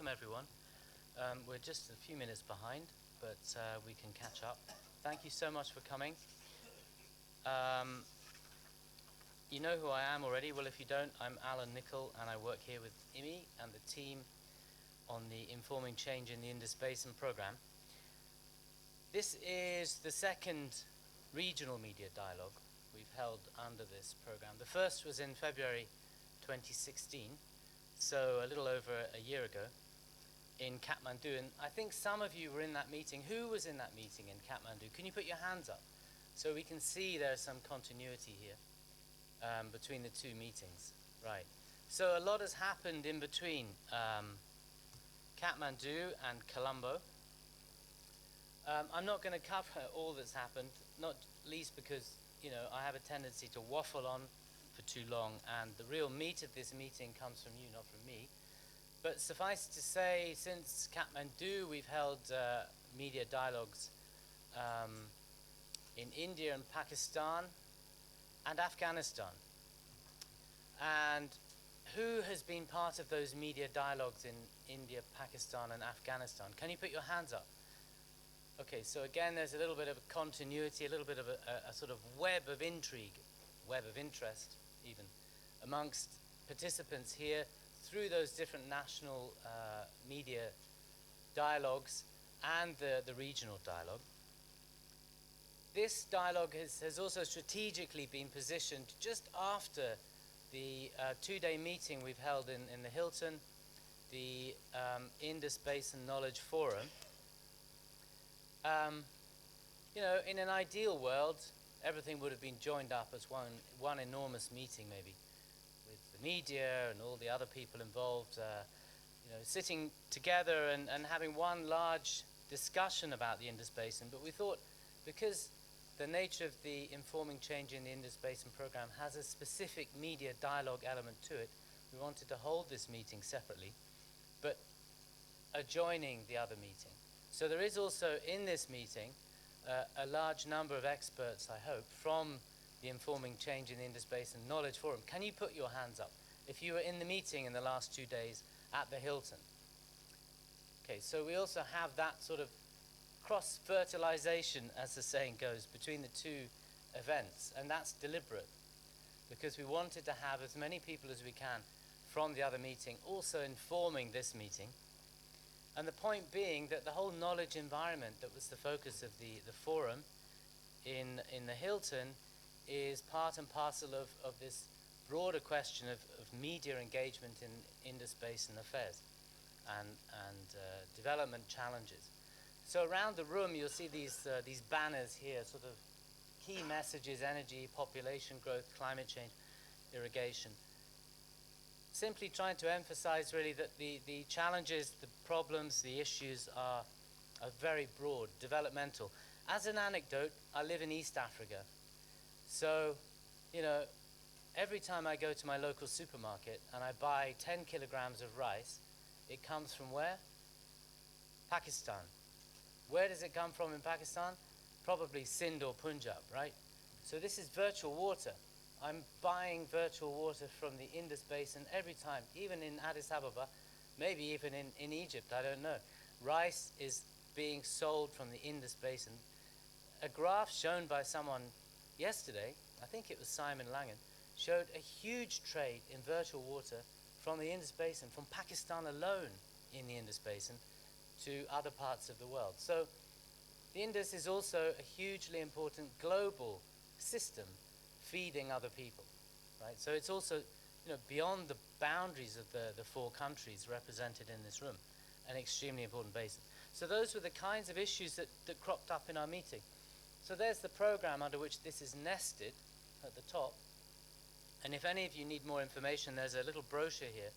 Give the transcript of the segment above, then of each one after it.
welcome everyone. We're just a few minutes behind, but we can catch up. Thank you so much for coming. You know who I am already. Well, if you don't, I'm Alan Nicol, and I work here with IWMI and the team on the Informing Change in the Indus Basin program. This is the second regional media dialogue we've held under this program. The first was in February 2016, so a little over a year ago, in Kathmandu. And I think some of you were in that meeting. Who was in that meeting in Kathmandu? Can you put your hands up so we can see there's some continuity here between the two meetings? Right. So a lot has happened in between Kathmandu and Colombo. I'm not going to cover all that's happened, not least because, you know, I have a tendency to waffle on for too long, and the real meat of this meeting comes from you, not from me. But suffice to say, since Kathmandu, we've held media dialogues in India and Pakistan and Afghanistan. And who has been part of those media dialogues in India, Pakistan, and Afghanistan? Can you put your hands up? Okay, so again, there's a little bit of a continuity, a little bit of a sort of web of intrigue, web of interest even, amongst participants here through those different national media dialogues and the regional dialogue. This dialogue has also strategically been positioned just after the two-day meeting we've held in the Hilton, the Indus Basin Knowledge Forum. You know, in an ideal world, everything would have been joined up as one enormous meeting, maybe, with the media and all the other people involved, you know, sitting together and having one large discussion about the Indus Basin. But we thought, because the nature of the Informing Change in the Indus Basin program has a specific media dialogue element to it, we wanted to hold this meeting separately, but adjoining the other meeting. So there is also in this meeting a large number of experts, I hope, from the Informing Change in the Indus Basin Knowledge Forum. Can you put your hands up if you were in the meeting in the last 2 days at the Hilton? Okay, so we also have that sort of cross-fertilization, as the saying goes, between the two events, and that's deliberate, because we wanted to have as many people as we can from the other meeting also informing this meeting. And the point being that the whole knowledge environment that was the focus of the forum in the Hilton is part and parcel of this broader question of media engagement in Indus Basin affairs and development challenges. So around the room you'll see these banners here, sort of key messages: energy, population growth, climate change, irrigation. Simply trying to emphasize really that the challenges, the problems, the issues are very broad, developmental. As an anecdote, I live in East Africa. So, you know, every time I go to my local supermarket and I buy 10 kilograms of rice, it comes from where? Pakistan. Where does it come from in Pakistan? Probably Sindh or Punjab, right? So this is virtual water. I'm buying virtual water from the Indus Basin every time, even in Addis Ababa, maybe even in Egypt, I don't know. Rice is being sold from the Indus Basin. A graph shown by someone yesterday, I think it was Simon Langan, showed a huge trade in virtual water from the Indus Basin, from Pakistan alone in the Indus Basin, to other parts of the world. So the Indus is also a hugely important global system feeding other people, right? So it's also, you know, beyond the boundaries of the 4 countries represented in this room, an extremely important basin. So those were the kinds of issues that cropped up in our meeting. So there's the program under which this is nested at the top. And if any of you need more information, there's a little brochure here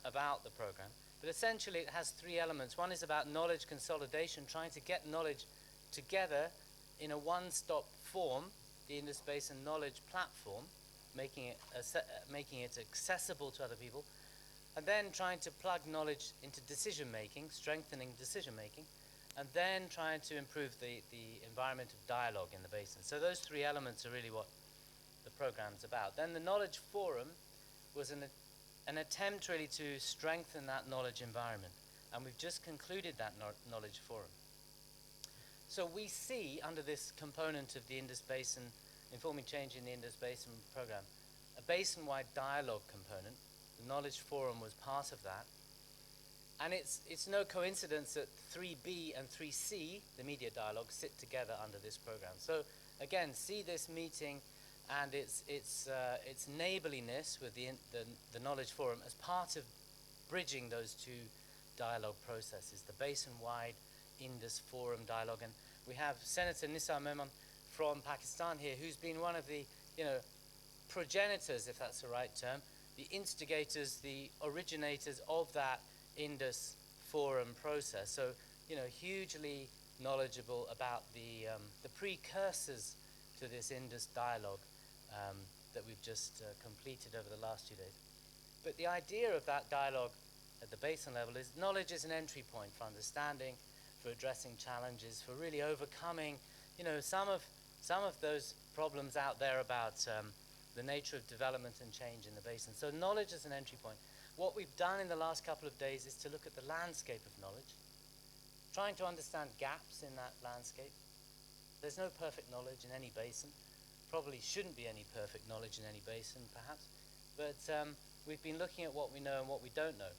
about the program. But essentially it has 3 elements. One is about knowledge consolidation, trying to get knowledge together in a one-stop form, the Indus Basin Knowledge Platform, making it accessible to other people, and then trying to plug knowledge into decision-making, strengthening decision-making, and then trying to improve the environment of dialogue in the basin. So those 3 elements are really what the program's about. Then the Knowledge Forum was an an attempt really to strengthen that knowledge environment. And we've just concluded that knowledge forum. So we see under this component of the Indus Basin, informing change in the Indus Basin program, a basin-wide dialogue component. The knowledge forum was part of that. And it's no coincidence that 3B and 3C, the media dialogue, sit together under this program. So again, see this meeting and its neighborliness with the knowledge forum as part of bridging those two dialogue processes, the basin-wide Indus Forum dialogue. And we have Senator Nisar Memon from Pakistan here, who's been one of the, progenitors, if that's the right term, the instigators, the originators of that Indus Forum process. So, hugely knowledgeable about the precursors to this Indus dialogue that we've just completed over the last 2 days. But the idea of that dialogue at the basin level is knowledge is an entry point for understanding, for addressing challenges, for really overcoming, some of those problems out there about the nature of development and change in the basin. So knowledge is an entry point. What we've done in the last couple of days is to look at the landscape of knowledge, trying to understand gaps in that landscape. There's no perfect knowledge in any basin. Probably shouldn't be any perfect knowledge in any basin, perhaps. But we've been looking at what we know and what we don't know.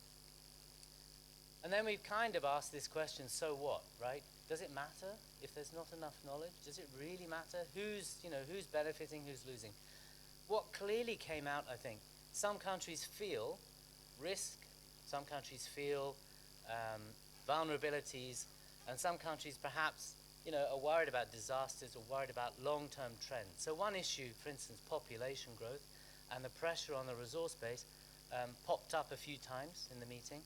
And then we've kind of asked this question, so what, right? Does it matter if there's not enough knowledge? Does it really matter? Who's benefiting, who's losing? What clearly came out, I think, some countries feel risk, some countries feel vulnerabilities, and some countries perhaps, are worried about disasters or worried about long-term trends. So one issue, for instance, population growth and the pressure on the resource base popped up a few times in the meeting.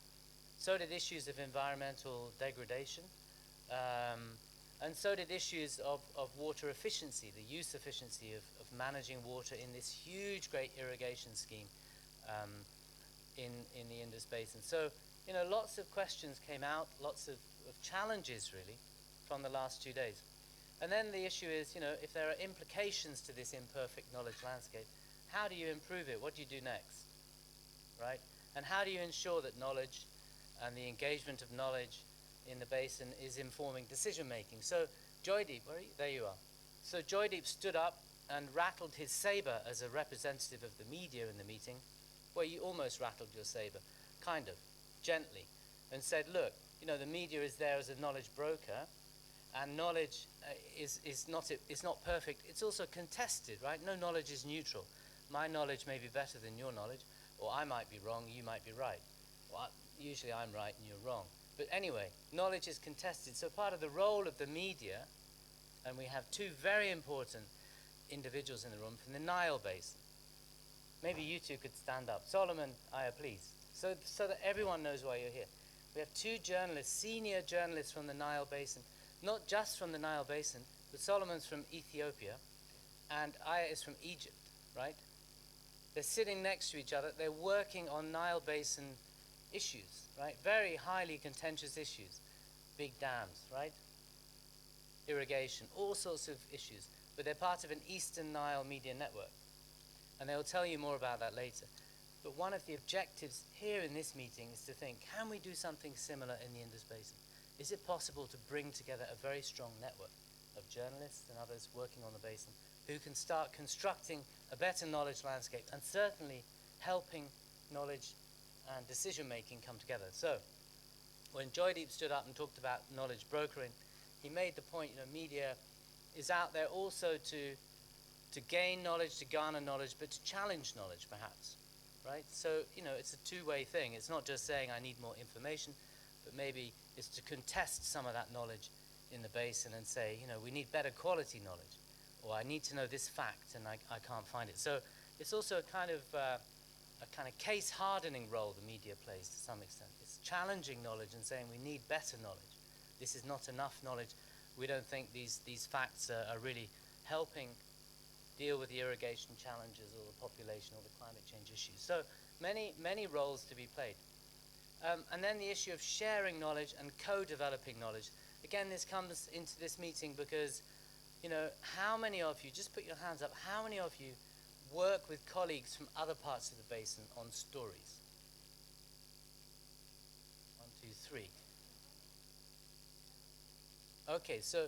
So did issues of environmental degradation, and so did issues of water efficiency, the use efficiency of managing water in this huge, great irrigation scheme in the Indus Basin. So, lots of questions came out, lots of challenges, really, from the last 2 days. And then the issue is, if there are implications to this imperfect knowledge landscape, how do you improve it? What do you do next, right? And how do you ensure that knowledge and the engagement of knowledge in the basin is informing decision-making? So Joydeep, where are you? There you are. So Joydeep stood up and rattled his saber as a representative of the media in the meeting. Well, you almost rattled your saber, kind of, gently, and said, look, the media is there as a knowledge broker, and knowledge is not perfect. It's also contested, right? No knowledge is neutral. My knowledge may be better than your knowledge, or I might be wrong, you might be right. Well, usually I'm right and you're wrong. But anyway, knowledge is contested. So part of the role of the media, and we have two very important individuals in the room from the Nile Basin. Maybe you two could stand up. Solomon, Aya, please. So that everyone knows why you're here. We have two journalists, senior journalists from the Nile Basin, not just from the Nile Basin, but Solomon's from Ethiopia, and Aya is from Egypt, right? They're sitting next to each other. They're working on Nile Basin issues, right? Very highly contentious issues. Big dams, right? Irrigation, all sorts of issues. But they're part of an Eastern Nile media network. And they'll tell you more about that later. But one of the objectives here in this meeting is to think, can we do something similar in the Indus Basin? Is it possible to bring together a very strong network of journalists and others working on the basin who can start constructing a better knowledge landscape and certainly helping knowledge and decision-making come together? So when Joydeep stood up and talked about knowledge brokering, he made the point, media is out there also to gain knowledge, to garner knowledge, but to challenge knowledge, perhaps, right? So, it's a two-way thing. It's not just saying I need more information, but maybe it's to contest some of that knowledge in the basin and say, we need better quality knowledge, or I need to know this fact and I can't find it. So it's also a kind of case hardening role the media plays to some extent. It's challenging knowledge and saying we need better knowledge. This is not enough knowledge. We don't think these facts are really helping deal with the irrigation challenges or the population or the climate change issues. So many roles to be played. And then the issue of sharing knowledge and co-developing knowledge. Again, this comes into this meeting because, how many of you, just put your hands up, how many of you work with colleagues from other parts of the basin on stories? 3. Okay, so,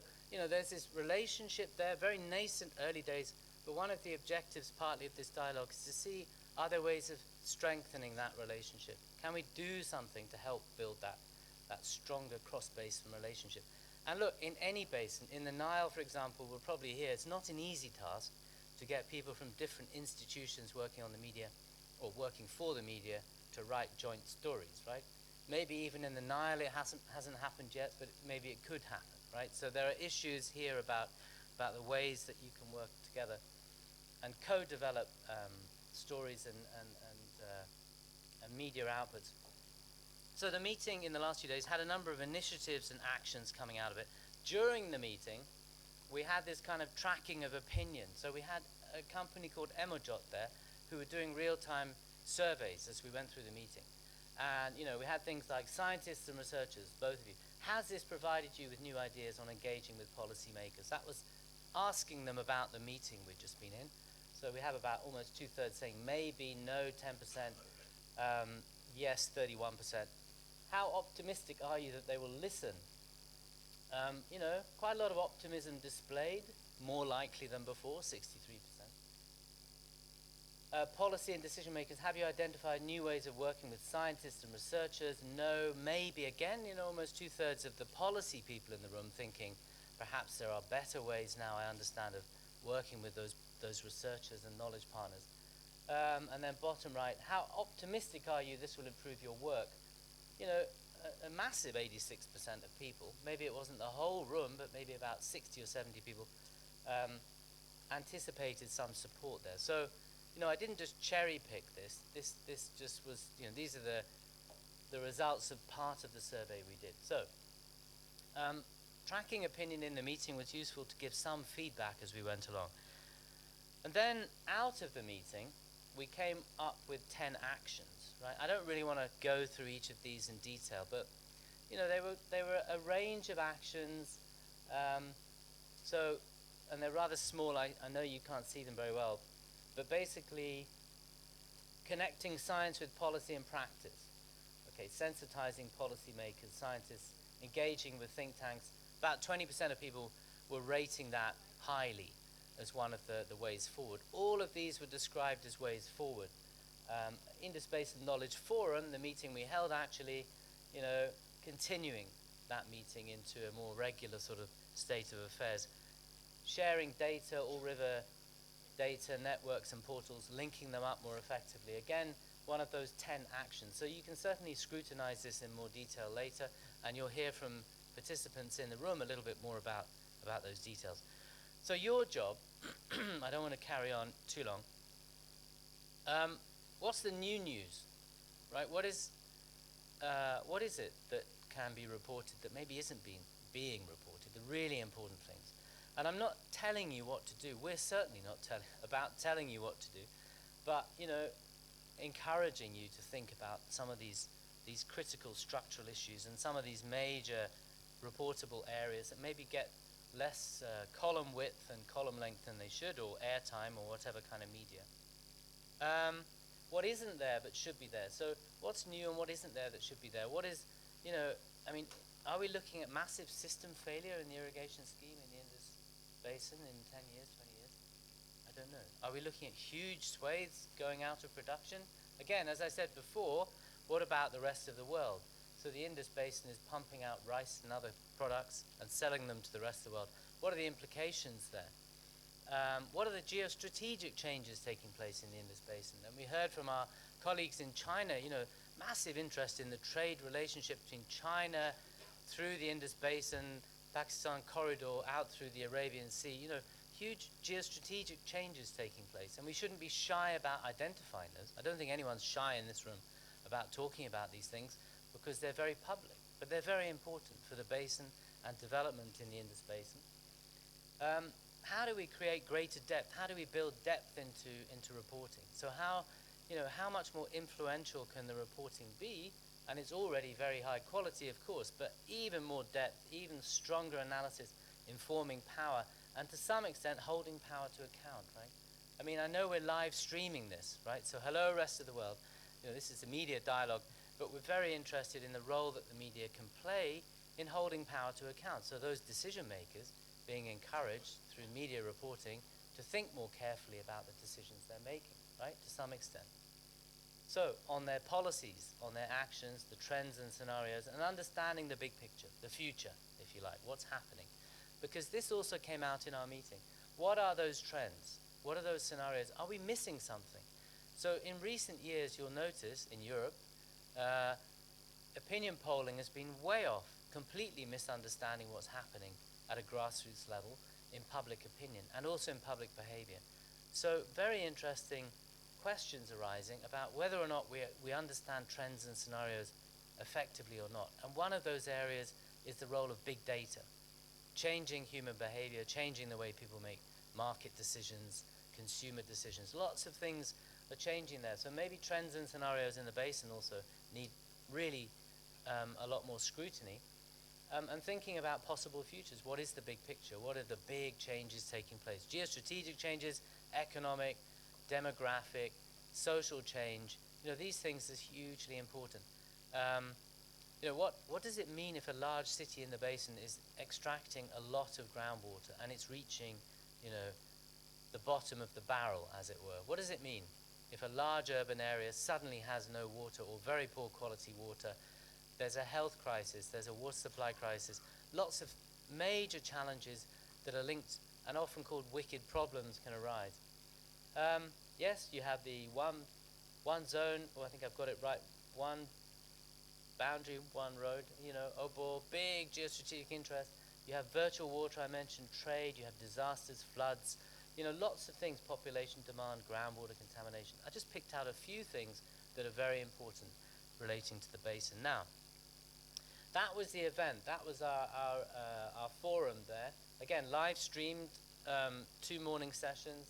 there's this relationship there, very nascent early days, but one of the objectives partly of this dialogue is to see, are there ways of strengthening that relationship? Can we do something to help build that stronger cross-basin relationship? And look, in any basin, in the Nile, for example, we're probably here, it's not an easy task to get people from different institutions working on the media or working for the media to write joint stories, right? Maybe even in the Nile it hasn't happened yet, but maybe it could happen. Right? So there are issues here about the ways that you can work together and co-develop stories and media outputs. So the meeting in the last few days had a number of initiatives and actions coming out of it. During the meeting, we had this kind of tracking of opinion. So we had a company called Emojot there who were doing real-time surveys as we went through the meeting. And, we had things like scientists and researchers, both of you. Has this provided you with new ideas on engaging with policymakers? That was asking them about the meeting we'd just been in. So we have about almost 2/3 saying maybe, no, 10%, yes, 31%. How optimistic are you that they will listen? Quite a lot of optimism displayed, more likely than before, 63%. Policy and decision makers, have you identified new ways of working with scientists and researchers? No, maybe. Again, almost 2/3 of the policy people in the room thinking perhaps there are better ways now, I understand, of working with those researchers and knowledge partners. And then bottom right, how optimistic are you this will improve your work? A massive 86% of people, maybe it wasn't the whole room, but maybe about 60 or 70 people anticipated some support there. So, I didn't just cherry pick this. This just was, these are the results of part of the survey we did. So, tracking opinion in the meeting was useful to give some feedback as we went along. And then out of the meeting, we came up with 10 actions, right? I don't really want to go through each of these in detail, but, they were a range of actions. And they're rather small. I know you can't see them very well. But basically, connecting science with policy and practice. Okay, sensitizing policymakers, scientists, engaging with think tanks. About 20% of people were rating that highly as one of the ways forward. All of these were described as ways forward. Indus Basin Knowledge Forum, the meeting we held actually, continuing that meeting into a more regular sort of state of affairs. Sharing data, all river data, networks and portals, linking them up more effectively. Again, one of those 10 actions. So you can certainly scrutinize this in more detail later, and you'll hear from participants in the room a little bit more about those details. So your job, I don't want to carry on too long. What's the new news, right? What is it that can be reported that maybe isn't being reported, the really important things? And I'm not telling you what to do. We're certainly not telling you what to do, but encouraging you to think about some of these critical structural issues and some of these major reportable areas that maybe get less column width and column length than they should, or airtime, or whatever kind of media. What isn't there but should be there? So what's new and what isn't there that should be there? What is, are we looking at massive system failure in the irrigation scheme in the Indus Basin in 10 years, 20 years? I don't know. Are we looking at huge swathes going out of production? Again, as I said before, what about the rest of the world? So the Indus Basin is pumping out rice and other products and selling them to the rest of the world. What are the implications there? What are the geostrategic changes taking place in the Indus Basin? And we heard from our colleagues in China, massive interest in the trade relationship between China through the Indus Basin, Pakistan corridor, out through the Arabian Sea. Huge geostrategic changes taking place. And we shouldn't be shy about identifying those. I don't think anyone's shy in this room about talking about these things because they're very public. But they're very important for the basin and development in the Indus Basin. How do we create greater depth? How do we build depth into reporting? So how much more influential can the reporting be? And it's already very high quality, of course, but even more depth, even stronger analysis, informing power, and to some extent holding power to account, right? I know we're live streaming this, right? So hello, rest of the world. This is a media dialogue. but we're very interested in the role that the media can play in holding power to account. So those decision makers being encouraged through media reporting to think more carefully about the decisions they're making, right, to some extent. So on their policies, on their actions, the trends and scenarios, and understanding the big picture, the future, if you like, what's happening. Because this also came out in our meeting. What are those trends? What are those scenarios? Are we missing something? So in recent years, you'll notice in Europe, opinion polling has been way off, completely misunderstanding what's happening at a grassroots level in public opinion and also in public behavior. So very interesting questions arising about whether or not we understand trends and scenarios effectively or not. And one of those areas is the role of big data, changing human behavior, changing the way people make market decisions, consumer decisions. Lots of things are changing there. So maybe trends and scenarios in the basin also need really a lot more scrutiny. And thinking about possible futures. What is the big picture? What are the big changes taking place? Geostrategic changes, economic, demographic, social change. You know, these things are hugely important. You know, what does it mean if a large city in the basin is extracting a lot of groundwater and it's reaching, you know, the bottom of the barrel, as it were? What does it mean if a large urban area suddenly has no water or very poor quality water? There's a health crisis, there's a water supply crisis, lots of major challenges that are linked and often called wicked problems can arise. Yes, you have the one zone, I think I've got it right, one boundary, one road, you know, OBOR, big geostrategic interest. You have virtual water, I mentioned, trade, you have disasters, floods, you know, lots of things, population demand, groundwater contamination. I just picked out a few things that are very important relating to the basin. Now, that was the event. That was our forum there. Again, live streamed, 2 morning sessions,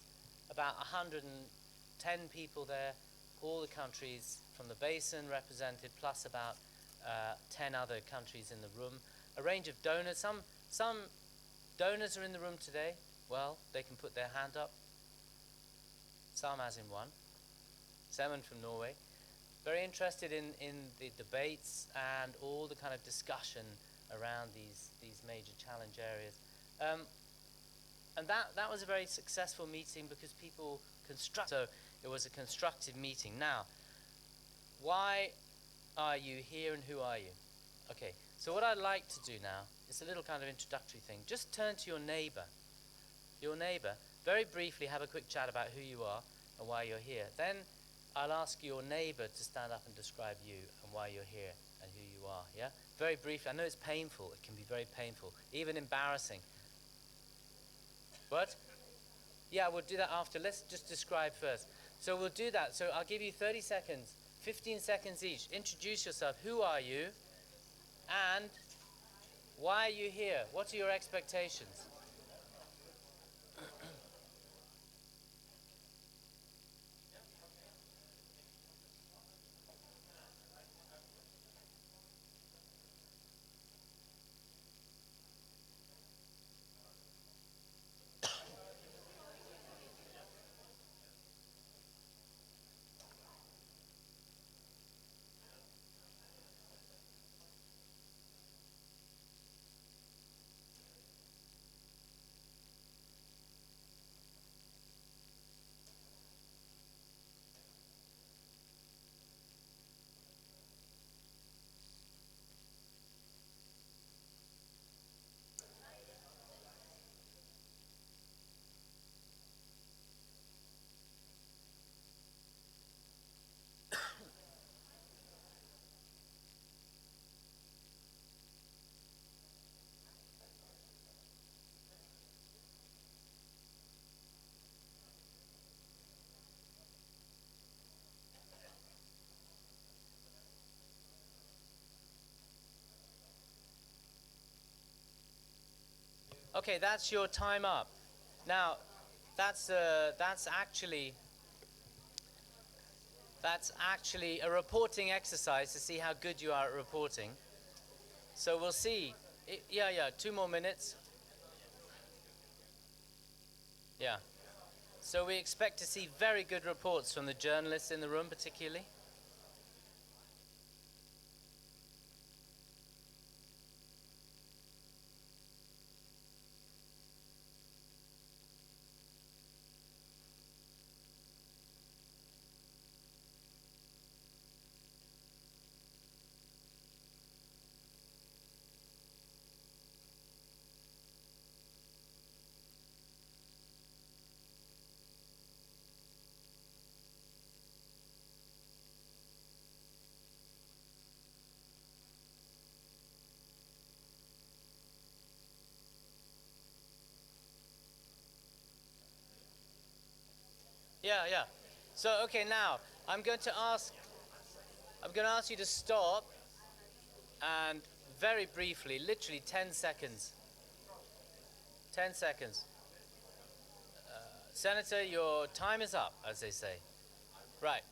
about 110 people there, all the countries from the basin represented, plus about 10 other countries in the room. A range of donors. Some donors are in the room today. Well, they can put their hand up. Some as in one. 7 from Norway. Very interested in the debates and all the kind of discussion around these major challenge areas. And that was a very successful meeting because people so it was a constructive meeting. Now, why are you here and who are you? Okay, so what I'd like to do now is a little kind of introductory thing. Just turn to your neighbor. Your neighbor, very briefly have a quick chat about who you are and why you're here. Then I'll ask your neighbor to stand up and describe you and why you're here and who you are, yeah? Very briefly. I know it's painful. It can be very painful, even embarrassing. But, yeah, we'll do that after. Let's just describe first. So we'll do that. So I'll give you 30 seconds, 15 seconds each. Introduce yourself. Who are you? And why are you here? What are your expectations? Okay, that's your time up. Now, that's actually a reporting exercise to see how good you are at reporting. So we'll see. Yeah, 2 more minutes. Yeah. So we expect to see very good reports from the journalists in the room, particularly. Yeah, yeah. So, okay, now I'm going to ask you to stop and very briefly, literally 10 seconds. 10 seconds. Senator, your time is up, as they say. Right.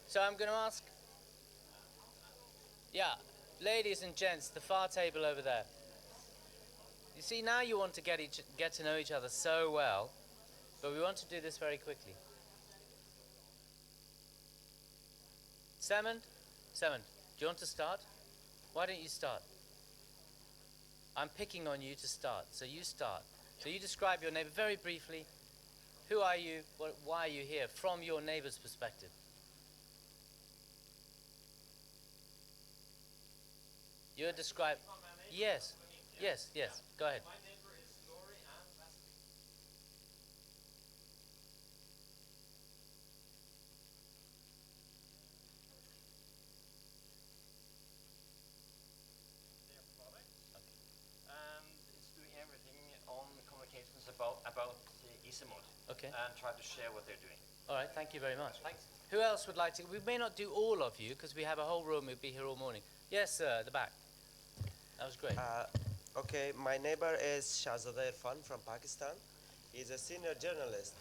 So I'm going to ask, yeah, ladies and gents, the far table over there. You see, now you want to get to know each other so well, but we want to do this very quickly. Semond, do you want to start? Why don't you start? I'm picking on you to start, so you start. So you describe your neighbor very briefly. Who are you? Why are you here? From your neighbor's perspective. You're describing. Yes, yes, yes. Go ahead. My neighbor is Lori and Wesley. They are products, and it's doing everything on communications about easy mode. Okay. And try to share what they're doing. All right. Thank you very much. Thanks. Who else would like to? We may not do all of you because we have a whole room. We'll be here all morning. Yes, sir, at the back. That was great. Okay, my neighbor is Shahzada Irfan from Pakistan. He's a senior journalist,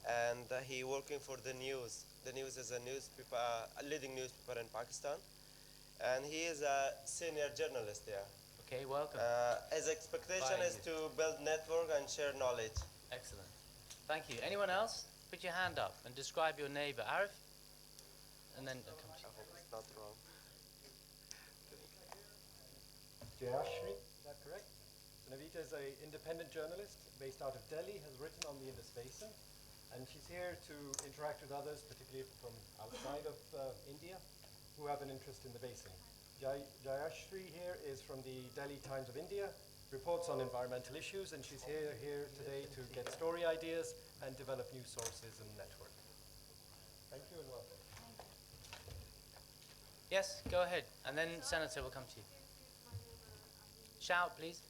and he working for the news. The news is a newspaper, a leading newspaper in Pakistan, and he is a senior journalist there. Okay, welcome. His expectation Bye. is to build network and share knowledge. Excellent. Thank you. Anyone else? Put your hand up and describe your neighbor. Arif? And then come to you. I hope it's not wrong. Jayashri, is that correct? So Navita is an independent journalist based out of Delhi, has written on the Indus Basin, and she's here to interact with others, particularly from outside of India, who have an interest in the basin. Jayashri here is from the Delhi Times of India, reports on environmental issues, and she's here today to get story ideas and develop new sources and network. Thank you and welcome. Yes, go ahead. And then Senator will come to you. Shout, please. He's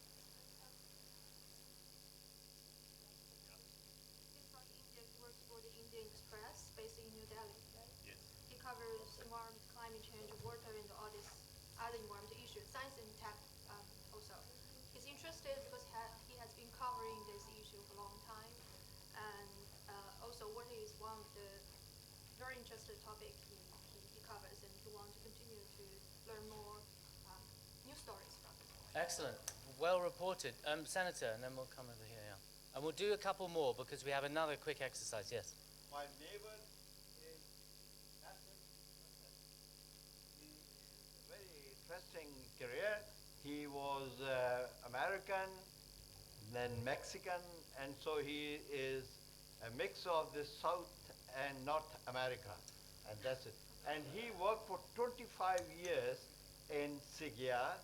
from India. He works for the Indian Express, based in New Delhi. Right? Yes. He covers environment, climate change, water, and all these other environmental issues, science and tech also. He's interested because he has been covering this issue for a long time, and also water is one of the very interesting topic he covers, and he wants to continue to learn more new stories from it. Excellent. Well reported. Senator, and then we'll come over here, yeah. And we'll do a couple more because we have another quick exercise, yes. My neighbor is Nasser. He is a very interesting career. He was American, then Mexican, and so he is a mix of the South and North America, and that's it. And he worked for 25 years in Sigya,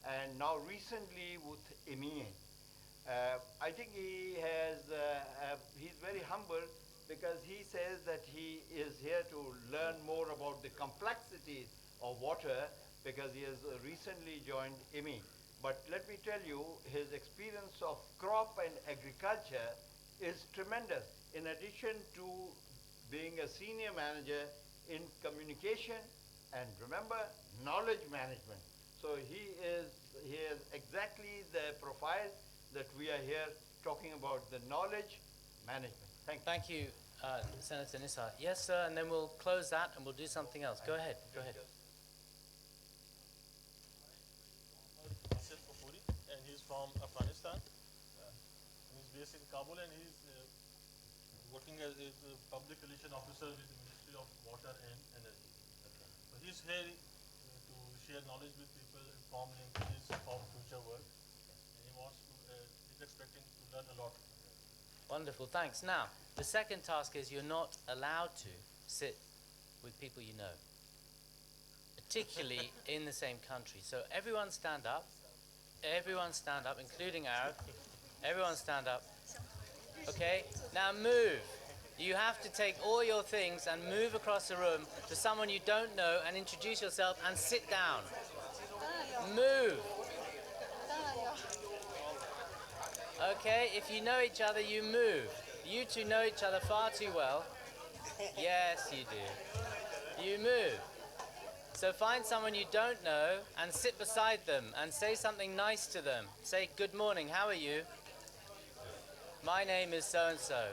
and now recently with IWMI. I think he has, he's very humble because he says that he is here to learn more about the complexities of water because he has recently joined IWMI. But let me tell you, his experience of crop and agriculture is tremendous. In addition to being a senior manager in communication and remember, knowledge management. So he has exactly the profile that we are here talking about, the knowledge management. Thank you, Senator Nisar. Yes, sir, and then we'll close that and we'll do something else. Go ahead, go ahead. And he's from Afghanistan. He's based in Kabul, and he's working as a public relation officer with the Ministry of Water and Energy. So he's here to share knowledge with people, inform linkages for future work, and he wants to. He's expecting to learn a lot. Wonderful, thanks. Now, the second task is you're not allowed to sit with people you know, particularly in the same country. So everyone stand up. Everyone stand up, including Arab. Everyone stand up. Okay, now move. You have to take all your things and move across the room to someone you don't know and introduce yourself and sit down. Move. Okay, if you know each other, you move. You two know each other far too well. Yes, you do. You move. So find someone you don't know and sit beside them and say something nice to them. Say, good morning, how are you? My name is so-and-so.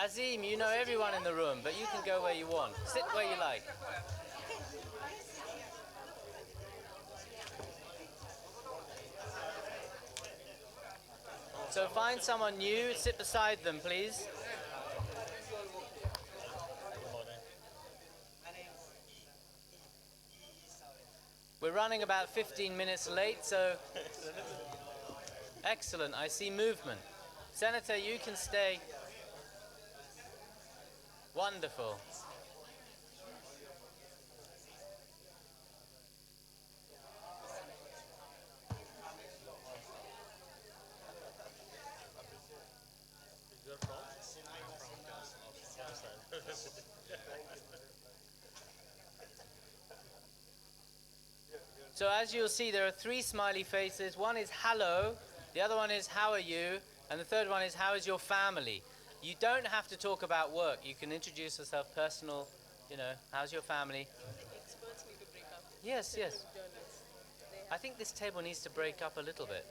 Azim, you know everyone in the room, but you can go where you want. Sit where you like. So find someone new, sit beside them, please. We're running about 15 minutes late, so excellent, I see movement. Senator, you can stay. Wonderful. You're from? I'm from Pakistan. So as you'll see, there are 3 smiley faces. One is hello, the other one is how are you, and the third one is how is your family. You don't have to talk about work. You can introduce yourself personal, how's your family? Experts need to break up. Yes, yes. Journalists. I think this table needs to break up a little bit.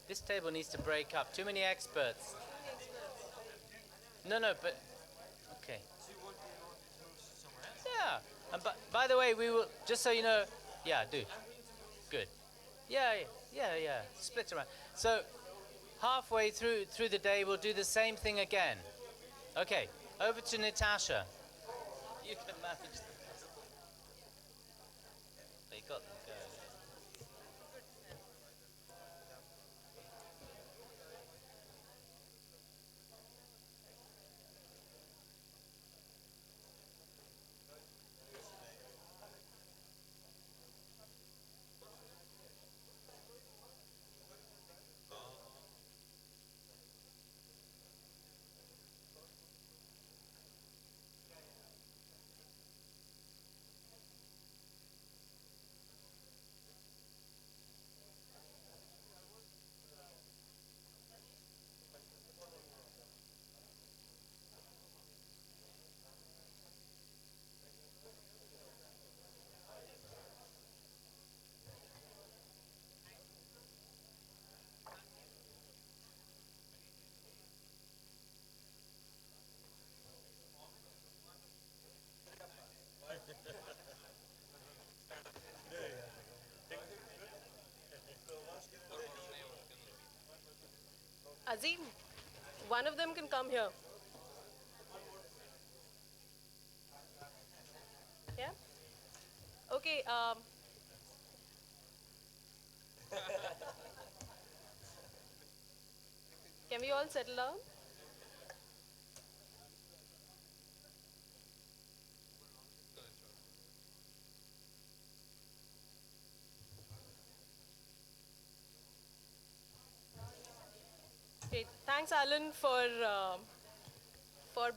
This table needs to break up. Too many experts. No, but okay. Yeah. And by the way, we will, just so you know, yeah, do. Good. Yeah. Split around. So halfway through the day, we'll do the same thing again. Okay. Over to Natasha. You can manage this. They got them going. Azim, one of them can come here. Yeah? Okay, can we all settle down? Great. Thanks, Alan, for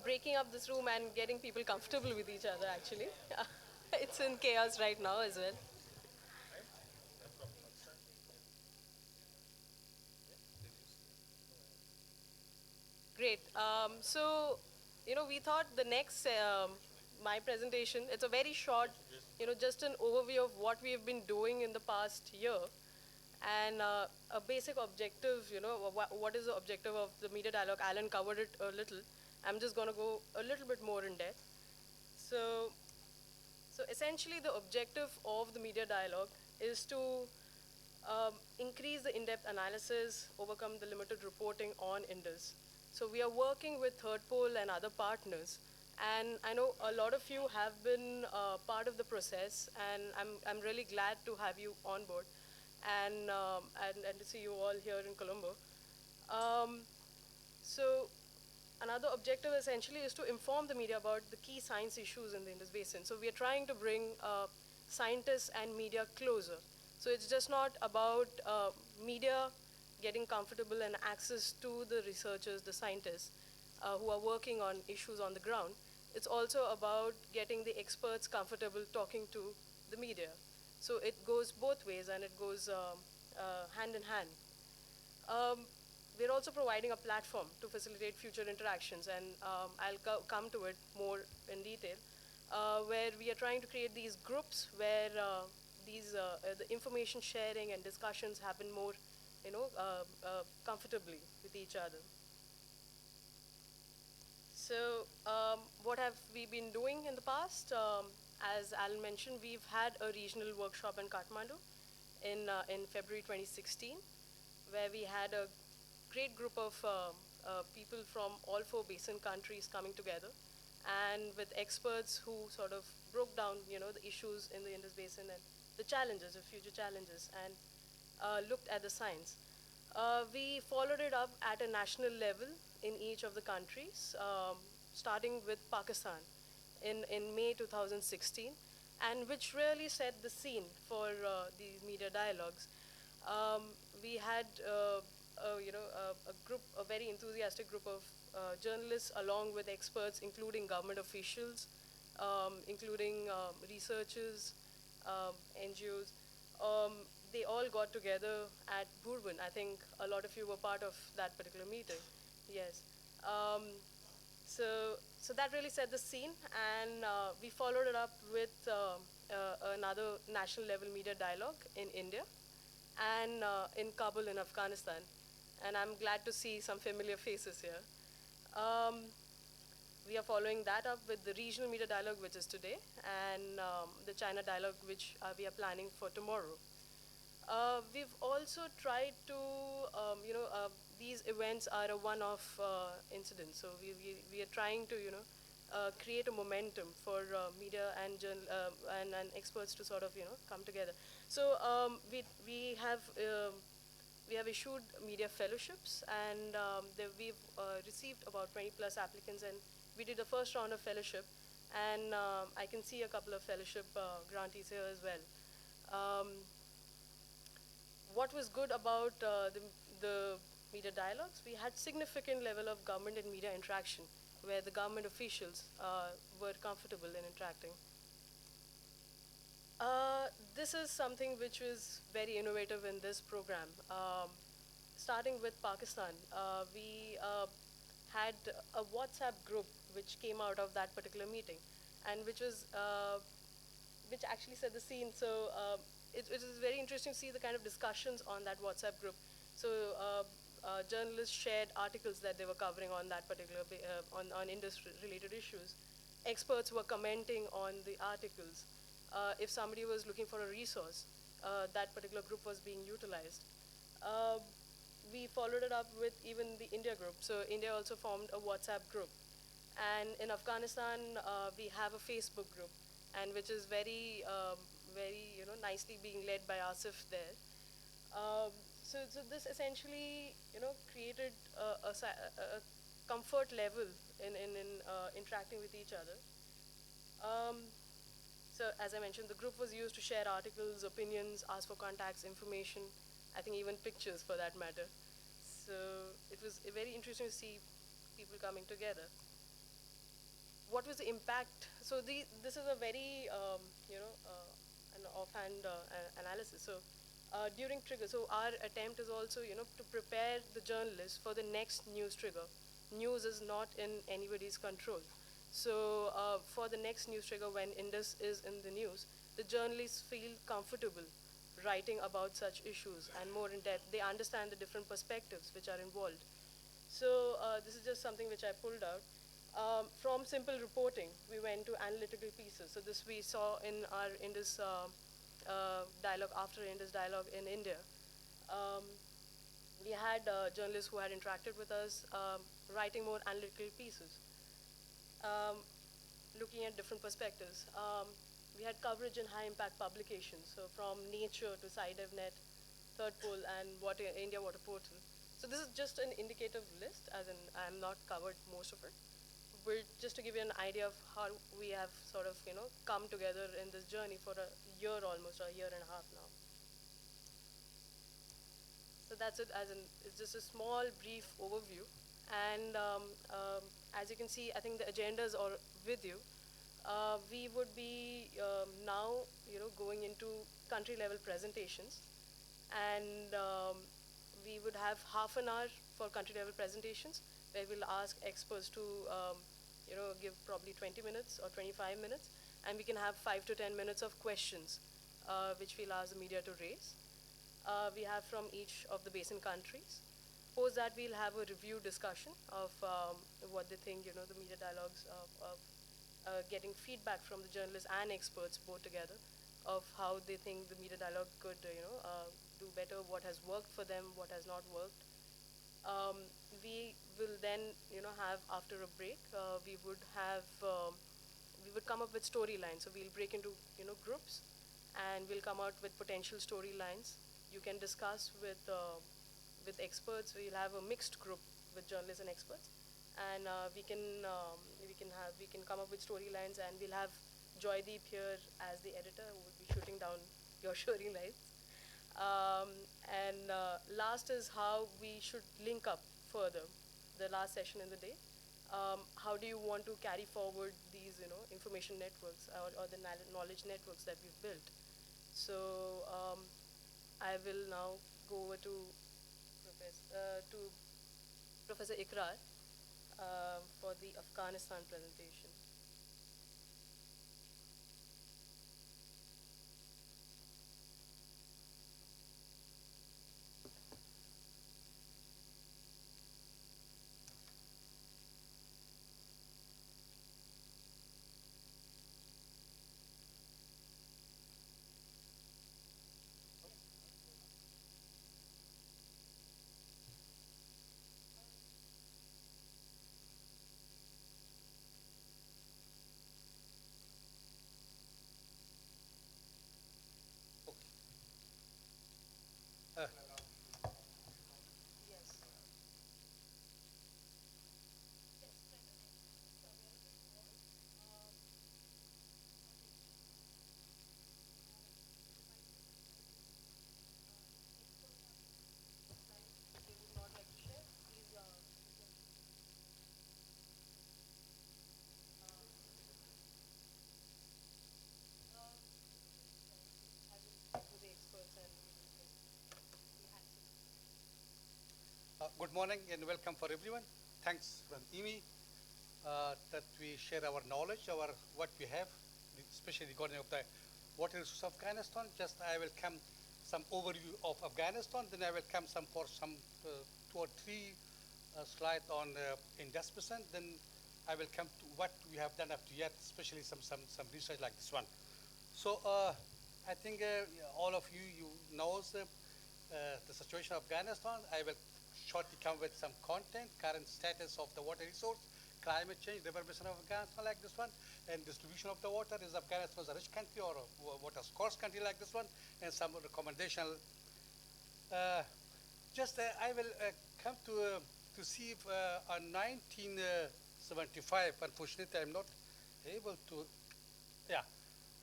breaking up this room and getting people comfortable with each other, actually. It's in chaos right now as well. Great. We thought the next, my presentation, it's a very short, just an overview of what we have been doing in the past year. And a basic objective, what is the objective of the media dialogue? Alan covered it a little. I'm just going to go a little bit more in depth. So essentially, the objective of the media dialogue is to increase the in-depth analysis, overcome the limited reporting on Indus. So we are working with Third Pole and other partners. And I know a lot of you have been part of the process, and I'm really glad to have you on board and to see you all here in Colombo. So another objective essentially is to inform the media about the key science issues in the Indus Basin. So we are trying to bring scientists and media closer. So it's just not about media getting comfortable and access to the researchers, the scientists who are working on issues on the ground. It's also about getting the experts comfortable talking to the media. So it goes both ways, and it goes hand in hand. Um, we're also providing a platform to facilitate future interactions, and I'll come to it more in detail, where we are trying to create these groups where the information sharing and discussions happen more, comfortably with each other. So what have we been doing in the past? As Alan mentioned, we've had a regional workshop in Kathmandu in February 2016, where we had a great group of people from all 4 basin countries coming together, and with experts who sort of broke down, the issues in the Indus Basin and the challenges, the future challenges, and looked at the science. We followed it up at a national level in each of the countries, starting with Pakistan in May 2016, and which really set the scene for these media dialogues. We had a very enthusiastic group of journalists along with experts, including government officials, including researchers, NGOs. They all got together at Bourbon. I think a lot of you were part of that particular meeting. Yes. So that really set the scene, and we followed it up with another national level media dialogue in India and in Kabul in Afghanistan. And I'm glad to see some familiar faces here. We are following that up with the regional media dialogue, which is today, and the China dialogue, which we are planning for tomorrow. We've also tried to, these events are a one-off incident. So we are trying to, create a momentum for media and and experts to sort of, come together. So we have issued media fellowships, and we've received about 20 plus applicants, and we did the first round of fellowship, and I can see a couple of fellowship grantees here as well. What was good about the media dialogues? We had significant level of government and media interaction, where the government officials were comfortable in interacting. This is something which was very innovative in this program. Starting with Pakistan, we had a WhatsApp group which came out of that particular meeting, and which actually set the scene. So it is very interesting to see the kind of discussions on that WhatsApp group. So journalists shared articles that they were covering on that particular on industry-related issues. Experts were commenting on the articles. If somebody was looking for a resource, that particular group was being utilized. We followed it up with even the India group. So India also formed a WhatsApp group. And in Afghanistan, we have a Facebook group, and which is very, nicely being led by Asif there. So this essentially, created a comfort level in interacting with each other. So as I mentioned, the group was used to share articles, opinions, ask for contacts, information, I think even pictures for that matter. So it was very interesting to see people coming together. What was the impact? So this is a very, an offhand analysis. So during trigger, so our attempt is also, to prepare the journalists for the next news trigger. News is not in anybody's control. So for the next news trigger, when Indus is in the news, the journalists feel comfortable writing about such issues and more in depth. They understand the different perspectives which are involved. So this is just something which I pulled out. From simple reporting, we went to analytical pieces. So this we saw in our Indus dialogue, after Indus dialogue in India. We had journalists who had interacted with us, writing more analytical pieces, looking at different perspectives. We had coverage in high-impact publications, so from Nature to SciDevNet, Third Pole, and India Water Portal. So this is just an indicative list, as in I'm not covered most of it. But just to give you an idea of how we have sort of, come together in this journey for a year almost, or a year and a half now. So that's it, it's just a small, brief overview. And as you can see, I think the agendas are with you. We would be now, going into country-level presentations. And we would have half an hour for country level presentations, where we'll ask experts to give probably 20 minutes or 25 minutes, and we can have 5 to 10 minutes of questions, which we'll ask the media to raise. We have from each of the basin countries. Post that, we'll have a review discussion of what they think, the media dialogues of getting feedback from the journalists and experts both together of how they think the media dialogue could, do better, what has worked for them, what has not worked. We will then, have after a break, we would come up with storylines. So we'll break into, groups, and we'll come out with potential storylines. You can discuss with experts. We'll have a mixed group with journalists and experts, and we can come up with storylines, and we'll have Joydeep here as the editor, who will be shooting down your storylines. And last is how we should link up further, the last session in the day. How do you want to carry forward these, information networks or the knowledge networks that we've built? So I will now go over to Professor Ikrar for the Afghanistan presentation. Good morning and welcome for everyone. Thanks from IWMI that we share our knowledge, what we have, especially regarding of the water resources of Afghanistan. Just I will come some overview of Afghanistan, then I will come for some 2 or 3 slides on Indus Basin. Then I will come to what we have done up to yet, especially some research like this one. So I think all of you knows the situation of Afghanistan. I will shortly come with some content, current status of the water resource, climate change, river basin of Afghanistan like this one, and distribution of the water. Is Afghanistan a rich country or a water scarce country like this one, and some recommendation. I will come to see if on 1975, unfortunately I'm not able to,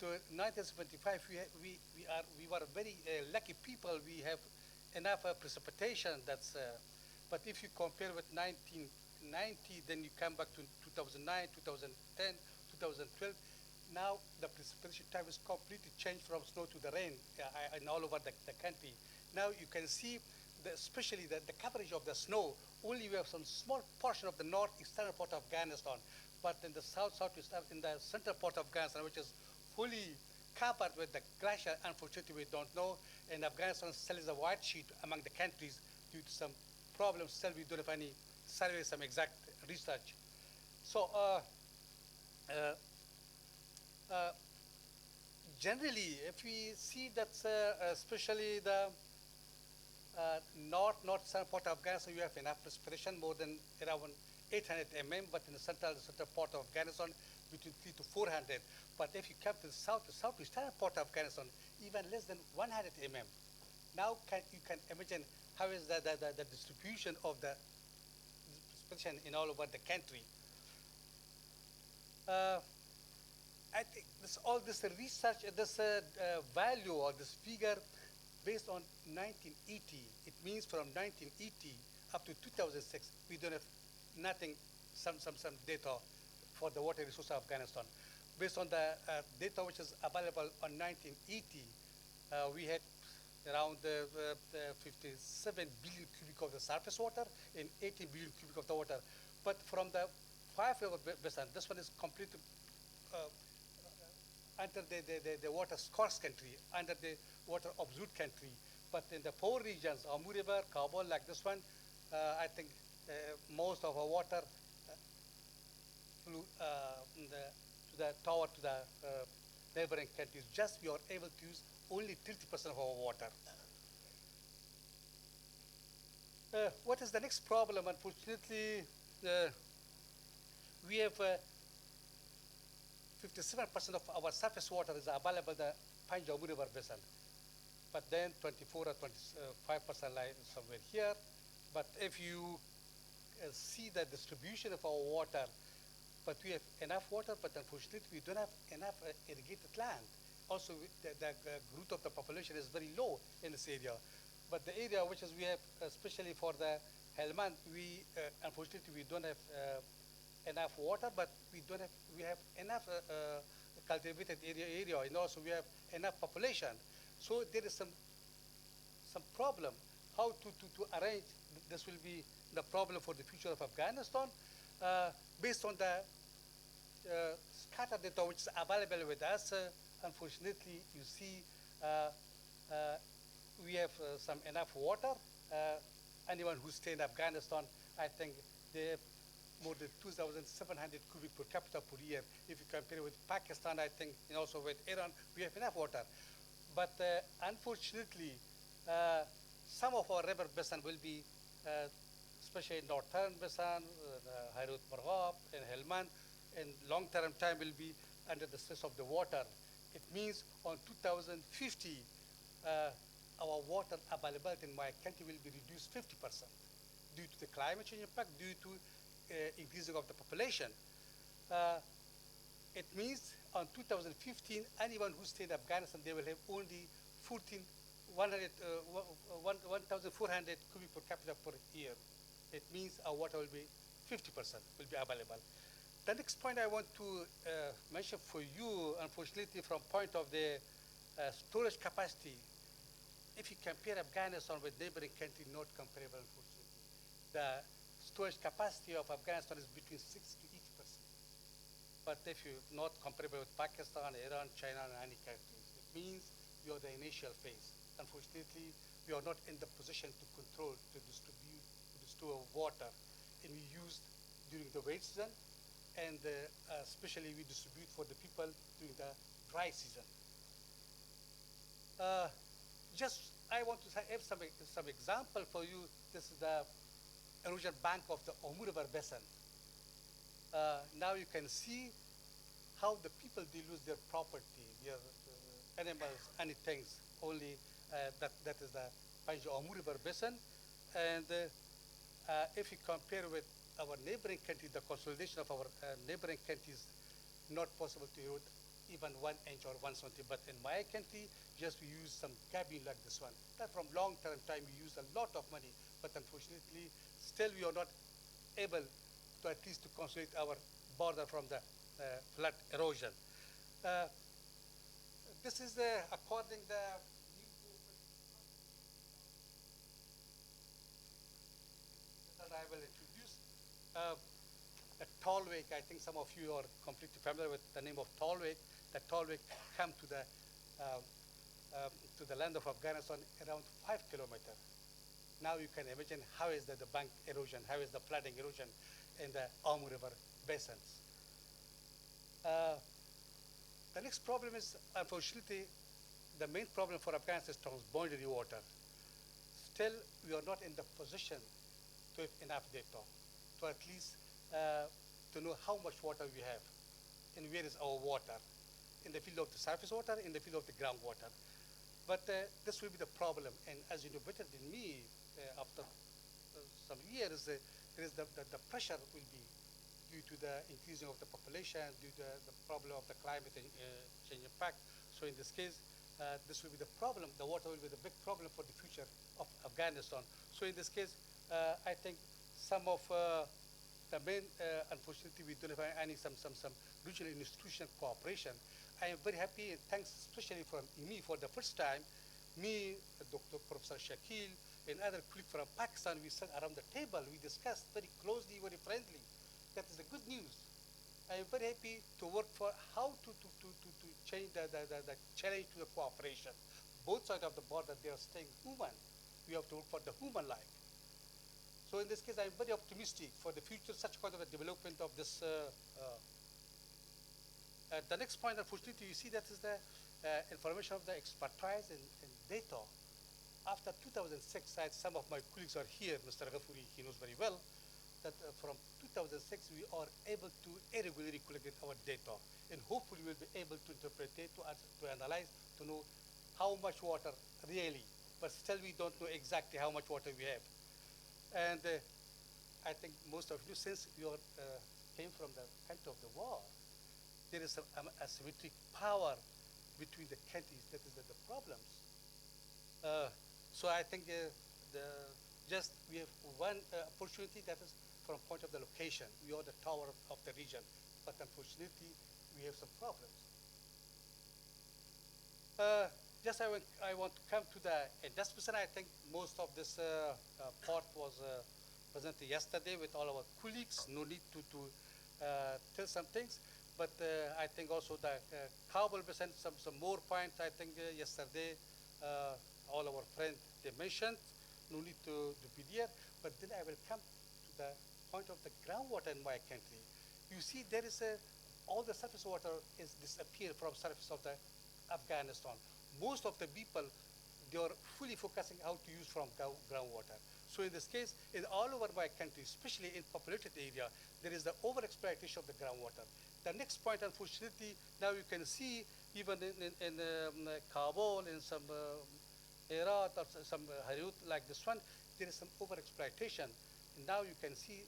to 1975 we were very lucky people. We have enough precipitation. But if you compare with 1990, then you come back to 2009, 2010, 2012. Now the precipitation type is completely changed from snow to the rain and all over the country. Now you can see, especially the coverage of the snow. Only we have some small portion of the northeastern part of Afghanistan, but in the southeast, in the central part of Afghanistan, which is fully covered with the glacier, unfortunately we don't know. And Afghanistan still is a white sheet among the countries due to some problems. Still we don't have any survey, some exact research. So generally, if we see that especially the north-central part of Afghanistan, you have enough precipitation, more than around 800 mm, but in the central part of Afghanistan, between 300 to 400. But if you come to the southeastern part of Afghanistan, even less than 100 mm. Now you can imagine how is the distribution of the precipitation in all over the country. I think all this research, this value or this figure based on 1980. It means from 1980 up to 2006, we don't have nothing, some data for the water resource of Afghanistan. Based on the data which is available on 1980, we had around 57 billion cubic of the surface water and 18 billion cubic of the water. But from the 5 river basin, this one is completely under the water scarce country, under the water absolute country. But in the 4 regions, Amur River, Kabul, like this one, I think most of our water flew to the tower to the neighboring countries. Just we are able to use only 30% of our water. What is the next problem? Unfortunately, we have 57% of our surface water is available in the Panjabu River Basin. But then 24 or 25% lie somewhere here. But if you see the distribution of our water, but we have enough water, but unfortunately we don't have enough irrigated land. Also, the growth of the population is very low in this area. But the area which is we have, especially for the Helmand, we unfortunately we don't have enough water, but we have enough cultivated area, and also we have enough population. So there is some problem how to arrange. This will be the problem for the future of Afghanistan, based on the scattered data which is available with us. Unfortunately, you see, we have some enough water. Anyone who stays in Afghanistan, I think they have more than 2,700 cubic per capita per year. If you compare with Pakistan, I think, and also with Iran, we have enough water. But unfortunately, some of our river basin will be, especially northern basin, Hairut Marghab and Helmand, in long-term time will be under the stress of the water. It means on 2050, our water availability in my country will be reduced 50% due to the climate change impact, due to increasing of the population. It means on 2015, anyone who stayed in Afghanistan, they will have only 1,400 cubic per capita per year. It means our water will be 50% will be available. The next point I want to mention for you, unfortunately, from point of the storage capacity, if you compare Afghanistan with neighboring country, not comparable, unfortunately. The storage capacity of Afghanistan is between 6 to 8%. But if you're not comparable with Pakistan, Iran, China, and any countries, it means we are the initial phase. Unfortunately, we are not in the position to control, to distribute, to store water. And we use during the wet season, and especially we distribute for the people during the dry season. I want to have some example for you. This is the erosion bank of the Omu River Basin. Now you can see how the people, they lose their property, their animals, any things, only that is the Panjo Omu River Basin. And if you compare with our neighboring countries, the consolidation of our neighboring countries, not possible to erode even 1 inch or 1 centimeter. But in my country, just we use some cabin like this one. That from long-term time, we use a lot of money. But unfortunately, still we are not able to at least to consolidate our border from the flood erosion. This is according the that I will introduce. A tall wake, I think some of you are completely familiar with the name of tall wake. The tall wake come to the land of Afghanistan around 5 kilometers. Now you can imagine how is the bank erosion, how is the flooding erosion in the Omu River basins. The next problem is, unfortunately, the main problem for Afghanistan is transboundary water. Still, we are not in the position to have enough data to at least to know how much water we have and where is our water, in the field of the surface water, in the field of the groundwater. But this will be the problem, and as you know better than me, after some years, there is the pressure will be due to the increasing of the population, due to the problem of the climate change impact. So in this case, this will be the problem. The water will be the big problem for the future of Afghanistan. So in this case, I think some of the main, unfortunately, we don't have any some regional institutional cooperation. I am very happy, and thanks especially from IMI for the first time, me, Dr. Professor Shakil, and other colleagues from Pakistan, we sat around the table, we discussed very closely, very friendly. That is the good news. I am very happy to work for how to change the challenge to the cooperation. Both sides of the border, they are staying human. We have to work for the human life. So in this case, I'm very optimistic for the future, such kind of a development of this. The next point, unfortunately, you see that is the information of the expertise and data. After 2006, some of my colleagues are here, Mr. Ghafouri, he knows very well, that from 2006, we are able to irregularly collect our data. And hopefully we'll be able to interpret it, to analyze, to know how much water really, but still we don't know exactly how much water we have. And I think most of you, since you are, came from the country of the war, there is some asymmetric power between the countries. That is the problems. So I think just we have one opportunity, that is from point of the location. We are the tower of the region, but unfortunately we have some problems. Just I want to come to the Indus Basin. I think most of this part was presented yesterday with all our colleagues. No need to tell some things, but I think also the Kabul Basin, some more points. I think yesterday all our friends they mentioned. No need to be there, but then I will come to the point of the groundwater in my country. You see, there is all the surface water is disappeared from surface of the Afghanistan. Most of the people, they are fully focusing how to use from groundwater. So in this case, in all over my country, especially in populated area, there is the overexploitation of the groundwater. The next point, unfortunately, now you can see even in Kabul, in some Herat or some Harut like this one, there is some overexploitation. And now you can see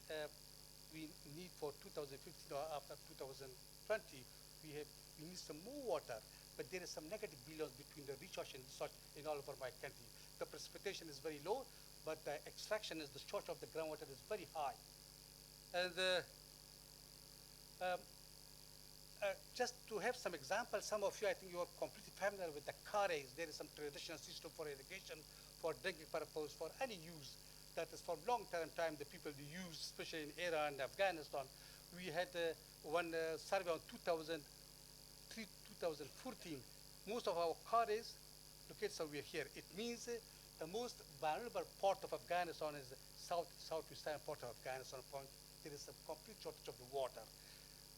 we need for 2015 or after 2020, we need some more water. But there is some negative balance between the recharge and discharge in all over my country. The precipitation is very low, but the extraction is the discharge of the groundwater is very high. And just to have some examples, some of you, I think you are completely familiar with the carries. There is some traditional system for irrigation, for drinking purpose, for any use. That is for long-term time the people use, especially in Iran and Afghanistan. We had one survey on 2014. Most of our carries located somewhere here. It means the most vulnerable part of Afghanistan is the southwestern part of Afghanistan. There is a complete shortage of the water.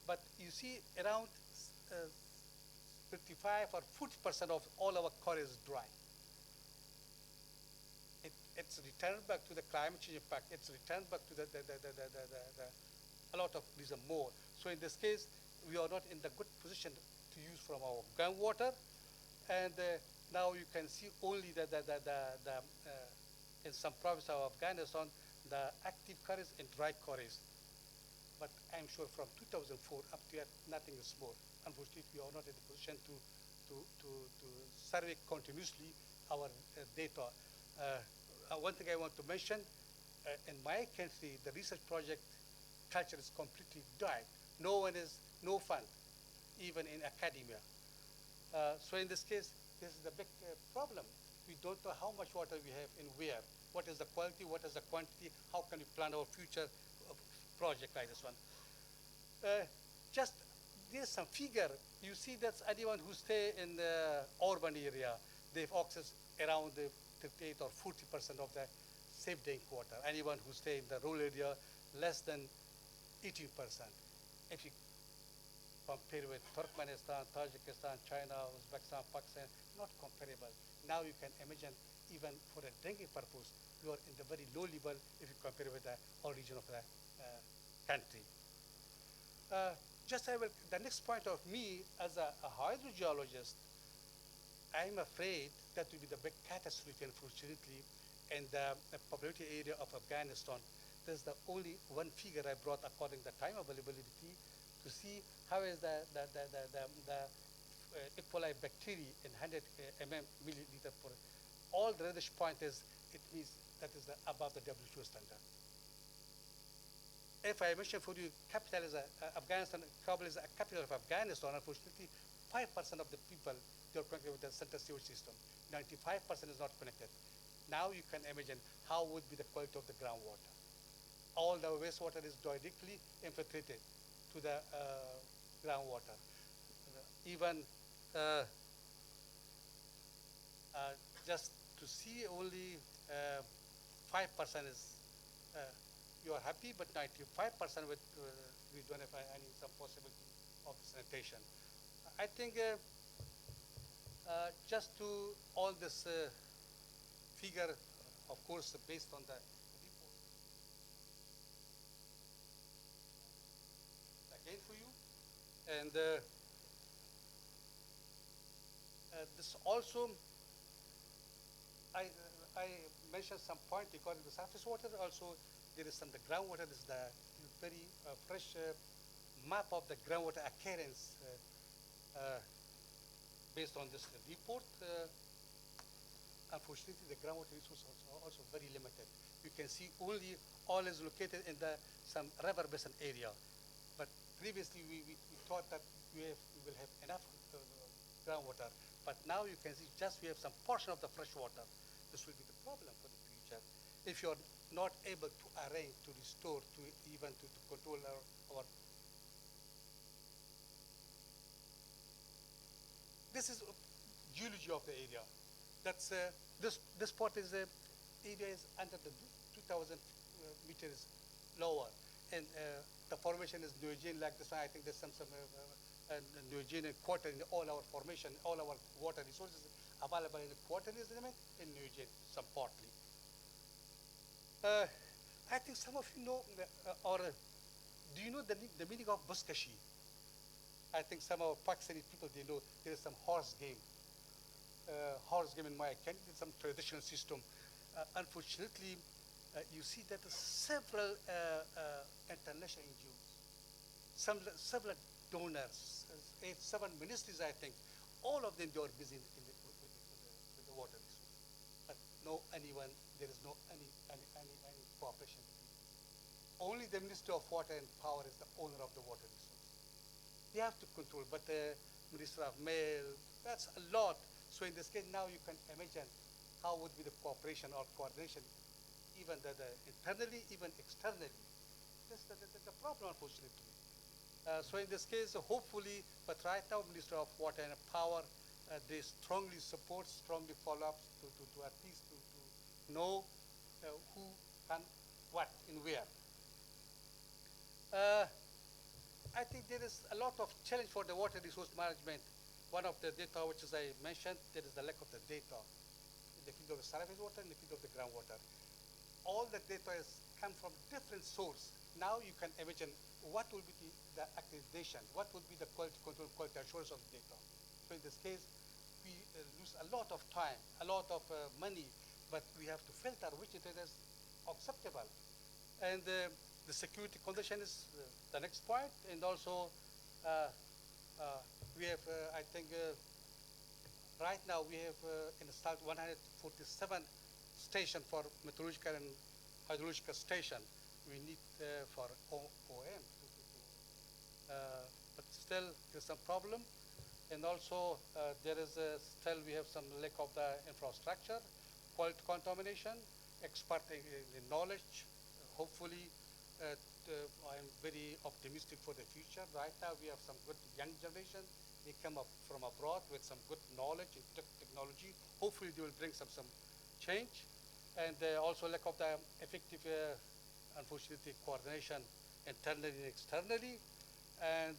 But you see, around 35 or 40% of all our quarries is dry. It's returned back to the climate change impact. It's returned back to a lot of reason more. So in this case, we are not in the good position to use from our groundwater. And now you can see only in some provinces of Afghanistan, the active quarries and dry quarries. But I'm sure from 2004 up to yet, nothing is more. Unfortunately, we are not in the position to survey continuously our data. One thing I want to mention, in my country, the research project culture is completely died. No fund, even in academia. So in this case, this is the big problem. We don't know how much water we have and where. What is the quality, what is the quantity, how can we plan our future project like this one. Just there's some figure. You see that anyone who stay in the urban area, they have access around 38 or 40% of the safe drinking water. Anyone who stay in the rural area, less than 18%. If you compare with Turkmenistan, Tajikistan, China, Uzbekistan, Pakistan, not comparable. Now you can imagine even for a drinking purpose, you are in the very low level if you compare with the origin of the country. The next point of me as a hydrogeologist, I'm afraid that will be the big catastrophe, unfortunately, in the populated area of Afghanistan. There's the only one figure I brought according to the time availability to see how is the E. coli bacteria in 100 milliliter per. All the reddish point is, it means that is above the WHO standard. If I mention for you, capital is Afghanistan, Kabul is a capital of Afghanistan, unfortunately, 95% of the people, they're connected with the central sewage system. 95% is not connected. Now you can imagine how would be the quality of the groundwater. All the wastewater is directly infiltrated to the groundwater. Even just to see only 5% is you are happy, but 95% with we don't have any some possibility of sanitation. I think just to all this figure, of course, based on the report again for you, and this also I mentioned some point regarding the surface water. Also, there is some the groundwater. This is the very fresh map of the groundwater occurrence based on this report. Unfortunately, the groundwater resources are also very limited. You can see only all is located in the some river basin area. But previously, we thought that we will have enough groundwater. But now you can see just we have some portion of the fresh water. This will be the problem for the future. If you're not able to arrange, to restore, to even to control our this is geology of the area. That's this part is area is under the 2,000 meters lower, and the formation is Neogen like this one. I think there's some Neogen quarter in all our formation, all our water resources available in the quarterly element in Neogen, some partly. I think some of you know, or do you know the meaning of Buskashi? I think some of Pakistani people, they know there is some horse game in my country, some traditional system. Unfortunately, you see that several international NGOs, several donors, 7 ministries, I think, all of them, they are busy with the water resource. But there is no any cooperation. Only the Ministry of Water and Power is the owner of the water resource. They have to control, but the Minister of Mail, that's a lot. So in this case, now you can imagine how would be the cooperation or coordination, even internally, even externally. That's the problem, unfortunately. So in this case, hopefully, but right now, Minister of Water and Power, they strongly support, strongly follow up to at least to know who and what and where. I think there is a lot of challenge for the water resource management. One of the data which is I mentioned, there is the lack of the data in the field of the surface water and the field of the groundwater. All the data is come from different sources. Now you can imagine what will be the accreditation, what will be the quality control, quality assurance of the data. So in this case, we lose a lot of time, a lot of money, but we have to filter which data is acceptable. And the security condition is the next point, and also we have, I think, right now we have installed 147 stations for meteorological and hydrological station. We need for OM, but still there's some problem, and also there is still we have some lack of the infrastructure, quality contamination, expert in knowledge. Hopefully, I'm very optimistic for the future. Right now, we have some good young generation. They come up from abroad with some good knowledge and technology. Hopefully, they will bring some change. And also lack of the effective, unfortunately, coordination internally and externally. And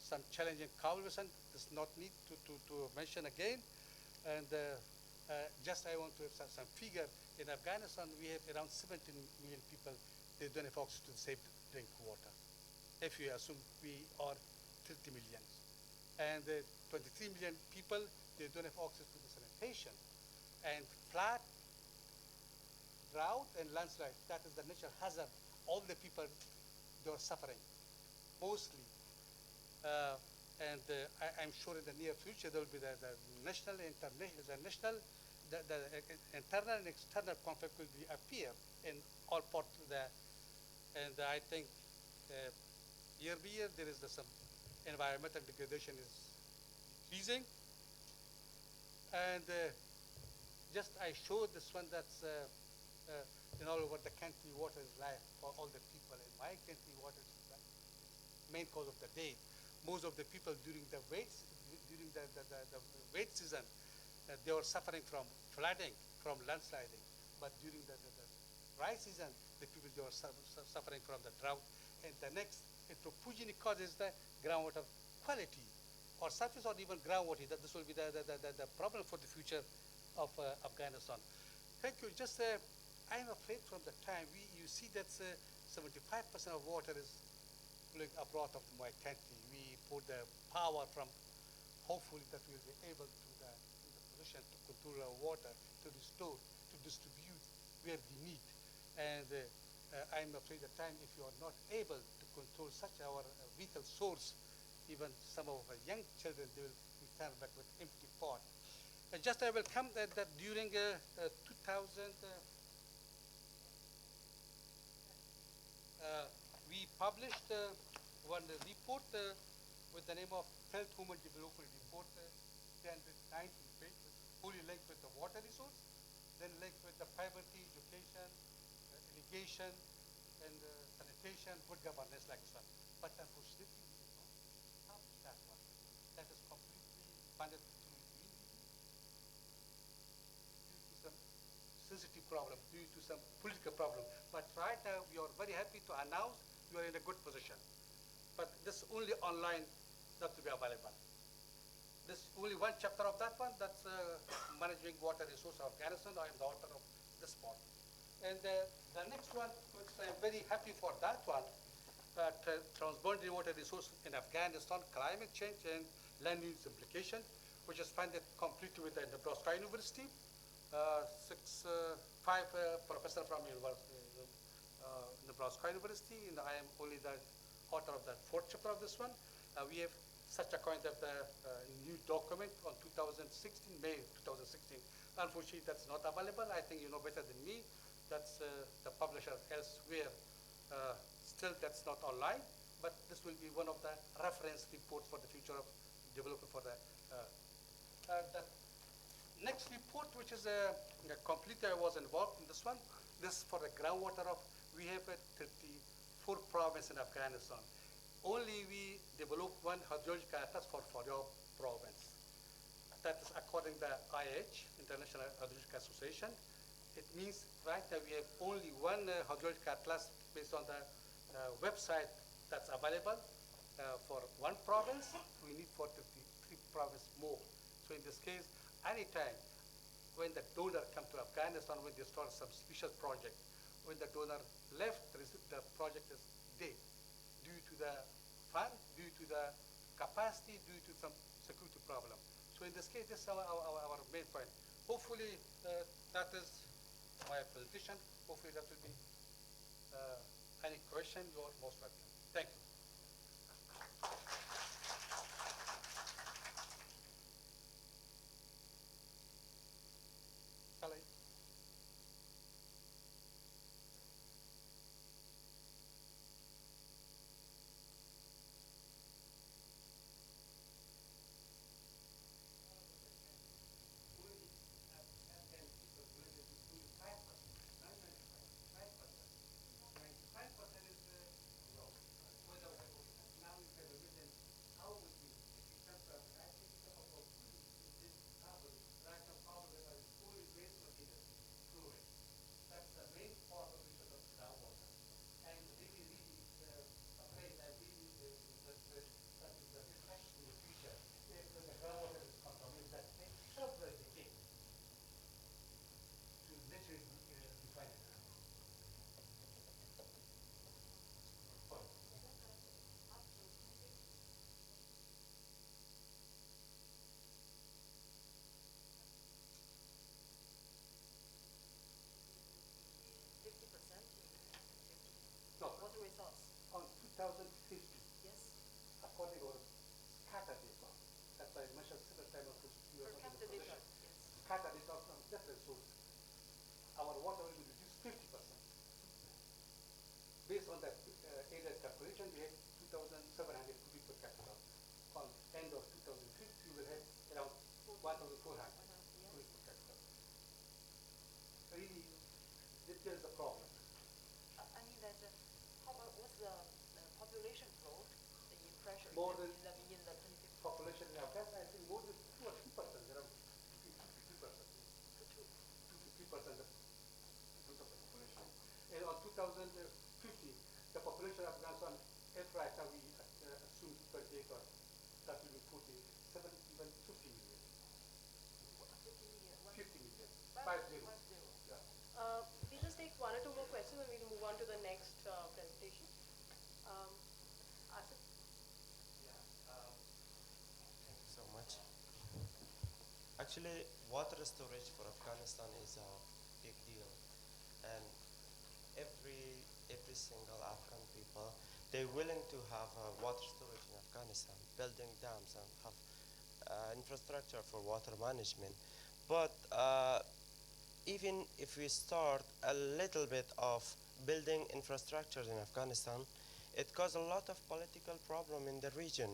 some challenging coalition does not need to mention again. And just I want to have some figure. In Afghanistan, we have around 17 million people. They don't have access to the safe drink water. If you assume we are 50 million. And 23 million people, they don't have access to the sanitation. And flat, drought, and landslide, that is the natural hazard. All the people, they are suffering, mostly. I'm sure in the near future, there will be the national, international, the internal and external conflict will appear in all parts of the, and I think year by year there is some environmental degradation is increasing. And just I showed this one that's in all over the country, water is life for all the people. In my country, water is the main cause of the day. Most of the people during the the wet season, they were suffering from flooding, from landsliding. But during the dry season, the people they were suffering from the drought. And the next anthropogenic cause is the groundwater quality, or surface, or even groundwater. That this will be the problem for the future of Afghanistan. Thank you. Just I'm afraid from the time you see that 75% of water is flowing abroad of my country. We put the power from, hopefully that we'll be able to in the position to control our water, to restore, to distribute where we need. And I'm afraid the time if you are not able to control such our vital source, even some of our young children, they will return back with empty pot. Just I will come that during 2000, we published one report with the name of Health Human Development Report, 319 pages, fully linked with the water resource, then linked with the poverty, education, irrigation, and sanitation, good governance like this one. But unfortunately, we did not publish that one. That is completely funded through UNDP due to some sensitive problem, due to some political problem. But right now, we are very happy to announce you are in a good position. But this only online not to be available. This only one chapter of that one, that's managing water resource of Afghanistan. I am the author of this part. And the next one, which I am very happy for that one, transboundary water resource in Afghanistan, climate change and land use implication, which is funded completely with the Nebraska University. Five professors from Nebraska University, and I am only the author of the fourth chapter of this one. We have such a kind of new document on 2016, May 2016. Unfortunately, that's not available. I think you know better than me. That's the publisher elsewhere. Still, that's not online, but this will be one of the reference reports for the future of development for the next report, which is completely I was involved in this one. This for the groundwater of, we have 34 provinces in Afghanistan. Only we developed one hydrological atlas for your province. That is according to the IH, International Hydrological Association. It means right now we have only one hydrological atlas based on the website that's available for one province. We need for 33 provinces more. So in this case, anytime when the donor comes to Afghanistan, when they start some special project, when the donor left, the project is dead due to the fund, due to the capacity, due to some security problem. So in this case, this is our main point. Hopefully, that is my presentation. Hopefully, that will be any question. You are most welcome. Thank you. Shall I? Water resource. On 2050, Yes. according to SCATA data, that's why I mentioned several times of this. Per capita data. Yes. SCATA data from different sources. Our water will be reduced 50%. Based on that area calculation, we had 2,700 cubic per capita. On end of 2050, we will have beforehand. Who will protect them? Really, there is a problem. I mean that, how about what's the population growth in pressure More than in the 2050? population in Afghanistan, I think more than 2 or 3%, around 2 to 3%. 2 to 3% of growth of the population. And on 2050, the population of Afghanistan, if right now we assume 28 or that will be 47, even 50 million. 50 million. 50 million. 50. 50. Yeah. We just take one or two more questions and we'll move on to the next presentation. Asif? Thank you so much. Actually, water storage for Afghanistan is a big deal, and every single Afghan people, they're willing to have water storage in Afghanistan, building dams and have infrastructure for water management. But even if we start a little bit of building infrastructure in Afghanistan, it caused a lot of political problem in the region.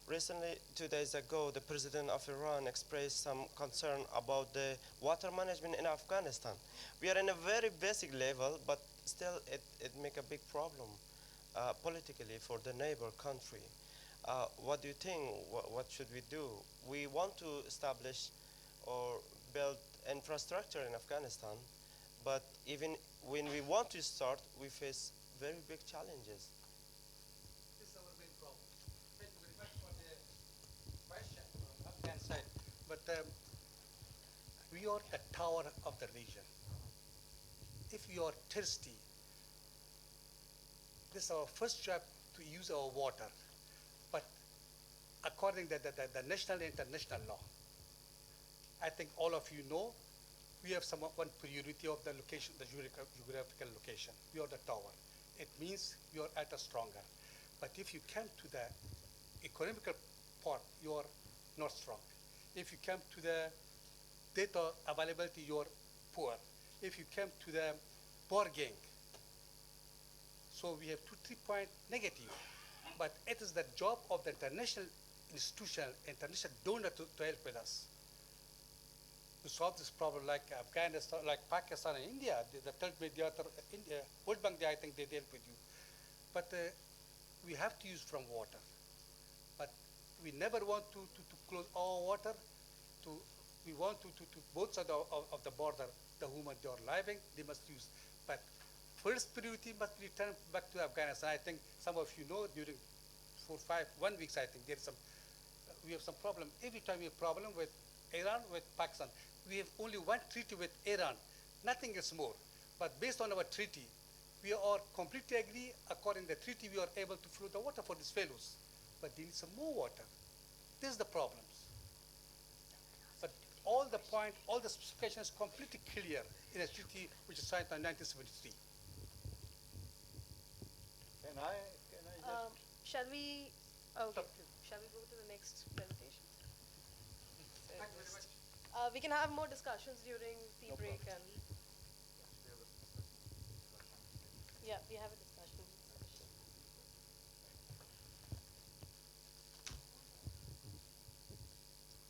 Recently, 2 days ago, the president of Iran expressed some concern about the water management in Afghanistan. We are in a very basic level, but still it make a big problem politically for the neighbor country. What do you think? What should we do? We want to establish or build infrastructure in Afghanistan, but even when we want to start, we face very big challenges. This is our main problem. Thank you very much for the question from Afghan side. But we are the tower of the region. If you are thirsty, this is our first job to use our water. But according to the national and international law, I think all of you know, we have one priority of the location, the geographical location. We are the tower. It means you are at a stronger. But if you come to the economical part, you are not strong. If you come to the data availability, you are poor. If you come to the bargaining, so we have 2-3 point negative. But it is the job of the international institution, international donor to help with us to solve this problem, like Afghanistan, like Pakistan and India, the third mediator, India, World Bank, I think they deal with you. But we have to use from water. But we never want to close all water. We want to both sides of the border, the women they are living, they must use. But first priority must be returned back to Afghanistan. I think some of you know during 1 week, I think there is we have some problem. Every time we have problem with Iran, with Pakistan, we have only one treaty with Iran, nothing is more. But based on our treaty, we are completely agree. According to the treaty, we are able to flow the water for these fellows. But they need some more water. This is the problems. But all the point, all the specifications completely clear in a treaty which is signed in 1973. Can I just Shall we? Okay. Shall we go to the next presentation? Thank you very much. We can have more discussions during tea break and yeah, we have a discussion session.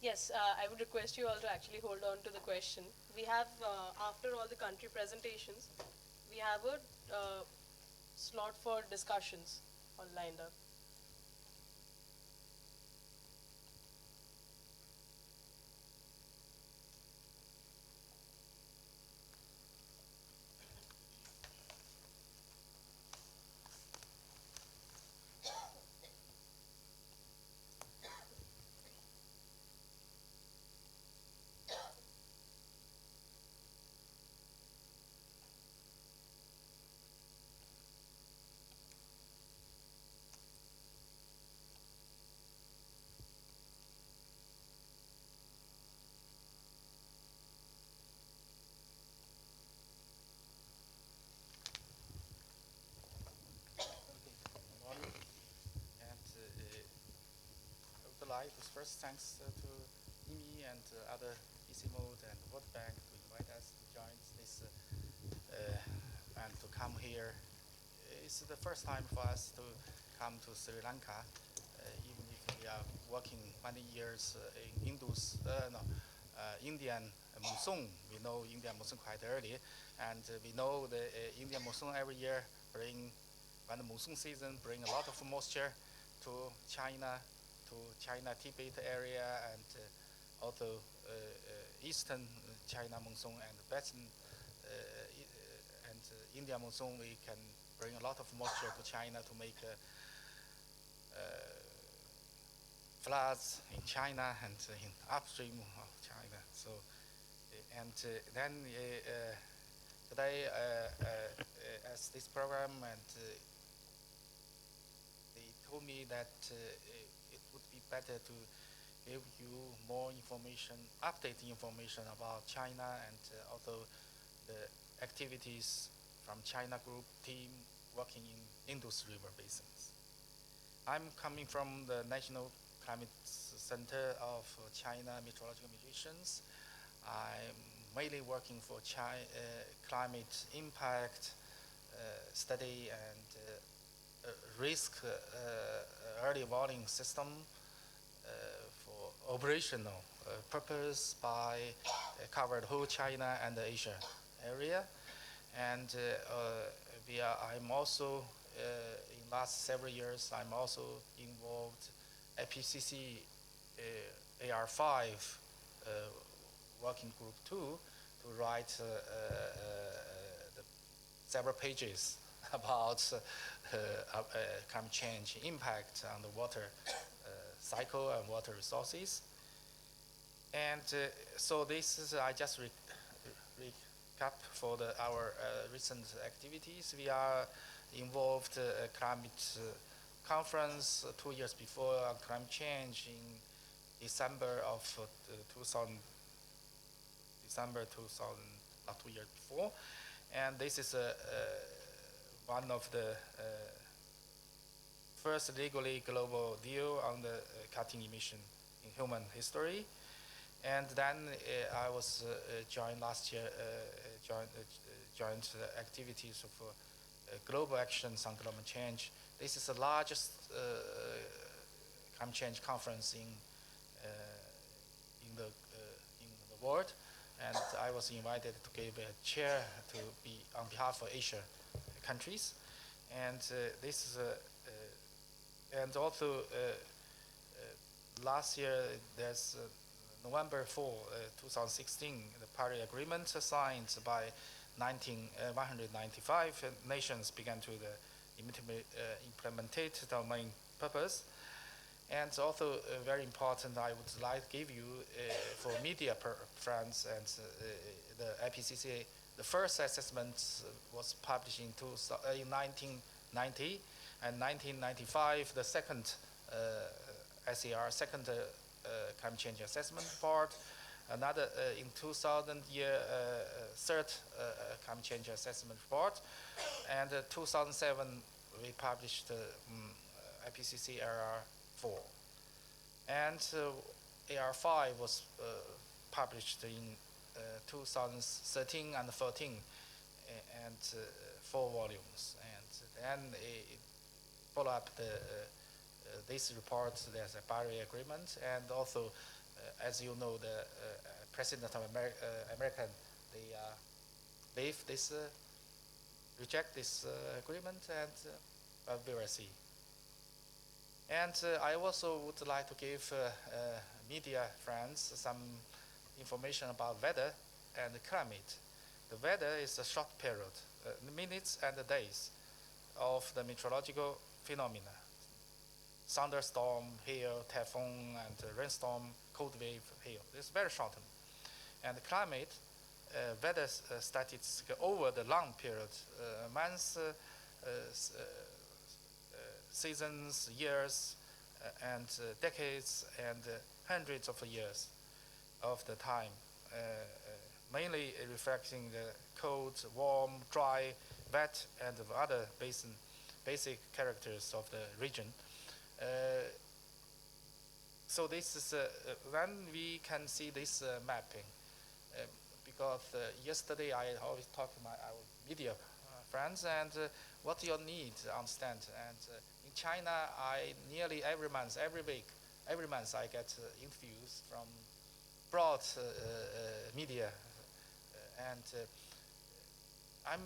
Yes, I would request you all to actually hold on to the question. We have, after all the country presentations, we have a slot for discussions all lined up. Morning. And I would like to first thanks to IMI and other EC Mode and World Bank to invite us to join this and to come here. It's the first time for us to come to Sri Lanka, even if we are working many years in Indus, Indian monsoon. We know Indian monsoon quite early, and we know the Indian monsoon every year when the monsoon season bring a lot of moisture to China Tibet area, and also eastern China monsoon and Basin and India monsoon. We can bring a lot of moisture to China to make floods in China and in upstream of China. So, and then today, as this program, and they told me that it would be better to give you more information, updated information about China, and also the activities from China group team working in Indus River basins. I'm coming from the National Climate Center of China Meteorological Missions. I'm mainly working for climate impact study and risk early warning system for operational purpose by covered whole China and the Asia area. And I'm also, in last several years, I'm also involved IPCC AR5 working group 2 to write the several pages about climate change impact on the water cycle and water resources. And so this is, I just recap for our recent activities. We are involved climate conference 2 years before on climate change in December 2000, not 2 years before. And this is one of the first legally global deal on the cutting emission in human history. And then I was joined last year, joined the activities of global actions on climate change. This is the largest climate change conference in the world, and I was invited to give a chair to be on behalf of Asia countries. And this is and also last year there's November 4, 2016, the Paris Agreement signed by 195 nations began to implement the main purpose. And also very important, I would like to give you for media friends and the IPCC, the first assessment was published in 1990, and 1995 the second SAR, second climate change assessment report. Another in 2000 year third climate change assessment report, and 2007 we published IPCC AR4, and AR5 was published in 2013 and 14, and 4 volumes, and then it follow up this report. There's a Paris Agreement, and also as you know, the President of American, they leave this, reject this agreement, and we will see. And I also would like to give media friends some information about weather and climate. The weather is a short period, minutes and days of the meteorological phenomena. Thunderstorm, hail, typhoon, and rainstorm, cold wave, hail. It's very short. And the climate, weather statistics over the long period, months, seasons, years, and decades, and hundreds of years of the time, mainly reflecting the cold, warm, dry, wet, and other basic characters of the region. So this is when we can see this mapping, because yesterday I always talk to our media friends, and what you need to understand. And in China, I nearly every month I get interviews from broad media, and I'm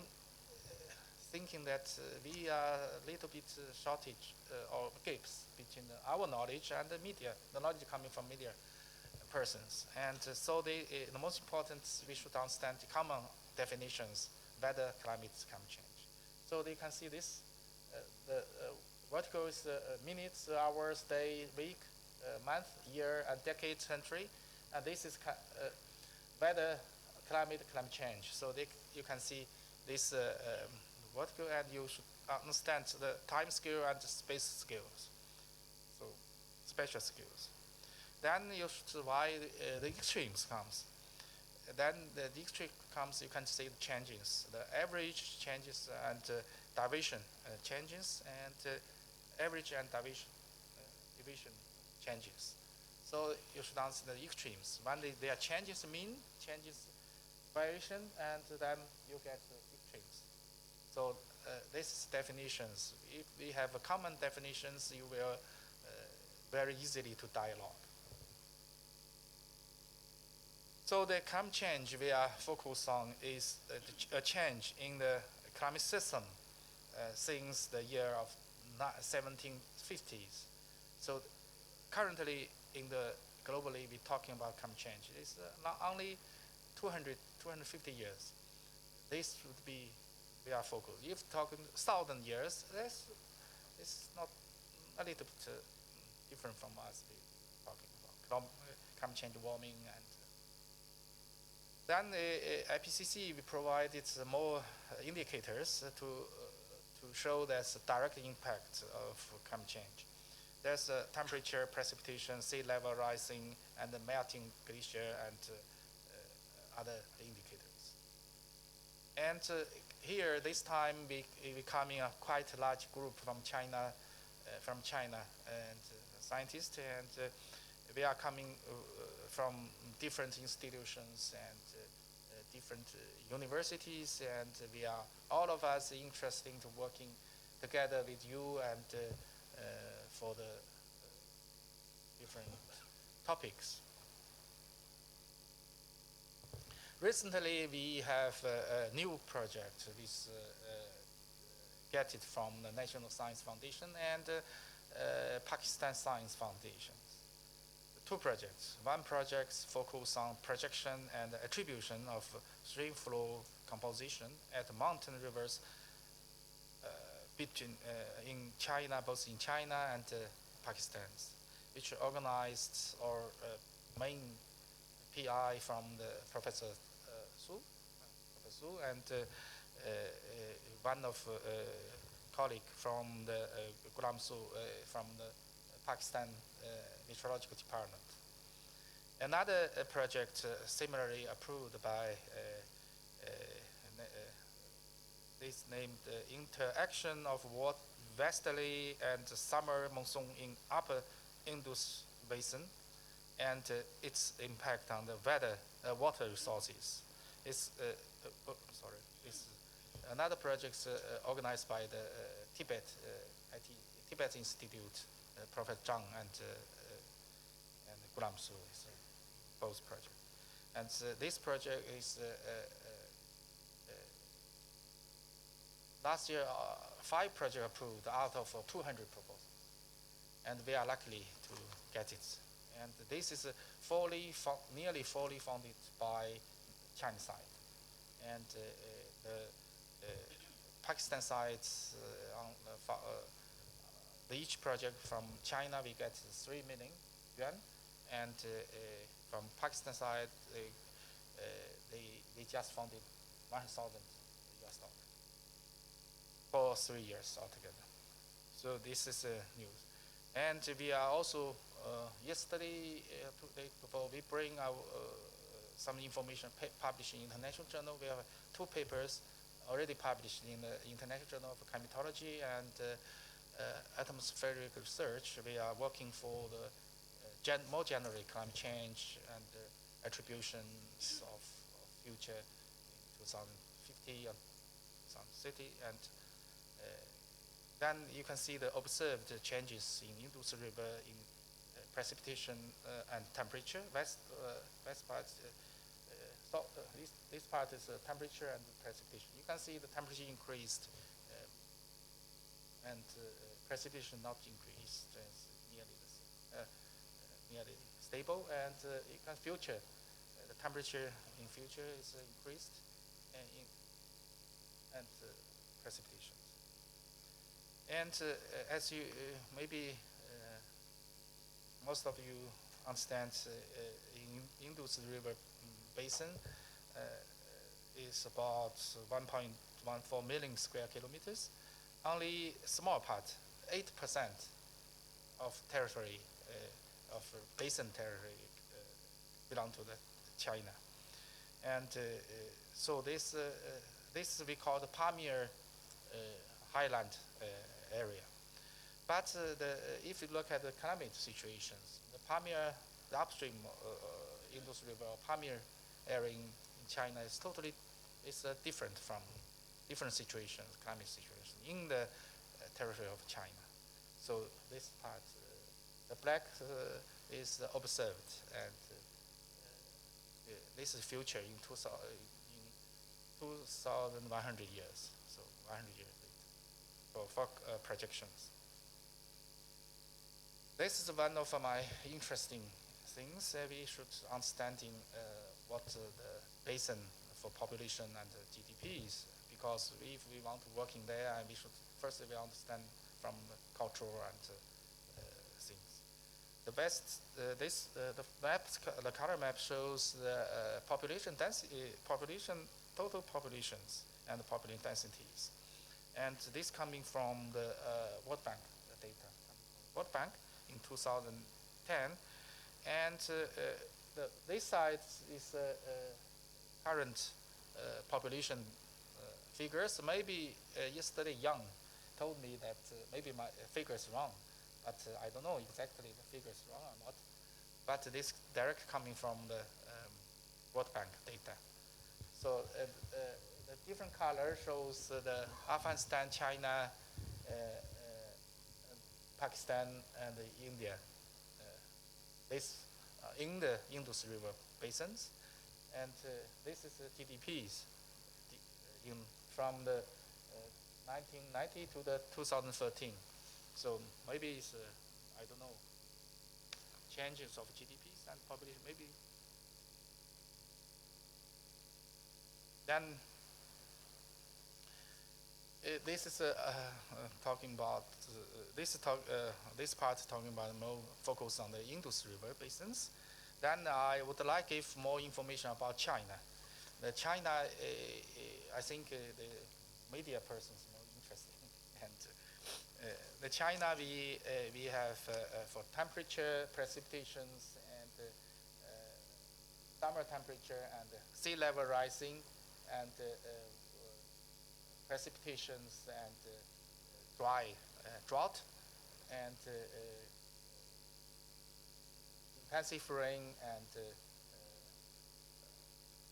thinking that we are a little bit shortage or gaps between our knowledge and the media, the knowledge coming from media persons. And so the most important, we should understand the common definitions, weather, climate change. So they can see this, the vertical is minutes, hours, day, week, month, year, and decade, century. And this is weather, climate change. So you can see this vertical, and you should understand the time scale and the space scales, so spatial scales. Then you should why the extremes comes. Then the extreme comes, you can see the changes, the average changes and deviation changes, and average and deviation changes. So you should answer the extremes. When there are changes mean, changes variation, and then you get the extremes. So this is definitions. If we have a common definitions, you will very easily to dialogue. So the climate change we are focused on is a change in the climate system since the year of 1750s. So currently globally we're talking about climate change. It's not only 250 years. This would be, we are focused. If talking 1,000 years, it's not a little bit different from us we're talking about climate change, warming, and then IPCC we provided more indicators to show there's a direct impact of climate change. There's temperature, precipitation, sea level rising, and the melting glacier, and other indicators. And here, this time, we becoming a quite large group from China, and scientists, and we are coming from different institutions and different universities, and we are all of us interested in working together with you and for the different topics. Recently, we have a new project. This get it from the National Science Foundation and Pakistan Science Foundation. Two projects. One project focuses on projection and attribution of stream flow composition at mountain rivers in China, both in China and Pakistan, which organized or main PI from the Professor Su, and one of colleague from the Ghulam Su from the Pakistan Meteorological Department. Another project similarly approved by this named Interaction of Westerly and Summer Monsoon in Upper Indus Basin and its impact on the water resources. It's another project organized by the Tibet Institute, Professor Zhang and Ghulam Su, both projects. And this project is last year 5 projects approved out of 200 proposals, and we are lucky to get it. And this is nearly fully funded by Chinese side, and the Pakistan side each project from China we get 3 million yuan, and from Pakistan side they just funded 1,000 US dollars for 3 years altogether. So this is news, and we are also yesterday we bring our some information published in International Journal. We have 2 papers already published in the International Journal of Climatology and Atmospheric Research. We are working for the more generally climate change and attributions of future in 2050 and 2060. And then you can see the observed changes in Indus River in precipitation and temperature. West part, this part is temperature and precipitation. You can see the temperature increased and precipitation not increased. It's nearly stable. And you can future, the temperature in future is increased and precipitations. And as you maybe most of you understand, in Indus River Basin is about 1.14 million square kilometers. Only small part, 8% of territory, of basin territory belong to the China. And so this we call the Pamir highland area. But if you look at the climate situations, the Pamir, the upstream Indus River or Pamir area in China is totally different from different situations, climate situations in the territory of China. So this part, the black is observed, and this is future in 2,100 years, so 100 years later, for projections. This is one of my interesting things. We should understanding what the basin for population and GDP is, because if we want to work in there, we should first understand from cultural and things. The best, the maps, the color map shows the population density, total populations and the population densities, and this coming from the World Bank data. World Bank in 2010, and this side is current population figures. Maybe yesterday Young told me that maybe my figure is wrong, but I don't know exactly the figure is wrong or not. But this direct coming from the World Bank data. So the different color shows the Afghanistan, China, Pakistan, and India. This in the Indus River basins, and this is the GDPs from the 1990 to the 2013. So maybe it's I don't know, changes of GDPs and population maybe. Then this is talking about this part is talking about more focus on the Indus River basins. Then I would like to give more information about China. The China, I think the media persons more interesting. And the China we have for temperature, precipitations, and summer temperature, and sea level rising, and precipitations, and drought, and intensive rain, and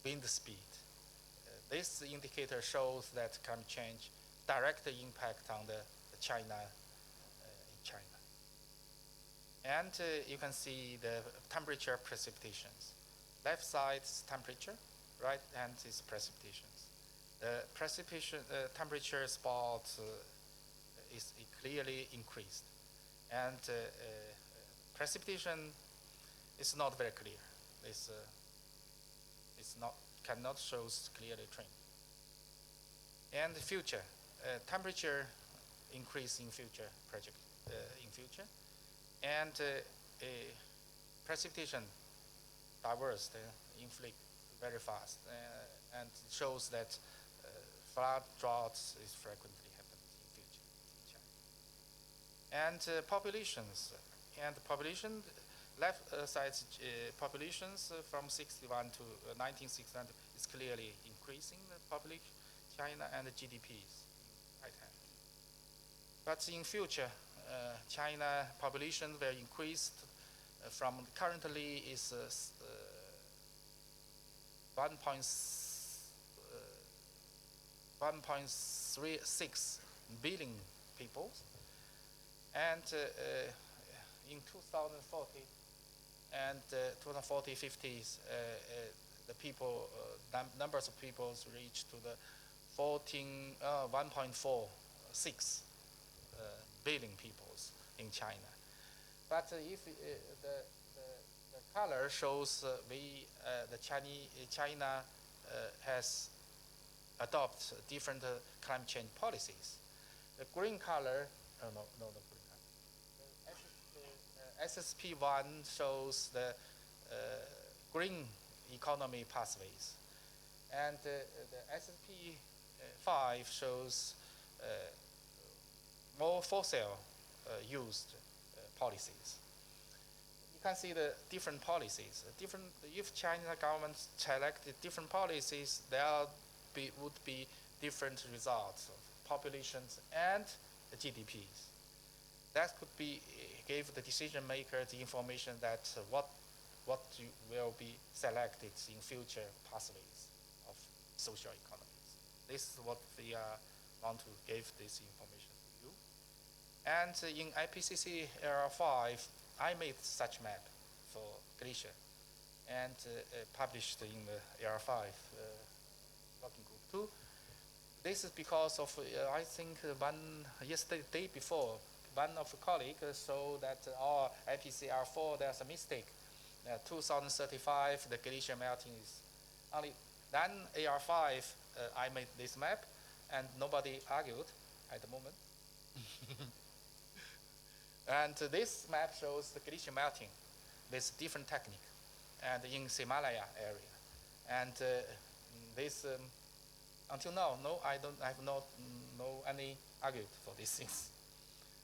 wind speed. This indicator shows that climate change direct impact on the China in China. And you can see the temperature precipitations. Left side is temperature, right hand is precipitations. The precipitation temperature spot is clearly increased, and precipitation is not very clear. It's cannot show clearly trend. And the future temperature increase in future and precipitation diverse, inflict very fast, and shows that flood droughts is frequently happening in future in China. And populations, left side populations from 61 to 1961 is clearly increasing the population China, and the GDPs right hand. But in future, China population will increase from currently is 1.36 billion people, and in 2040 and 2040, 50s, the people, numbers of peoples reach to the 1.46 billion peoples in China. But if the color shows China has adopted different climate change policies. The green color, the green color. The SSP1 shows the green economy pathways, and the SSP5 shows more fossil used policies. You can see the different policies. If China government selected different policies, there would be different results of populations and the GDPs. That could be give the decision maker the information that what will be selected in future pathways of social economies. This is what we want to give this information to you. And in IPCC Era 5, I made such map for glacier and published in the Era 5 working group 2. This is because of, I think, day before, one of the colleagues saw that our IPCC Era 4, there's a mistake. 2035, the glacier melting is only. Then AR5, I made this map, and nobody argued at the moment. And this map shows the glacier melting with different technique, and in Himalaya area. And this, until now, I have not any argument for these things.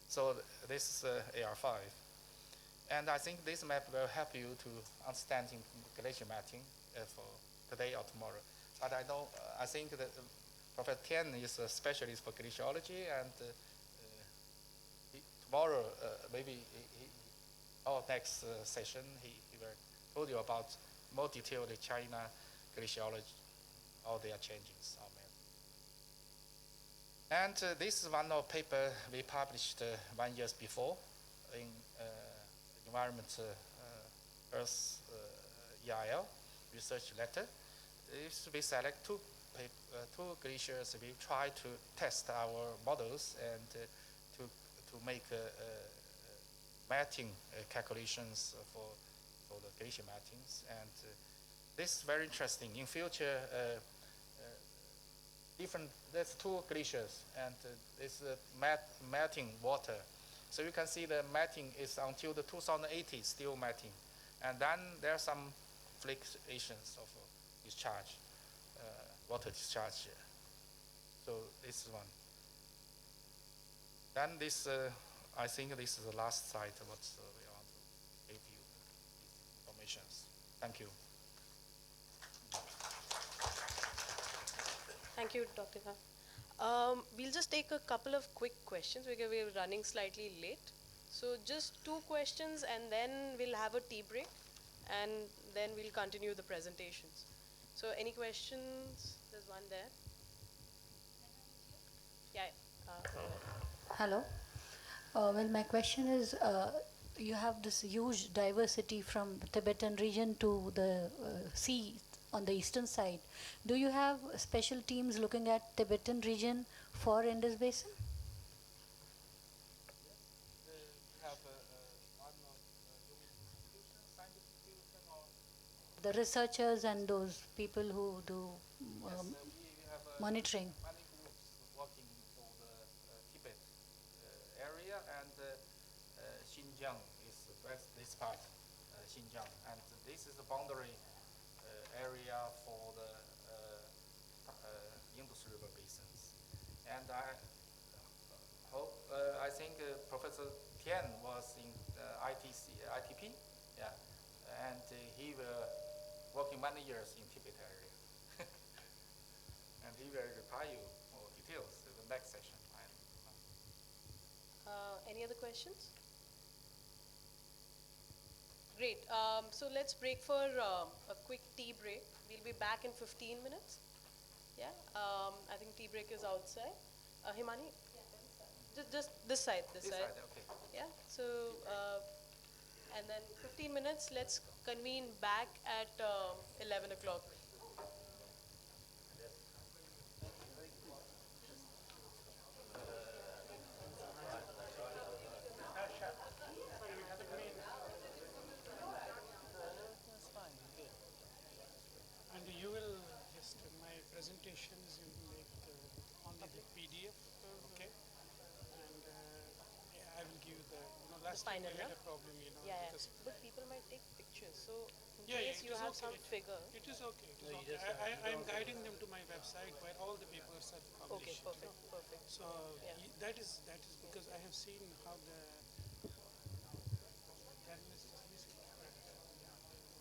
So this is AR5. And I think this map will help you to understanding glacier melting for today or tomorrow. But I think that Professor Tian is a specialist for glaciology, and tomorrow, maybe our next session, he will tell you about more detailed China glaciology, how they are changing. And this is one of paper we published 1 year before in Environment Earth EIL research letter. We select two glaciers. We try to test our models and to make melting calculations for the glacier meltings. And this is very interesting. In future, there's two glaciers, and it's melting water. So you can see the melting is until the 2080 still melting. And then there are some fluctuations of discharge, water discharge here. So this is one. Then this, I think this is the last slide what we want to give you these information. Thank you. Thank you, Dr. Khan. We'll just take a couple of quick questions because we're running slightly late. So just 2 questions, and then we'll have a tea break, and then we'll continue the presentations. So any questions? There's one there. Yeah. Hello. Well, my question is, you have this huge diversity from the Tibetan region to the sea on the eastern side. Do you have special teams looking at Tibetan region for Indus Basin? We have one scientific institution, or The researchers and those people who do we have monitoring. many groups working for the Tibet area, and Xinjiang is this part, Xinjiang, and this is the boundary area for the Indus River basins. And I think Professor Tian was in ITP, yeah, and he will working many years in Tibet area. And he will reply you more details in the next session. Any other questions? Great. So let's break for a quick tea break. We'll be back in 15 minutes. Yeah. I think tea break is outside. Himani? Yeah. Just this side. This side. Okay. Yeah. So And then 15 minutes, let's convene back at 11 o'clock. That's fine, good. And you will just, my presentations, you will make only the PDF, okay? And yeah, I will give you the, last time final, we had no? a problem, Yeah, yeah. because But people might take pictures. So in yeah, case it you is have okay. some figure. It is okay. It is No, you okay. just don't. You I'm don't guiding them to my website where all the papers are Okay, published. perfect, perfect. So Yeah. that is because I have seen how the journalists use it.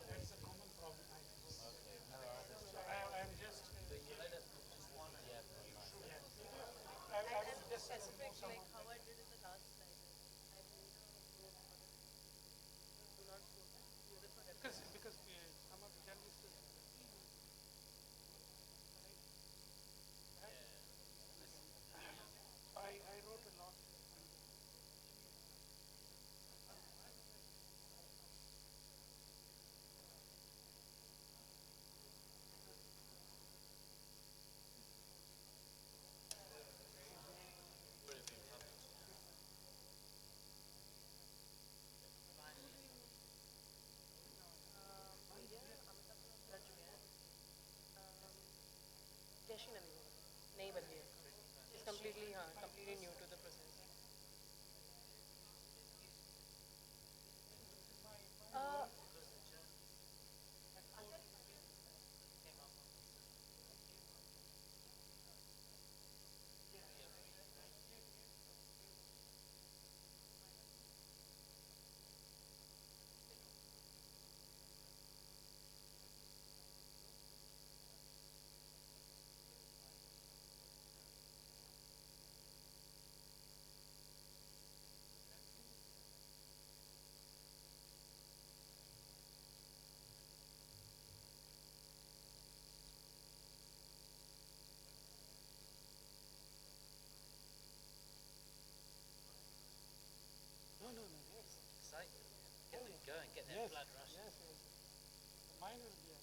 That is a common problem I face. Okay. No, So understood. I am just But you let us just PDF online. yeah. I will just Specific, some like of how them. I did in the last slide. I will do not show that. Use it for reference. Because some of the journalists I wrote a lot. जैसी नवी हो नहीं बदली है it's completely हाँ completely new to the process. No. Excitement. Get them going, get their Yes. blood rushing. Yes. Mine will be.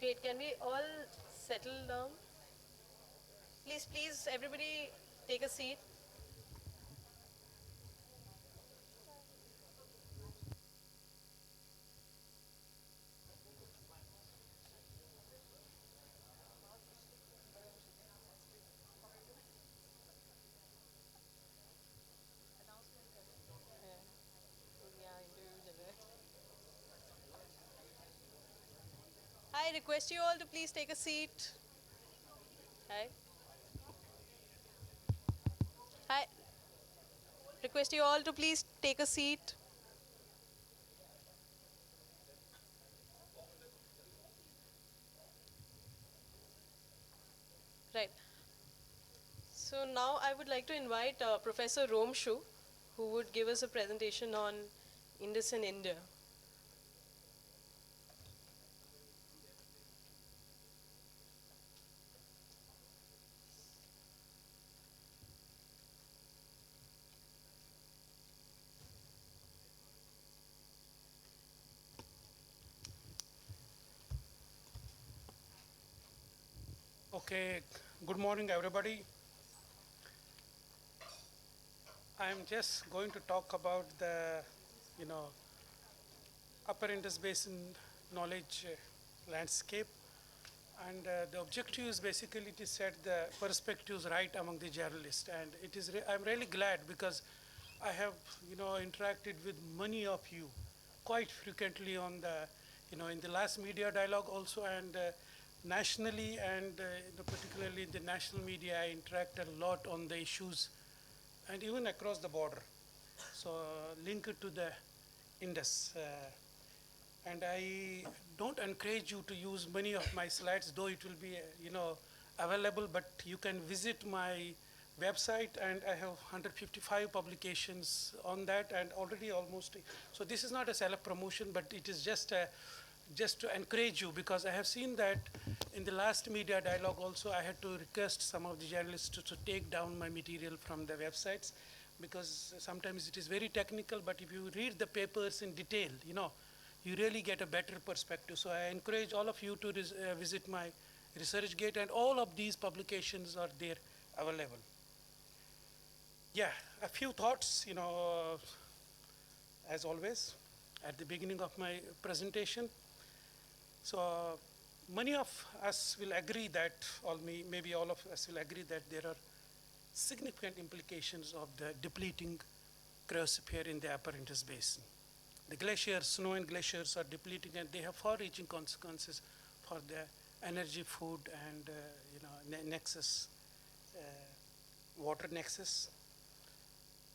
Great. Can we all settle down? Please, please, everybody take a seat. I request you all to please take a seat. Hi. I request you all to please take a seat. Right. So now I would like to invite Professor Romshu, who would give us a presentation on Indus in India. Okay, good morning everybody. I'm just going to talk about the, upper Indus Basin knowledge landscape. And the objective is basically to set the perspectives right among the journalists. And it is I'm really glad because I have, interacted with many of you quite frequently on the, in the last media dialogue also, and nationally and particularly in the national media, I interact a lot on the issues and even across the border. So linked to the Indus. And I don't encourage you to use many of my slides, though it will be, available, but you can visit my website, and I have 155 publications on that, and already almost, so this is not a self-promotion, but it is just to encourage you, because I have seen that in the last media dialogue also, I had to request some of the journalists to take down my material from the websites, because sometimes it is very technical, but if you read the papers in detail, you really get a better perspective. So I encourage all of you to visit my ResearchGate, and all of these publications are there available. Yeah, a few thoughts, as always, at the beginning of my presentation. So many of us will agree that, or maybe all of us will agree that there are significant implications of the depleting cryosphere in the upper Indus Basin. The glaciers, snow and glaciers are depleting, and they have far-reaching consequences for the energy, food, and nexus, water nexus.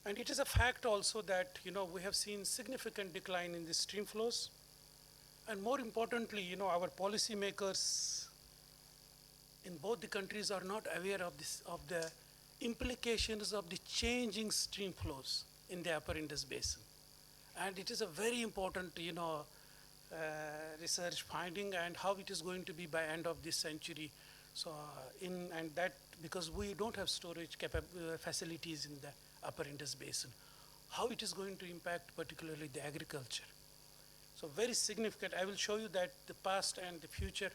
And it is a fact also that we have seen significant decline in the stream flows, and more importantly, our policymakers in both the countries are not aware of the implications of the changing stream flows in the upper Indus Basin. And it is a very important, research finding, and how it is going to be by end of this century. So, and that because we don't have storage facilities in the upper Indus Basin, how it is going to impact particularly the agriculture. So very significant. I will show you that the past and the future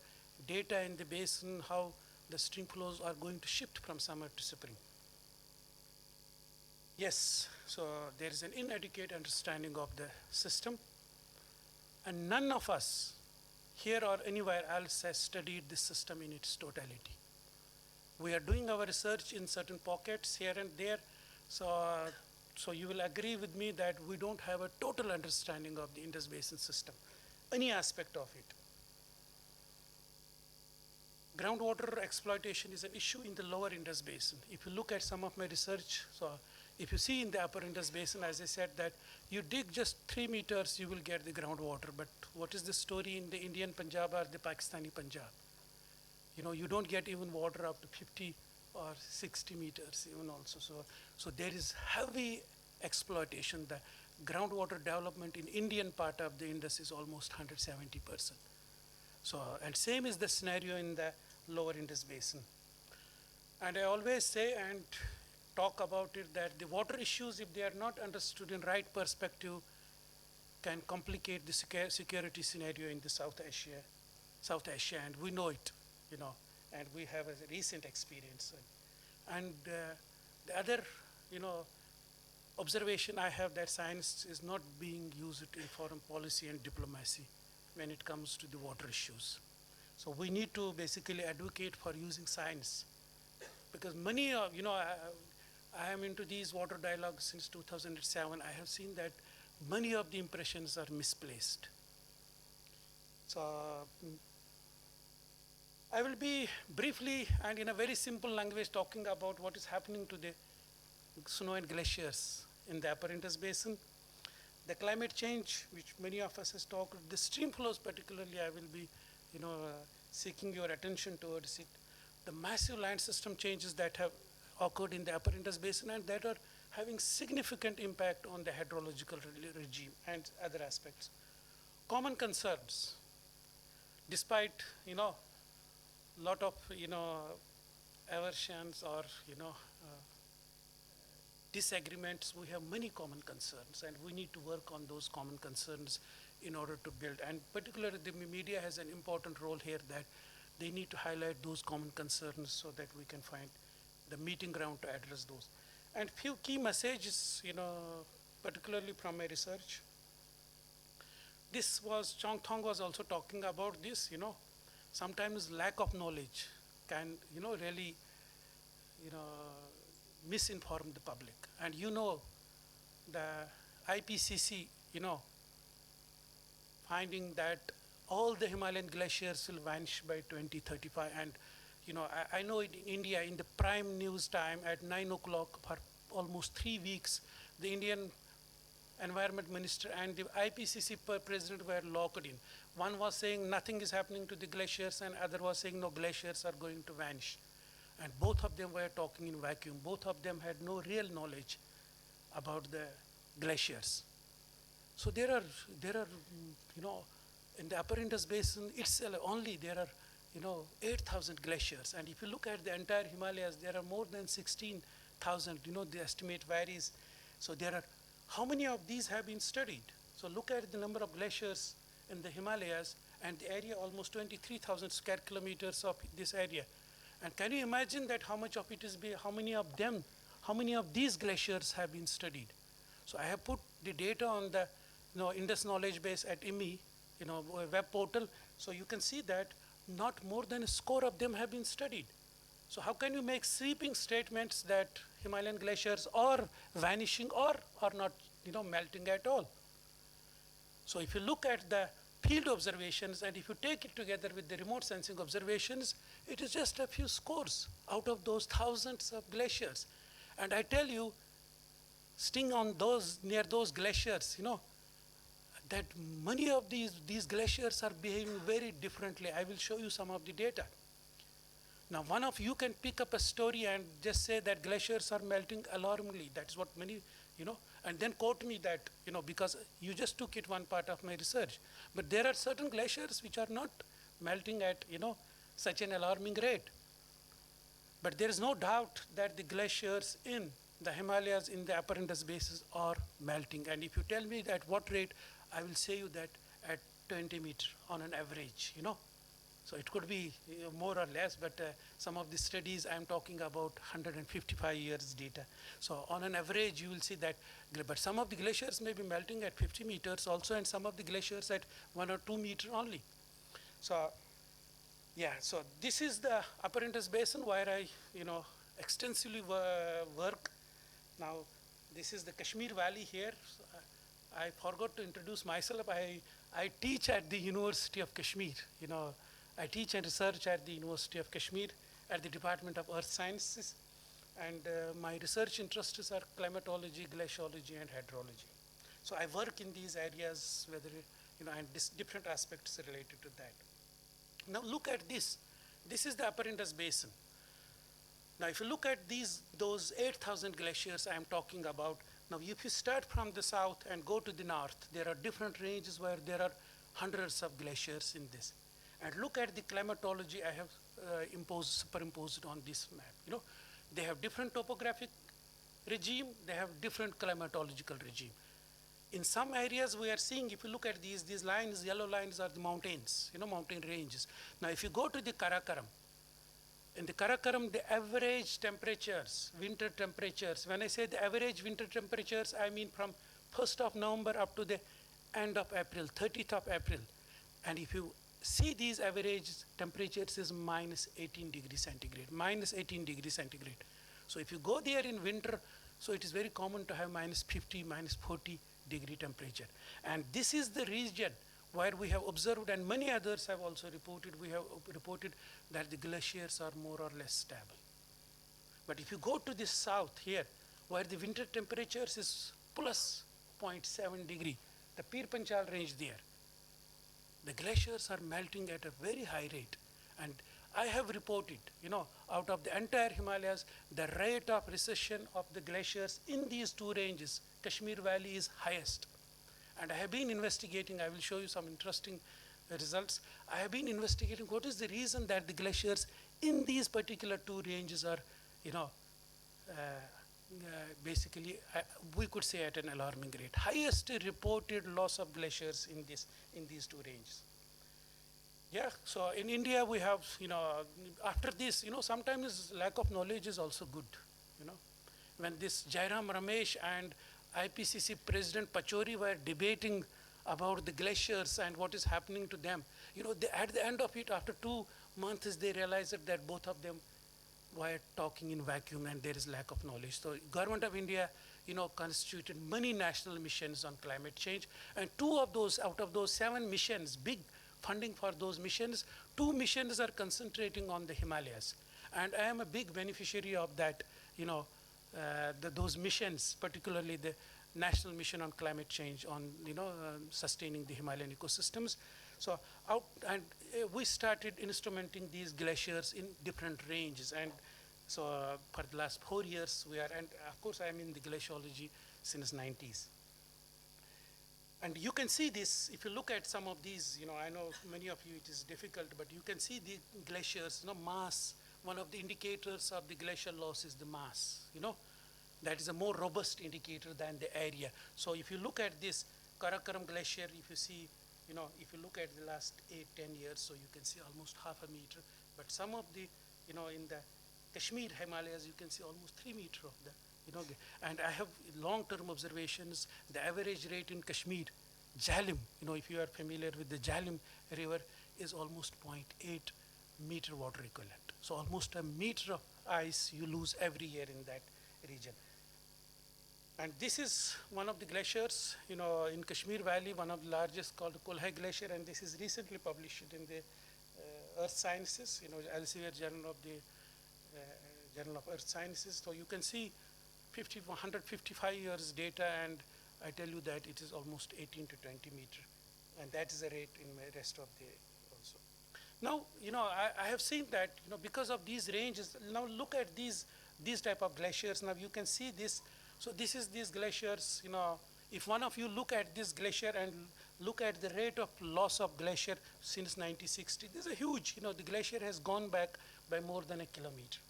data in the basin, how the stream flows are going to shift from summer to spring. Yes, so there is an inadequate understanding of the system, and none of us here or anywhere else has studied the system in its totality. We are doing our research in certain pockets here and there, so you will agree with me that we don't have a total understanding of the Indus Basin system, any aspect of it. Groundwater exploitation is an issue in the lower Indus Basin. If you look at some of my research, so if you see in the upper Indus Basin, as I said, that you dig just 3 meters, you will get the groundwater. But what is the story in the Indian Punjab or the Pakistani Punjab? You don't get even water up to 50 or 60 meters even also. So there is heavy exploitation. The groundwater development in Indian part of the Indus is almost 170%. So, and same is the scenario in the lower Indus Basin. And I always say and talk about it that the water issues, if they are not understood in right perspective, can complicate the security scenario in the South Asia South Asia, and we know it, and we have a recent experience. And the other, observation I have that science is not being used in foreign policy and diplomacy when it comes to the water issues. So we need to basically advocate for using science, because many of, I am into these water dialogues since 2007. I have seen that many of the impressions are misplaced. So I will be briefly and in a very simple language talking about what is happening to the snow and glaciers in the Upper Indus Basin. The climate change, which many of us has talked, the stream flows particularly, I will be, seeking your attention towards it. The massive land system changes that have occurred in the Upper Indus Basin and that are having significant impact on the hydrological regime and other aspects. Common concerns, despite, lot of, aversions or, disagreements, we have many common concerns, and we need to work on those common concerns in order to build. And particularly the media has an important role here, that they need to highlight those common concerns so that we can find the meeting ground to address those. And few key messages, particularly from my research. This was, Chong Thong was also talking about this, sometimes lack of knowledge can, really, misinform the public. And the IPCC, finding that all the Himalayan glaciers will vanish by 2035. And, I know in India, in the prime news time at 9 o'clock for almost 3 weeks, the Indian Environment Minister and the IPCC president were locked in. One was saying nothing is happening to the glaciers, and other was saying no, glaciers are going to vanish. And both of them were talking in vacuum. Both of them had no real knowledge about the glaciers. So there are, in the Upper Indus Basin itself only there are, 8,000 glaciers. And if you look at the entire Himalayas, there are more than 16,000, the estimate varies. So there are, how many of these have been studied? So look at the number of glaciers in the Himalayas and the area, almost 23,000 square kilometers of this area. And can you imagine that how much of it is, how many of these glaciers have been studied? So I have put the data on the Indus knowledge base at IWMI, web portal. So you can see that not more than a score of them have been studied. So how can you make sweeping statements that Himalayan glaciers are vanishing or are not, melting at all? So if you look at the field observations, and if you take it together with the remote sensing observations, it is just a few scores out of those thousands of glaciers. And I tell you, staying on those, near those glaciers, that many of these glaciers are behaving very differently. I will show you some of the data. Now, one of you can pick up a story and just say that glaciers are melting alarmingly. That's what many, and then quote me that, because you just took it one part of my research. But there are certain glaciers which are not melting at, such an alarming rate. But there is no doubt that the glaciers in the Himalayas in the Upper Indus Basin are melting. And if you tell me at what rate, I will say you that at 20 meters on an average, So it could be more or less, but some of the studies I'm talking about 155 years data. So on an average, you will see that, but some of the glaciers may be melting at 50 meters also, and some of the glaciers at 1 or 2 meters only. So, yeah, so this is the Upper Indus Basin where I, extensively work. Now, this is the Kashmir Valley here. So, I forgot to introduce myself. I teach at the University of Kashmir, I teach and research at the University of Kashmir at the Department of Earth Sciences. And my research interests are climatology, glaciology, and hydrology. So I work in these areas, whether, and different aspects related to that. Now look at this. This is the Upper Indus Basin. Now if you look at those 8,000 glaciers I'm talking about, now if you start from the south and go to the north, there are different ranges where there are hundreds of glaciers in this. And look at the climatology I have superimposed on this map. They have different topographic regime, they have different climatological regime. In some areas we are seeing, if you look at these lines, yellow lines are the mountains, mountain ranges. Now if you go to the Karakoram, in the Karakoram, the average temperatures, winter temperatures, when I say the average winter temperatures, I mean from 1st of November up to the end of April, 30th of April. And if you see these average temperatures is minus 18 degrees centigrade, minus 18 degrees centigrade. So if you go there in winter, so it is very common to have minus 50, minus 40 degree temperature. And this is the region where we have observed, and many others have also reported, we have reported that the glaciers are more or less stable. But if you go to the south here, where the winter temperatures is plus 0.7 degree, the Pir Panchal range there, the glaciers are melting at a very high rate. And I have reported, out of the entire Himalayas, the rate of recession of the glaciers in these two ranges, Kashmir Valley is highest. And I have been investigating, I will show you some interesting results. I have been investigating what is the reason that the glaciers in these particular two ranges are, basically, we could say at an alarming rate. Highest reported loss of glaciers in these two ranges. Yeah, so in India we have, after this, sometimes lack of knowledge is also good, When this Jairam Ramesh and IPCC President Pachori were debating about the glaciers and what is happening to them, at the end of it, after 2 months, they realized that both of them were talking in vacuum and there is lack of knowledge. So Government of India, constituted many national missions on climate change, and out of those 7 missions, big funding for those missions, 2 missions are concentrating on the Himalayas. And I am a big beneficiary of that, those missions, particularly the National Mission on Climate Change on, sustaining the Himalayan ecosystems. So we started instrumenting these glaciers in different ranges. And so for the last 4 years we are, and of course I am in the glaciology since 90s. And you can see this, if you look at some of these, I know many of you it is difficult, but you can see the glaciers, mass. One of the indicators of the glacial loss is the mass, That is a more robust indicator than the area. So if you look at this Karakoram glacier, if you see, if you look at the last 8-10 years, so you can see almost half a meter. But some of the, in the Kashmir Himalayas, you can see almost 3 meters of the, and I have long-term observations. The average rate in Kashmir, Jhelum, if you are familiar with the Jhelum river, is almost 0.8 meter water equivalent. So almost a meter of ice you lose every year in that region. And this is one of the glaciers, in Kashmir Valley, one of the largest, called Kolhai Glacier, and this is recently published in the Earth Sciences, Elsevier Journal of the Journal of Earth Sciences. So you can see 155 years data, and I tell you that it is almost 18 to 20 meter, and that is the rate in the rest of the also. Now, I have seen that, because of these ranges. Now look at these type of glaciers. Now you can see this. So this is these glaciers. If one of you look at this glacier and look at the rate of loss of glacier since 1960, this is a huge. The glacier has gone back by more than a kilometer.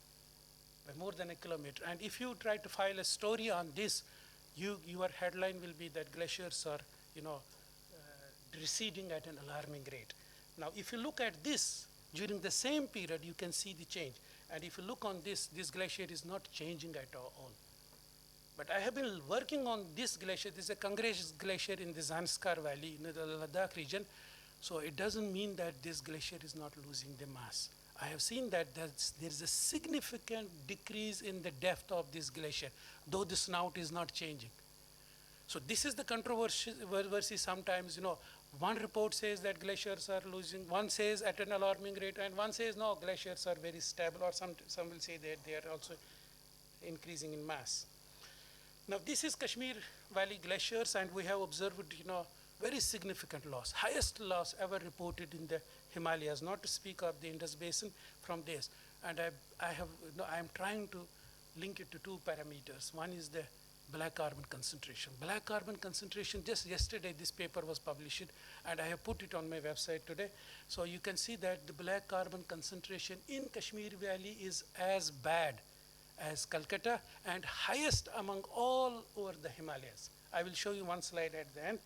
By more than a kilometer. And if you try to file a story on this, your headline will be that glaciers are, receding at an alarming rate. Now, if you look at this during the same period, you can see the change. And if you look on this glacier is not changing at all. But I have been working on this glacier. This is a Kangresh glacier in the Zanskar Valley, in the Ladakh region. So it doesn't mean that this glacier is not losing the mass. I have seen that there is a significant decrease in the depth of this glacier, though the snout is not changing. So this is the controversy sometimes, one report says that glaciers are losing, one says at an alarming rate, and one says no, glaciers are very stable, or some will say that they are also increasing in mass. Now this is Kashmir Valley glaciers, and we have observed, very significant loss, highest loss ever reported in the Himalayas, not to speak of the Indus Basin from this. And I am trying to link it to 2 parameters. One is the black carbon concentration. Black carbon concentration, just yesterday this paper was published, and I have put it on my website today. So you can see that the black carbon concentration in Kashmir Valley is as bad as Calcutta and highest among all over the Himalayas. I will show you one slide at the end.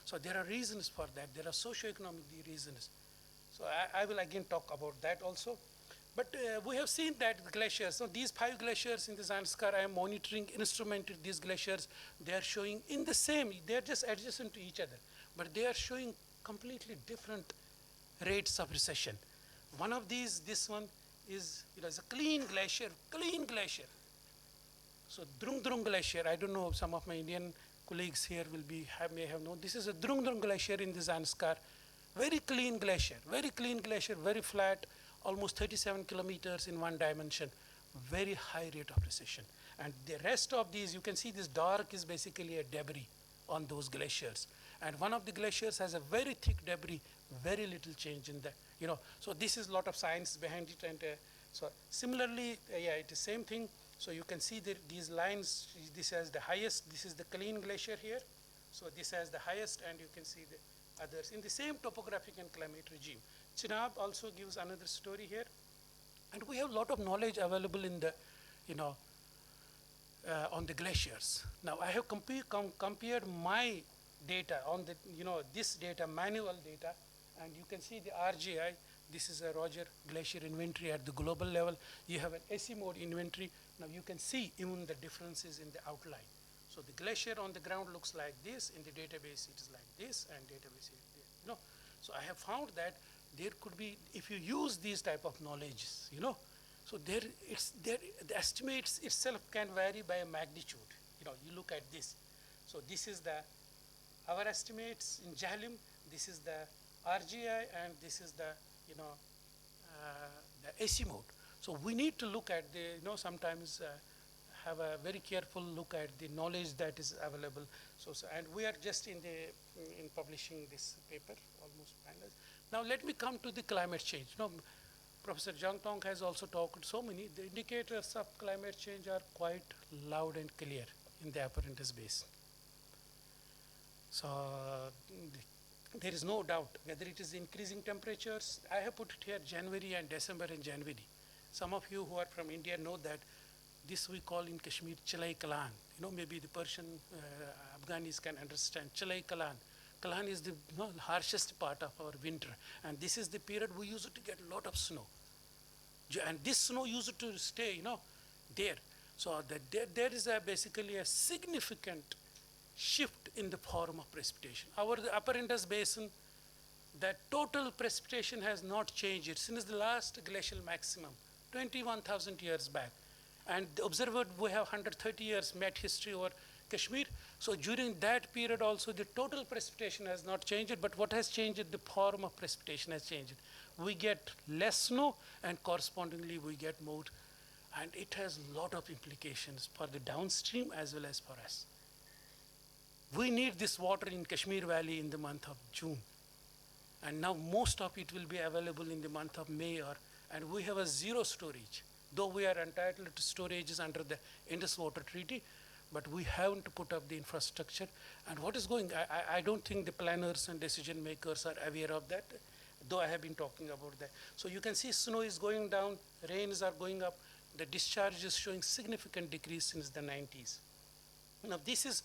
So there are reasons for that. There are socio-economic reasons. So I will again talk about that also. But we have seen that the glaciers, so these 5 glaciers in the Zanskar, I am monitoring, instrumented these glaciers. They are showing in the same, they are just adjacent to each other, but they are showing completely different rates of recession. One of these, this one is, it's a clean glacier, So Drung Drung Glacier, I don't know, some of my Indian colleagues here may have known. This is a Drung Drung Glacier in the Zanskar. Very clean glacier, very flat, almost 37 kilometers in one dimension. Very high rate of recession. And the rest of these, you can see this dark is basically a debris on those glaciers. And one of the glaciers has a very thick debris, very little change in that. So this is a lot of science behind it. And so similarly, it is same thing. So you can see these lines, this has the highest, this is the clean glacier here. So this has the highest, and you can see the others in the same topographic and climate regime. Chenab also gives another story here. And we have a lot of knowledge available in the, on the glaciers. Now I have compared my data on the, this data, manual data, and you can see the RGI. This is a Roger Glacier inventory at the global level. You have an AC mode inventory. Now you can see even the differences in the outline. So the glacier on the ground looks like this. In the database, it is like this, and database is this. So I have found that there could be, if you use these type of knowledge, so the estimates itself can vary by a magnitude. You look at this. So this is our estimates in Jahlim. This is the RGI, and this is the the AC mode. So we need to look at the, sometimes have a very careful look at the knowledge that is available. And we are just in publishing this paper, almost finalized. Now let me come to the climate change. Professor Jang Tong has also talked so many. The indicators of climate change are quite loud and clear in the Upper Indus Basin. So there is no doubt whether it is increasing temperatures. I have put it here January and December and January. Some of you who are from India know that this we call in Kashmir Chalai Kalan. Maybe the Persian Afghanis can understand Chalai Kalan. Kalan is the harshest part of our winter, and this is the period we used to get a lot of snow. And this snow used to stay, there. So there is basically a significant shift in the form of precipitation. The Upper Indus Basin, the total precipitation has not changed since the last glacial maximum, 21,000 years back. And observed, we have 130 years met history over Kashmir. So during that period also, the total precipitation has not changed, but what has changed, the form of precipitation has changed. We get less snow, and correspondingly we get more. And it has a lot of implications for the downstream as well as for us. We need this water in Kashmir Valley in the month of June. And now most of it will be available in the month of May, and we have a zero storage. Though we are entitled to storages under the Indus Water Treaty, but we haven't put up the infrastructure. And what is going, I don't think the planners and decision makers are aware of that, though I have been talking about that. So you can see snow is going down, rains are going up, the discharge is showing significant decrease since the 90s. Now this is,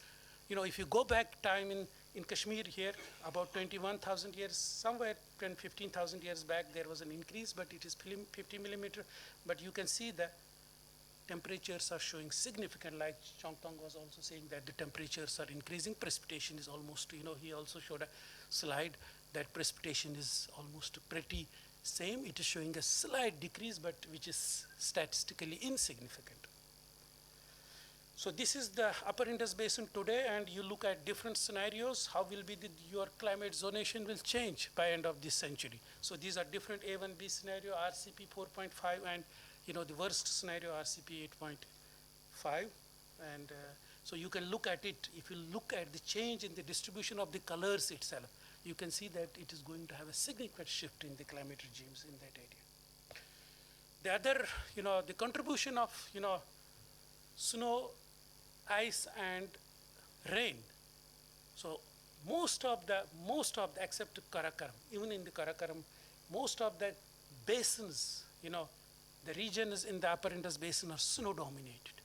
if you go back time in Kashmir here, about 21,000 years, somewhere 15,000 years back, there was an increase, but it is 50 millimeter. But you can see the temperatures are showing significant, like Chong Tong was also saying that the temperatures are increasing. Precipitation is almost, he also showed a slide that precipitation is almost pretty same. It is showing a slight decrease, but which is statistically insignificant. So this is the Upper Indus Basin today, and you look at different scenarios, how will be your climate zonation will change by end of this century. So these are different A1B scenario, RCP 4.5, and the worst scenario, RCP 8.5. And so you can look at it. If you look at the change in the distribution of the colors itself, you can see that it is going to have a significant shift in the climate regimes in that area. The other, the contribution of, snow, ice, and rain. So most of the except Karakoram, even in the Karakoram, most of the basins, the regions in the Upper Indus Basin are snow dominated.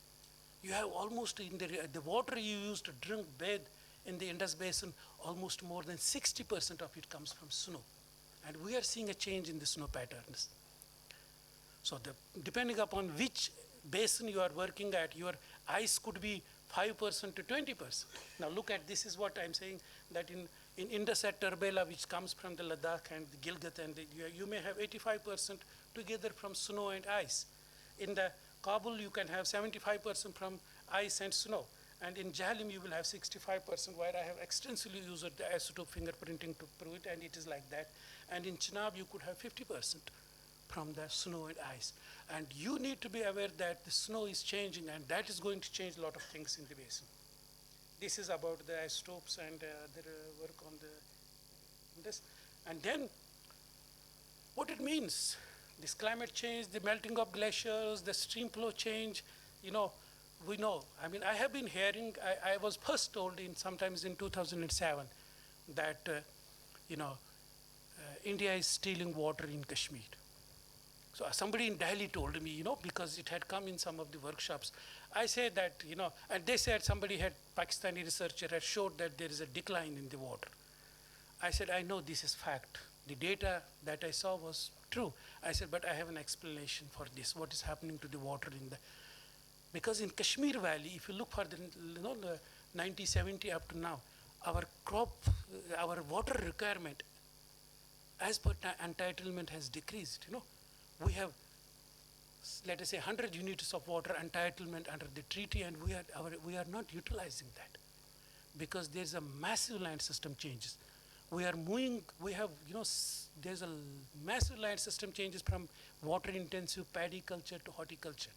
You have almost in the water you use to drink, bathe, in the Indus Basin, almost more than 60% of it comes from snow. And we are seeing a change in the snow patterns. So depending upon which basin you are working at, your ice could be 5% to 20%. Now look at, this is what I'm saying, that in Indus at Turbela, which comes from the Ladakh and the Gilgit, and you may have 85% together from snow and ice. In the Kabul, you can have 75% from ice and snow. And in Jahlim, you will have 65%, where I have extensively used the isotope fingerprinting to prove it, and it is like that. And in Chenab, you could have 50% from the snow and ice. And you need to be aware that the snow is changing, and that is going to change a lot of things in the basin. This is about the isotopes and their work on this. And then, what it means, this climate change, the melting of glaciers, the stream flow change, we know. I mean, I have been hearing, I was first told sometimes in 2007 that, India is stealing water in Kashmir. So somebody in Delhi told me, because it had come in some of the workshops. I said that, and they said Pakistani researcher had showed that there is a decline in the water. I said, I know this is fact. The data that I saw was true. I said, but I have an explanation for this, what is happening to the water because in Kashmir Valley, if you look for the 1970 up to now, our water requirement as per entitlement has decreased, We have, let us say, 100 units of water entitlement under the treaty, and we are not utilizing that because there's a massive land system changes. There's a massive land system changes from water intensive paddy culture to horticulture,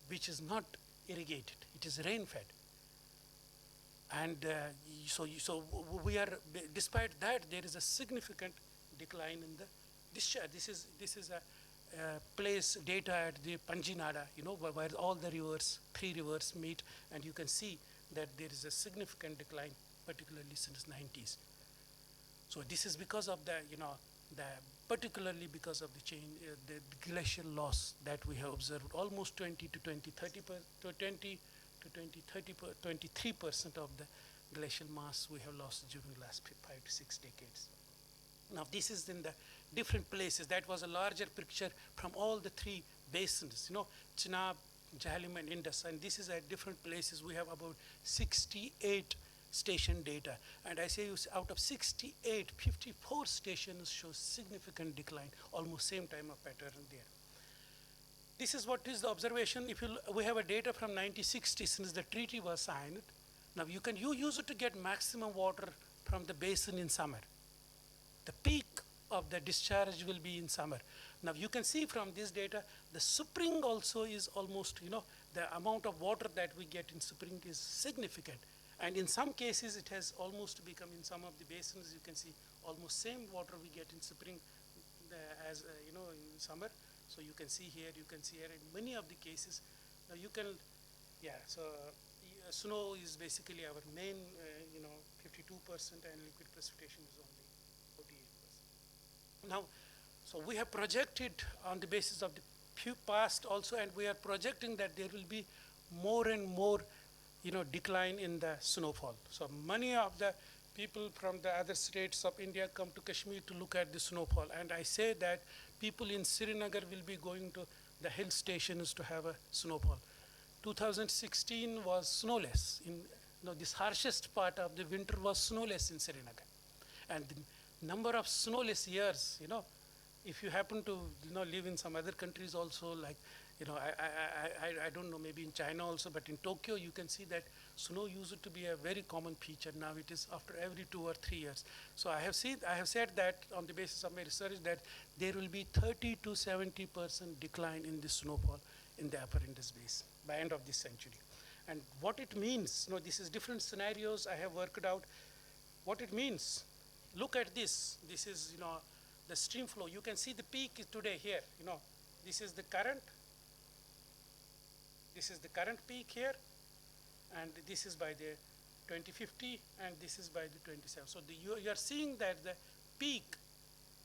which is not irrigated, it is rain fed. And so we are, despite that, there is a significant decline in the discharge. This is a place data at the Panjinada, where all the rivers, 3 rivers meet, and you can see that there is a significant decline, particularly since 90s. So this is because of particularly because of the change, the glacial loss that we have observed. Almost 23% of the glacial mass we have lost during the last 5 to 6 decades. Now this is in the different places. That was a larger picture from all the 3 basins, Chenab, Jahlim and Indus. And this is at different places. We have about 68 station data. And I say out of 68, 54 stations show significant decline, almost same time of pattern there. This is what is the observation. We have a data from 1960 since the treaty was signed. Now you use it to get maximum water from the basin in summer. The peak of the discharge will be in summer. Now you can see from this data, the spring also is almost, the amount of water that we get in spring is significant. And in some cases, it has almost become, in some of the basins, you can see almost same water we get in spring as, in summer. So you can see here, in many of the cases. Now snow is basically our main, 52%, and liquid precipitation is only 48%. Now, so we have projected on the basis of the past also, and we are projecting that there will be more and more, decline in the snowfall. So many of the people from the other states of India come to Kashmir to look at the snowfall. And I say that people in Srinagar will be going to the hill stations to have a snowfall. 2016 was snowless. This harshest part of the winter was snowless in Srinagar. And the number of snowless years, if you happen to live in some other countries also, like, I don't know, maybe in China also, but in Tokyo you can see that snow used to be a very common feature. Now it is after every 2 or 3 years. So I have said that on the basis of my research that there will be 30 to 70% decline in the snowfall in the upper Indus Basin by end of this century. And what it means, this is different scenarios I have worked out. What it means, look at this. This is, the stream flow. You can see the peak is today here. This is the current. This is the current peak here, and this is by the 2050, and this is by the 27. So you are seeing that the peak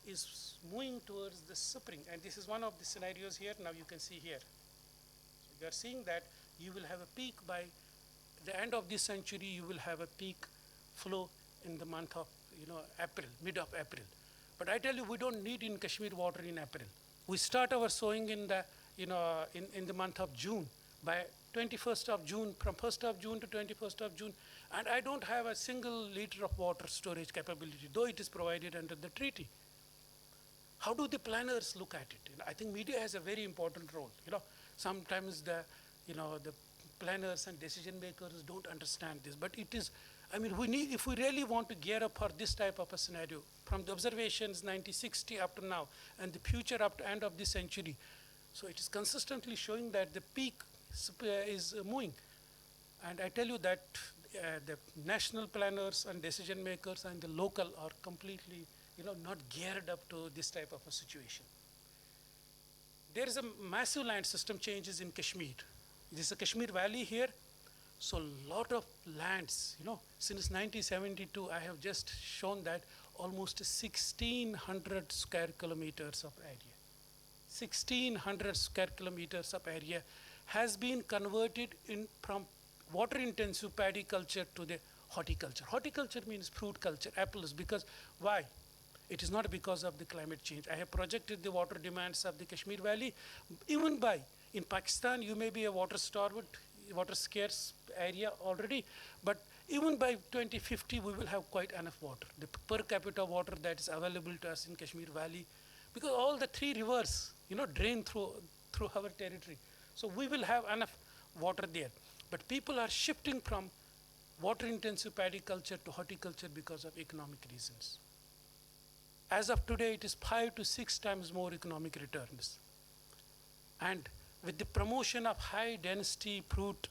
is moving towards the spring, and this is one of the scenarios here. Now you can see here. So you are seeing that you will have a peak by the end of this century. You will have a peak flow in the month of, April, mid of April. But I tell you, we don't need in Kashmir water in April. We start our sowing in the, in the month of June. By 21st of June, from 1st of June to 21st of June, and I don't have a single liter of water storage capability, though it is provided under the treaty. How do the planners look at it? I think media has a very important role. Sometimes the planners and decision makers don't understand this, but it is, we need, if we really want to gear up for this type of a scenario, from the observations 1960 up to now, and the future up to end of this century, so it is consistently showing that the peak is moving. And I tell you that the national planners and decision makers and the local are completely, not geared up to this type of a situation. There is a massive land system changes in Kashmir. This is a Kashmir Valley here. So a lot of lands, since 1972, I have just shown that almost 1,600 square kilometers of area. 1,600 square kilometers of area has been converted from water intensive paddy culture to the horticulture. Horticulture means fruit culture, apples, because why? It is not because of the climate change. I have projected the water demands of the Kashmir Valley. Even in Pakistan, you may be a water starved, water scarce area already, but even by 2050, we will have quite enough water. The per capita water that is available to us in Kashmir Valley, because all the three rivers, drain through our territory. So we will have enough water there. But people are shifting from water intensive paddy culture to horticulture because of economic reasons. As of today, it is 5 to 6 times more economic returns. And with the promotion of high density fruit,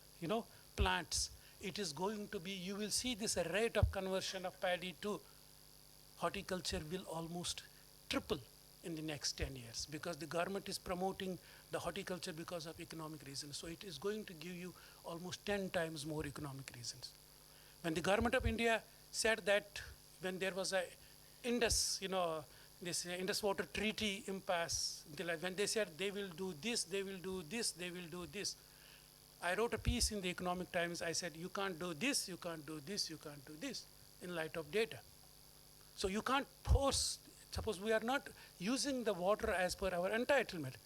plants, it is going to be, you will see this rate of conversion of paddy to horticulture will almost triple in the next 10 years, because the government is promoting the horticulture because of economic reasons. So it is going to give you almost 10 times more economic reasons. When the government of India said that, when there was a Indus, this Indus Water Treaty impasse, when they said they will do this, they will do this, they will do this, I wrote a piece in the Economic Times. I said, you can't do this, you can't do this, you can't do this, in light of data. So you can't force, suppose we are not using the water as per our entitlement,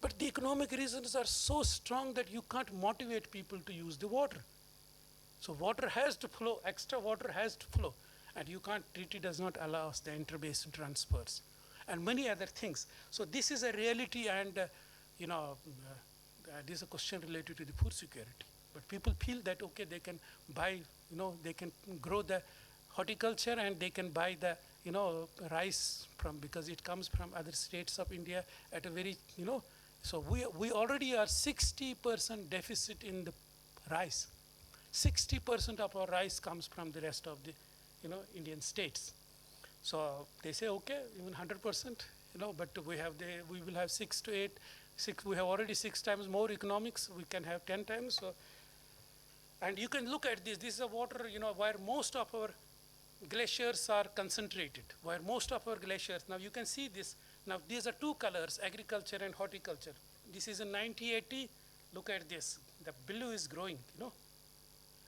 but the economic reasons are so strong that you can't motivate people to use the water. So water has to flow, extra water has to flow. And you can't, treaty does not allow us the interbasin transfers and many other things. So this is a reality, and this is a question related to the food security. But people feel that, okay, they can buy, they can grow the horticulture and they can buy the, rice from, because it comes from other states of India at a very, so we already are 60% deficit in the rice. 60% of our rice comes from the rest of the Indian states. So they say, okay, even 100%, but we will have 6 to 8, we have already 6 times more economics, we can have 10 times. So, and you can look at this is a water, where most of our glaciers are concentrated, where most of our glaciers, now you can see this, now these are 2 colors, agriculture and horticulture. This is in 1980, look at this, the blue is growing,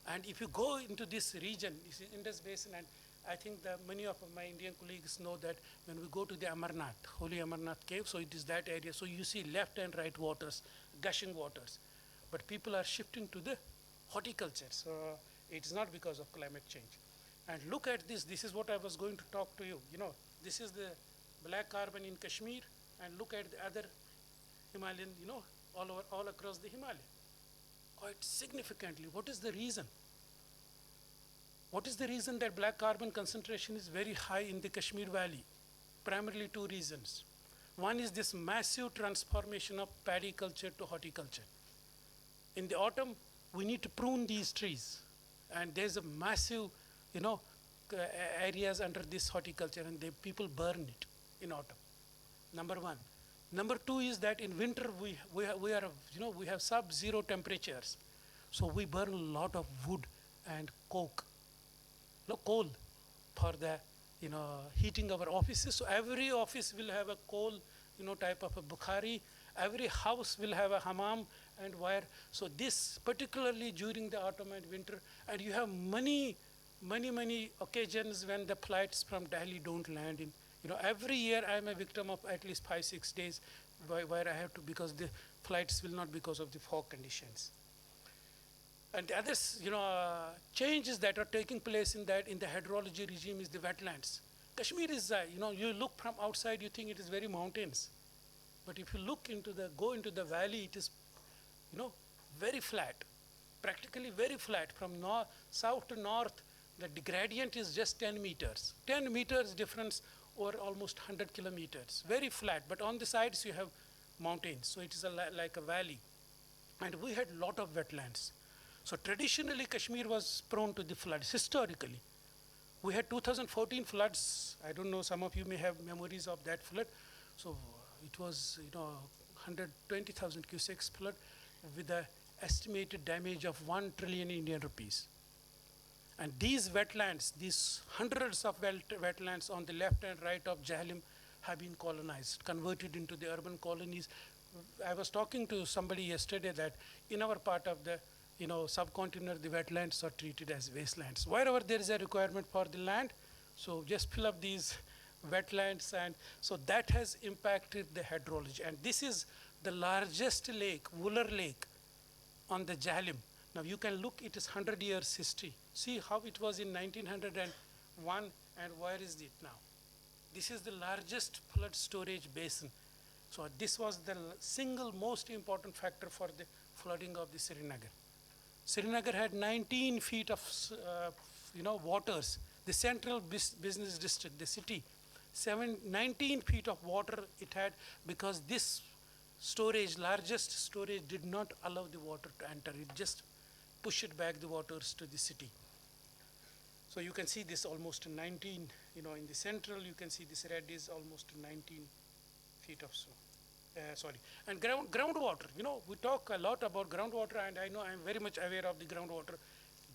And if you go into this region, this is Indus Basin, and I think that many of my Indian colleagues know that when we go to the Amarnath, Holy Amarnath cave, so it is that area. So you see left and right waters, gushing waters. But people are shifting to the horticulture. So it is not because of climate change. And look at this. This is what I was going to talk to you. This is the black carbon in Kashmir, and look at the other Himalayan, all across the Himalaya. Quite significantly. What is the reason? What is the reason that black carbon concentration is very high in the Kashmir Valley? Primarily 2 reasons. One is this massive transformation of paddy culture to horticulture. In the autumn, we need to prune these trees. And there's a massive, areas under this horticulture, and people burn it in autumn. Number 1. Number 2 is that in winter we have sub-zero temperatures, so we burn a lot of wood and coke, coal, for the heating our offices. So every office will have a coal type of a bukhari. Every house will have a hammam and wire. So this particularly during the autumn and winter, and you have many many occasions when the flights from Delhi don't land in, every year I'm a victim of at least 5-6 days where I have to, because the flights will not because of the fog conditions. And the other, changes that are taking place in the hydrology regime is the wetlands. Kashmir is, you look from outside, you think it is very mountains. But if you go into the valley, it is, very flat, practically very flat. From south to north, the gradient is just 10 meters. 10 meters difference over almost 100 kilometers. Very flat, but on the sides you have mountains. So it is like a valley. And we had a lot of wetlands. So traditionally, Kashmir was prone to the floods, historically. We had 2014 floods. I don't know, some of you may have memories of that flood. So it was, 120,000 cusecs flood with an estimated damage of 1 trillion Indian rupees. And these wetlands, these hundreds of wetlands on the left and right of Jhelum have been colonized, converted into the urban colonies. I was talking to somebody yesterday that in our part of the subcontinent, the wetlands are treated as wastelands. Wherever there is a requirement for the land, so just fill up these wetlands, and so that has impacted the hydrology. And this is the largest lake, Wular Lake, on the Jhelum. Now you can look, it is 100 years history. See how it was in 1901 and where is it now? This is the largest flood storage basin. So this was the single most important factor for the flooding of the Srinagar. Srinagar had 19 feet of waters. The central business district, the city, 19 feet of water it had, because this storage, largest storage, did not allow the water to enter. It just pushed back the waters to the city. So you can see this almost 19, in the central, you can see this red is almost 19 feet of snow. And groundwater, we talk a lot about groundwater, and I know I'm very much aware of the groundwater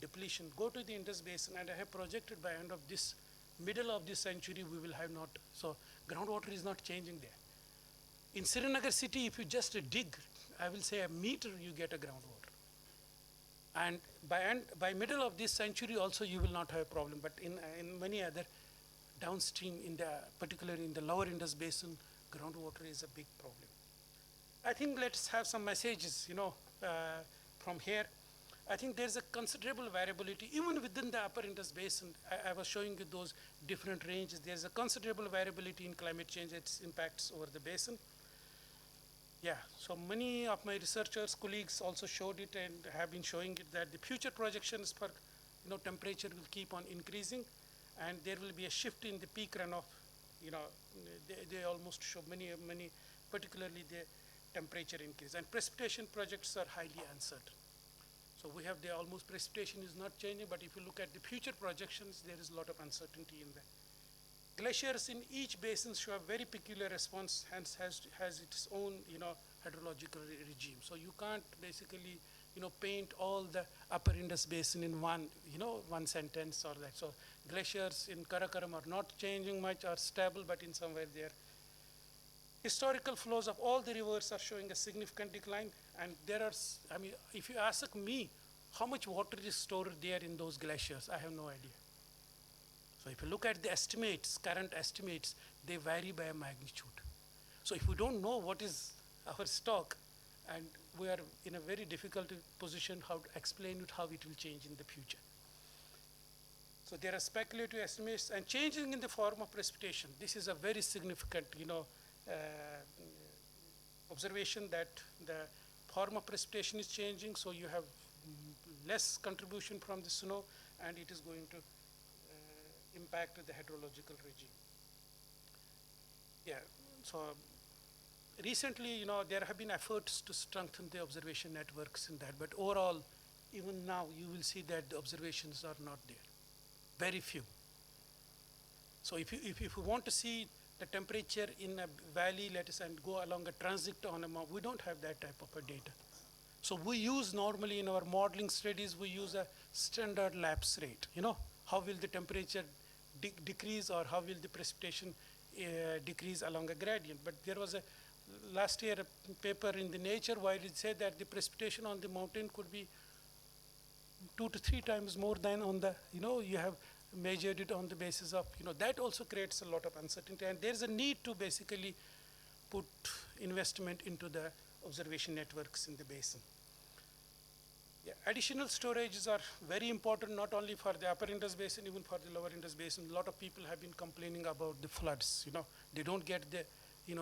depletion. Go to the Indus Basin, and I have projected by end of this, middle of this century, we will have not, so groundwater is not changing there. In Srinagar city, if you just dig, I will say a meter, you get a groundwater. And by middle of this century also, you will not have a problem. But in many other downstream, particularly in the lower Indus Basin, groundwater is a big problem. I think let's have some messages, from here. I think there's a considerable variability, even within the upper Indus Basin. I was showing you those different ranges. There's a considerable variability in climate change, its impacts over the basin. Yeah, so many of my researchers, colleagues also showed it and have been showing it that the future projections for temperature will keep on increasing, and there will be a shift in the peak runoff. They almost show many, particularly the temperature increase. And precipitation projects are highly uncertain. So we have almost precipitation is not changing, but if you look at the future projections, there is a lot of uncertainty in that. Glaciers in each basin show a very peculiar response, hence has its own hydrological regime. So you can't basically paint all the upper Indus Basin in one sentence or that. So glaciers in Karakoram are not changing much, are stable, but in somewhere they are. Historical flows of all the rivers are showing a significant decline, and there are, if you ask me how much water is stored there in those glaciers, I have no idea. So if you look at the estimates, current estimates, they vary by a magnitude. So if we don't know what is our stock, and we are in a very difficult position how to explain it, how it will change in the future. So there are speculative estimates and changing in the form of precipitation. This is a very significant, observation that the form of precipitation is changing. So you have less contribution from the snow, and it is going to impact the hydrological regime. Yeah, so recently, there have been efforts to strengthen the observation networks in that, but overall, even now, you will see that the observations are not there, very few. So if you want to see the temperature in a valley, let us, and go along a transit on a mountain, we don't have that type of a data. So we use normally in our modeling studies, we use a standard lapse rate. How will the temperature decrease, or how will the precipitation decrease along a gradient? But there was last year a paper in the Nature where it said that the precipitation on the mountain could be 2 to 3 times more than on the, you have measured it on the basis of, that also creates a lot of uncertainty. And there's a need to basically put investment into the observation networks in the basin. Yeah, additional storages are very important, not only for the upper Indus Basin, even for the lower Indus Basin. A lot of people have been complaining about the floods. They don't get the,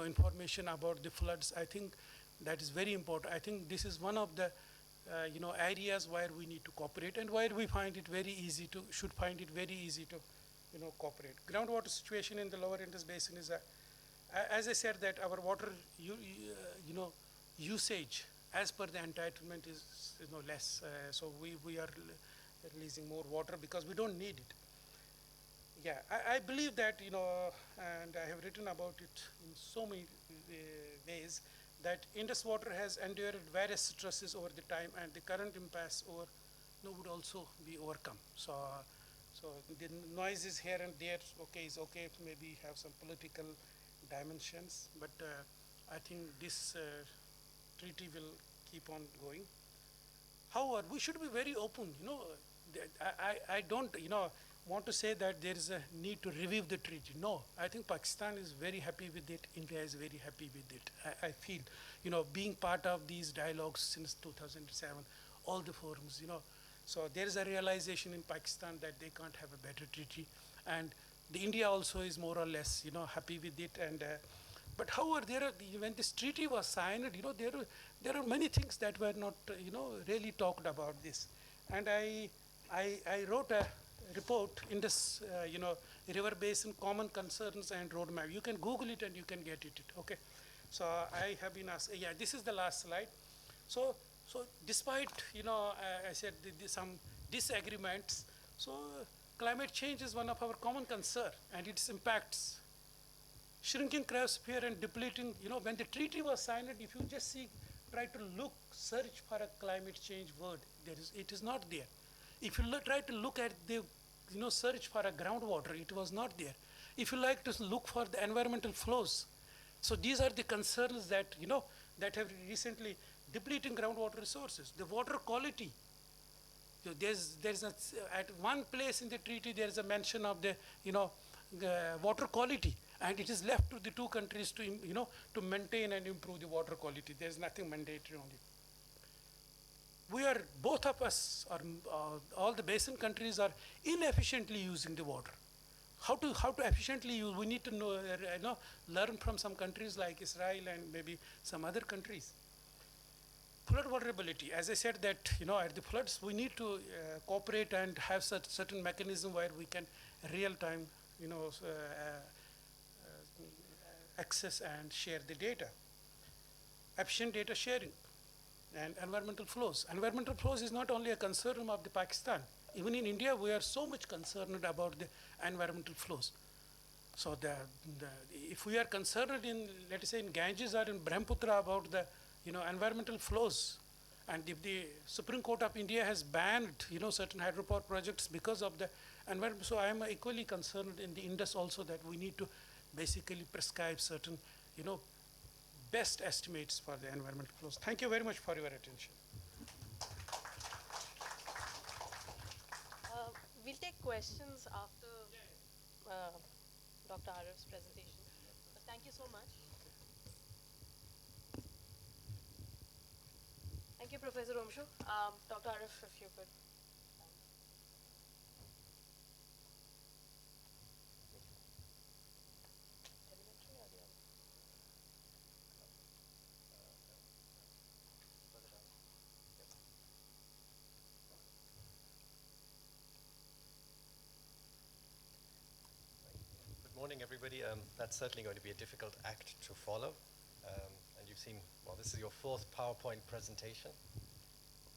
information about the floods. I think that is very important. I think this is one of the, areas where we need to cooperate and where we find it very easy to, should find it very easy to, cooperate. Groundwater situation in the lower Indus Basin is, as I said, that our water, usage as per the entitlement is, less. So we are releasing more water because we don't need it. Yeah, I believe that, and I have written about it in so many ways, that Indus water has endured various stresses over the time, and the current impasse would also be overcome. So the noises here and there, is okay, maybe have some political dimensions, but I think this treaty will keep on going. However, we should be very open. I don't, want to say that there is a need to review the treaty. No, I think Pakistan is very happy with it. India is very happy with it. I feel, being part of these dialogues since 2007, all the forums, So there is a realization in Pakistan that they can't have a better treaty, and the India also is more or less, happy with it. And but however, when this treaty was signed, there are many things that were not, really talked about this. And I wrote a report in this, River Basin Common Concerns and Roadmap. You can Google it and you can get it. Okay. So I have been asked. Yeah, this is the last slide. So despite, I said some disagreements, so climate change is one of our common concern and its impacts. Shrinking cryosphere and depleting, when the treaty was signed, if you just try to search for a climate change word, it is not there. If you try to look at the, search for a groundwater, it was not there. If you like to look for the environmental flows, so these are the concerns that, that have recently depleting groundwater resources. The water quality, there's at one place in the treaty, there is a mention of the, water quality. And it is left to the two countries to, to maintain and improve the water quality. There's nothing mandatory on it. Both of us, all the basin countries are inefficiently using the water. How to efficiently use, we need to know, learn from some countries like Israel and maybe some other countries. Flood vulnerability, as I said that, at the floods, we need to cooperate and have certain mechanism where we can real time, access and share the data. Efficient data sharing and environmental flows. Environmental flows is not only a concern of the Pakistan. Even in India, we are so much concerned about the environmental flows. So if we are concerned in, let us say, in Ganges or in Brahmaputra about the, environmental flows, and if the Supreme Court of India has banned, certain hydropower projects because of the environment, so I am equally concerned in the Indus also that we need to basically prescribe certain, best estimates for the environmental flows. Thank you very much for your attention. We'll take questions after Dr. Arif's presentation. But thank you so much. Thank you, Professor Omshu. Dr. Arif, if you could. Good morning, everybody. That's certainly going to be a difficult act to follow. And you've seen, well, this is your fourth PowerPoint presentation.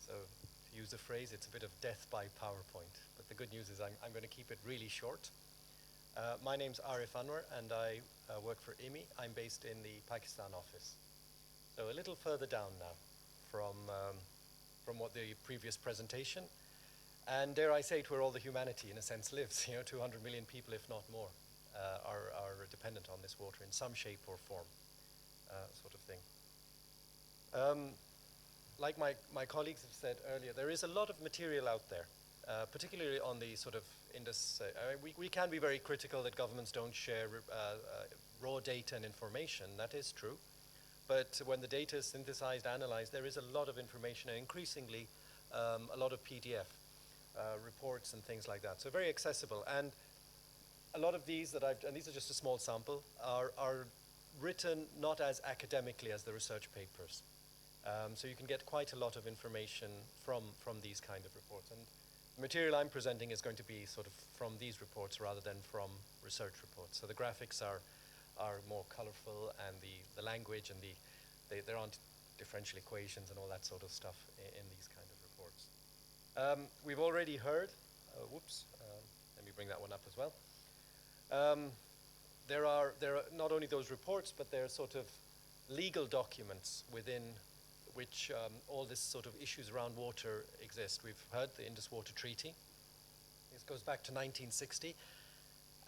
So to use the phrase, it's a bit of death by PowerPoint. But the good news is I'm going to keep it really short. My name's Arif Anwar, and I work for IWMI. I'm based in the Pakistan office. So a little further down now from what the previous presentation. And dare I say it, where all the humanity, in a sense, lives. 200 million people, if not more, are dependent on this water in some shape or form, sort of thing. like my colleagues have said earlier, there is a lot of material out there, particularly on the sort of Indus. We can be very critical that governments don't share raw data and information. That is true. But when the data is synthesized, analyzed, there is a lot of information and increasingly a lot of PDF reports and things like that. So very accessible. And a lot of these that and these are just a small sample, are written not as academically as the research papers. So you can get quite a lot of information from these kind of reports. And the material I'm presenting is going to be sort of from these reports rather than from research reports. So the graphics are more colorful, and the language and there aren't differential equations and all that sort of stuff in these kind of reports. We've already heard, let me bring that one up as well. There are not only those reports, but there are sort of legal documents within which all this sort of issues around water exist. We've heard the Indus Water Treaty. This goes back to 1960.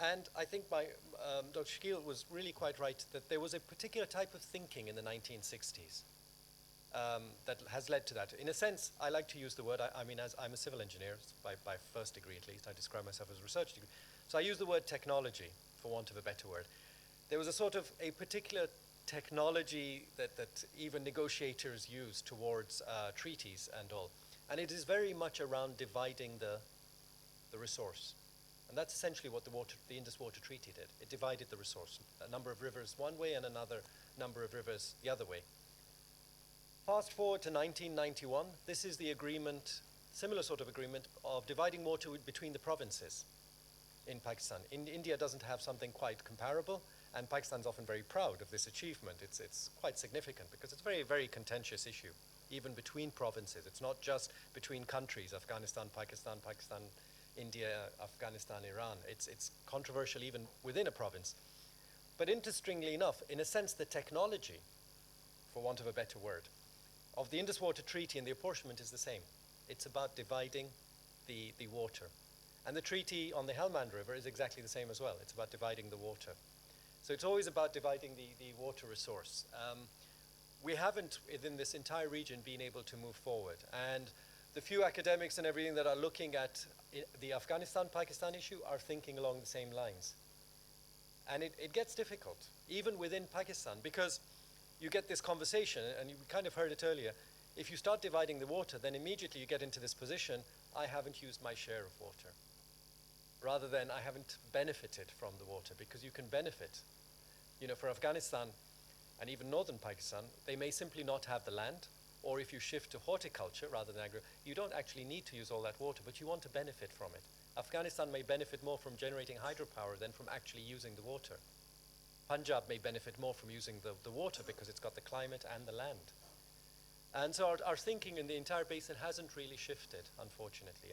And I think Dr. Shakil was really quite right that there was a particular type of thinking in the 1960s that has led to that. In a sense, I like to use the word, as I'm a civil engineer, by first degree at least, I describe myself as a research degree. So I use the word technology, for want of a better word. There was a particular technology that even negotiators use towards treaties and all. And it is very much around dividing the resource. And that's essentially what the Indus Water Treaty did. It divided the resource, a number of rivers one way and another number of rivers the other way. Fast forward to 1991, this is the agreement, similar sort of agreement, of dividing water between the provinces in Pakistan. India doesn't have something quite comparable, and Pakistan's often very proud of this achievement. It's quite significant because it's a very, very contentious issue, even between provinces. It's not just between countries, Afghanistan, Pakistan, India, Afghanistan, Iran. It's controversial even within a province. But interestingly enough, in a sense, the technology, for want of a better word, of the Indus Water Treaty and the apportionment is the same. It's about dividing the water. And the treaty on the Helmand River is exactly the same as well. It's about dividing the water. So it's always about dividing the water resource. We haven't, within this entire region, been able to move forward. And the few academics and everything that are looking at the Afghanistan-Pakistan issue are thinking along the same lines. And it gets difficult, even within Pakistan, because you get this conversation, and you kind of heard it earlier. If you start dividing the water, then immediately you get into this position, I haven't used my share of water, rather than I haven't benefited from the water, because you can benefit. For Afghanistan and even northern Pakistan, they may simply not have the land, or if you shift to horticulture rather than you don't actually need to use all that water, but you want to benefit from it. Afghanistan may benefit more from generating hydropower than from actually using the water. Punjab may benefit more from using the water because it's got the climate and the land. And so our thinking in the entire basin hasn't really shifted, unfortunately.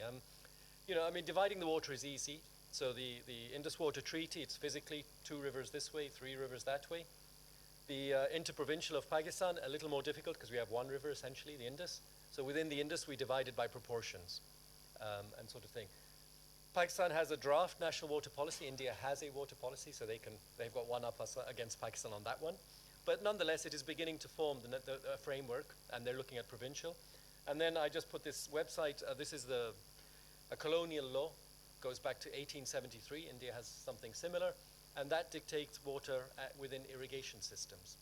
Dividing the water is easy. So the Indus Water Treaty, it's physically 2 rivers this way, 3 rivers that way. The interprovincial of Pakistan, a little more difficult because we have 1 river essentially, the Indus. So within the Indus, we divide it by proportions and sort of thing. Pakistan has a draft national water policy. India has a water policy, so they've got one up us against Pakistan on that one. But nonetheless, it is beginning to form the framework, and they're looking at provincial. And then I just put this website. This is a colonial law, goes back to 1873. India has something similar, and that dictates water within irrigation systems.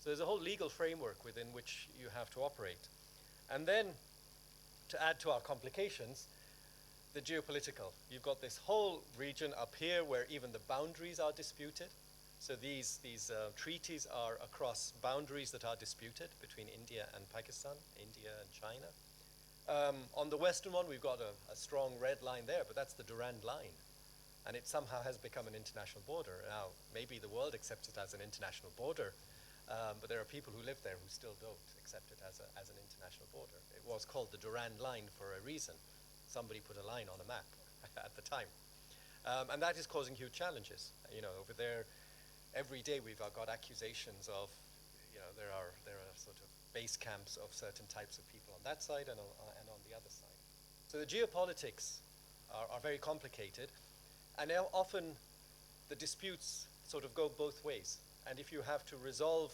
So there's a whole legal framework within which you have to operate. And then, to add to our complications, the geopolitical. You've got this whole region up here where even the boundaries are disputed. So these treaties are across boundaries that are disputed between India and Pakistan, India and China. On the western one, we've got a strong red line there, but that's the Durand line. And it somehow has become an international border. Now, maybe the world accepts it as an international border, but there are people who live there who still don't accept it as an international border. It was called the Durand line for a reason. Somebody put a line on a map at the time. And that is causing huge challenges. Over there, every day we've got accusations of, there are sort of base camps of certain types of people on that side and on the other side. So the geopolitics are very complicated, and now often the disputes sort of go both ways. And if you have to resolve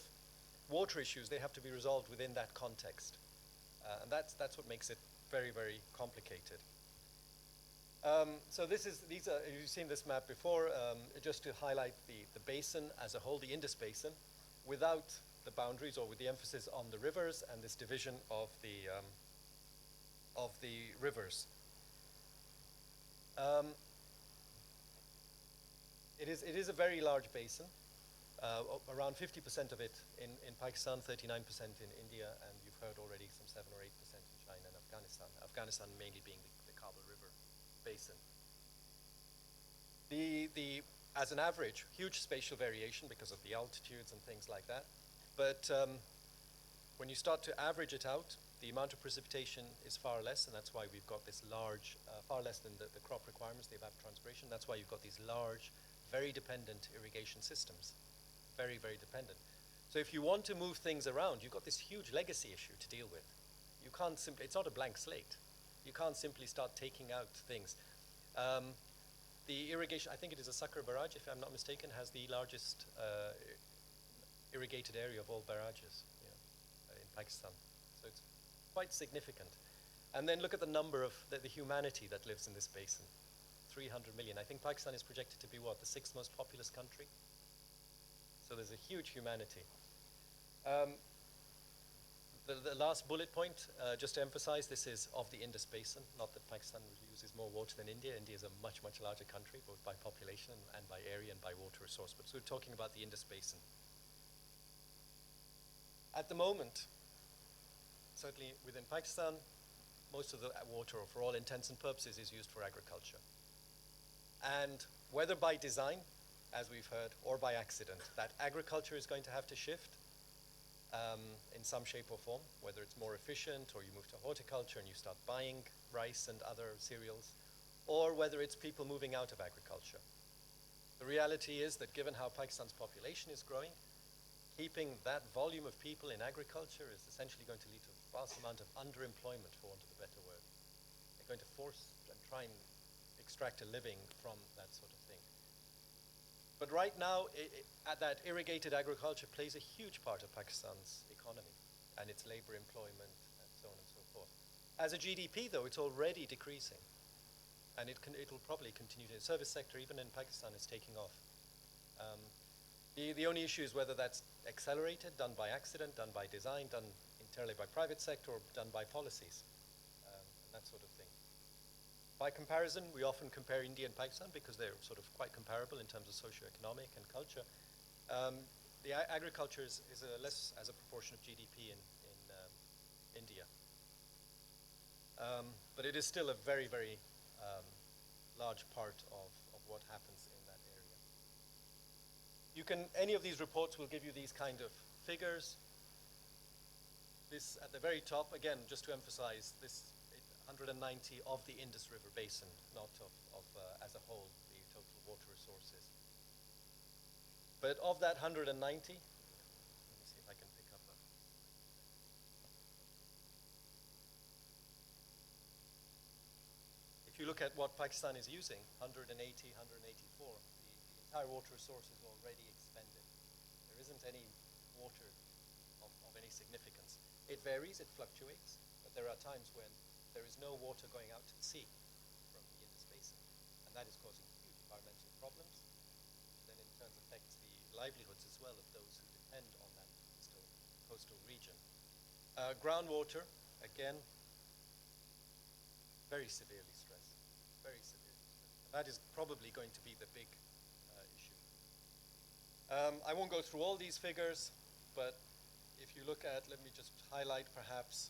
water issues, they have to be resolved within that context. And that's what makes it very, very complicated. So these are, you've seen this map before, just to highlight the basin as a whole, the Indus Basin, without the boundaries or with the emphasis on the rivers and this division of the rivers. It is a very large basin, around 50% of it in Pakistan, 39% in India, and you've heard already some 7 or 8% in China and Afghanistan. Afghanistan mainly being the Kabul River basin. As an average, huge spatial variation because of the altitudes and things like that. But when you start to average it out, the amount of precipitation is far less, and that's why we've got this large, far less than the crop requirements, the evapotranspiration. That's why you've got these large, very dependent irrigation systems. Very, very dependent. So if you want to move things around, you've got this huge legacy issue to deal with. You can't simply, it's not a blank slate. You can't simply start taking out things. The irrigation, I think it is a Sakar barrage, if I'm not mistaken, has the largest irrigated area of all barrages in Pakistan. So it's quite significant. And then look at the number of the humanity that lives in this basin. 300 million. I think Pakistan is projected to be what, the 6th most populous country? So there's a huge humanity. The last bullet point, just to emphasize, this is of the Indus Basin, not that Pakistan uses more water than India. India is a much, much larger country, both by population and by area and by water resource. But so we're talking about the Indus Basin. At the moment, certainly within Pakistan, most of the water, or for all intents and purposes, is used for agriculture. And whether by design, as we've heard, or by accident, that agriculture is going to have to shift in some shape or form, whether it's more efficient or you move to horticulture and you start buying rice and other cereals, or whether it's people moving out of agriculture. The reality is that given how Pakistan's population is growing, keeping that volume of people in agriculture is essentially going to lead to a vast amount of underemployment, for want of a better word. They're going to force and try and extract a living from that sort of thing. But right now, that irrigated agriculture plays a huge part of Pakistan's economy and its labor employment and so on and so forth. As a GDP, though, it's already decreasing. And it'll probably continue to. The service sector, even in Pakistan, is taking off. The only issue is whether that's accelerated, done by accident, done by design, done entirely by private sector, or done by policies, and that sort of thing. By comparison, we often compare India and Pakistan because they're sort of quite comparable in terms of socio-economic and culture. The agriculture is less as a proportion of GDP in India. But it is still a very, very large part of what happens in that area. Any of these reports will give you these kind of figures. This at the very top, again, just to emphasize, this 190 of the Indus River Basin, not of as a whole, the total water resources. But of that 190, let me see if I can pick up If you look at what Pakistan is using, 180, 184, the entire water resource is already expended. There isn't any water of any significance. It varies, it fluctuates, but there are times when there is no water going out to the sea from the Indus Basin, and that is causing huge environmental problems, which then in turn affects the livelihoods as well of those who depend on that coastal region. Groundwater, again, very severely stressed, very severely stressed. And that is probably going to be the big issue. I won't go through all these figures, but if you look at, let me just highlight perhaps,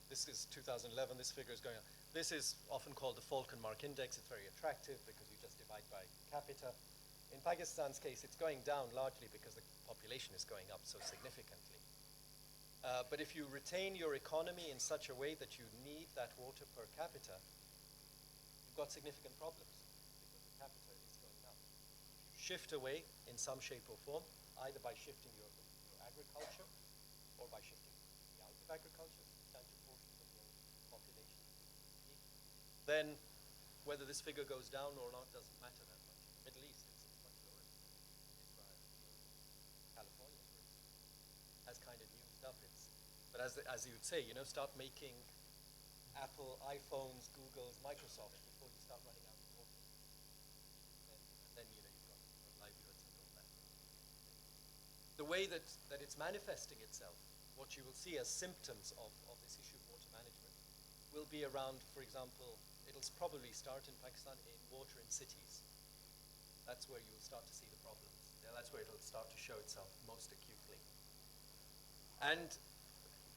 this is 2011, this figure is going up. This is often called the Falcon Mark Index. It's very attractive because you just divide by capita. In Pakistan's case, it's going down largely because the population is going up so significantly. But if you retain your economy in such a way that you need that water per capita, you've got significant problems because the capita is going up. If you shift away in some shape or form, either by shifting your agriculture or by shifting out of agriculture, substantial portions of your population, then whether this figure goes down or not doesn't matter that much. In the Middle East, it's much lower. Israel, California, for instance, has kind of used up its But as you would say, start making Apple, iPhones, Googles, Microsoft before you start running out of water. And then you've got livelihoods and all that. The way that it's manifesting itself, what you will see as symptoms of this issue of water management, will be around, for example, it'll probably start in Pakistan in water in cities. That's where you'll start to see the problems. That's where it'll start to show itself most acutely. And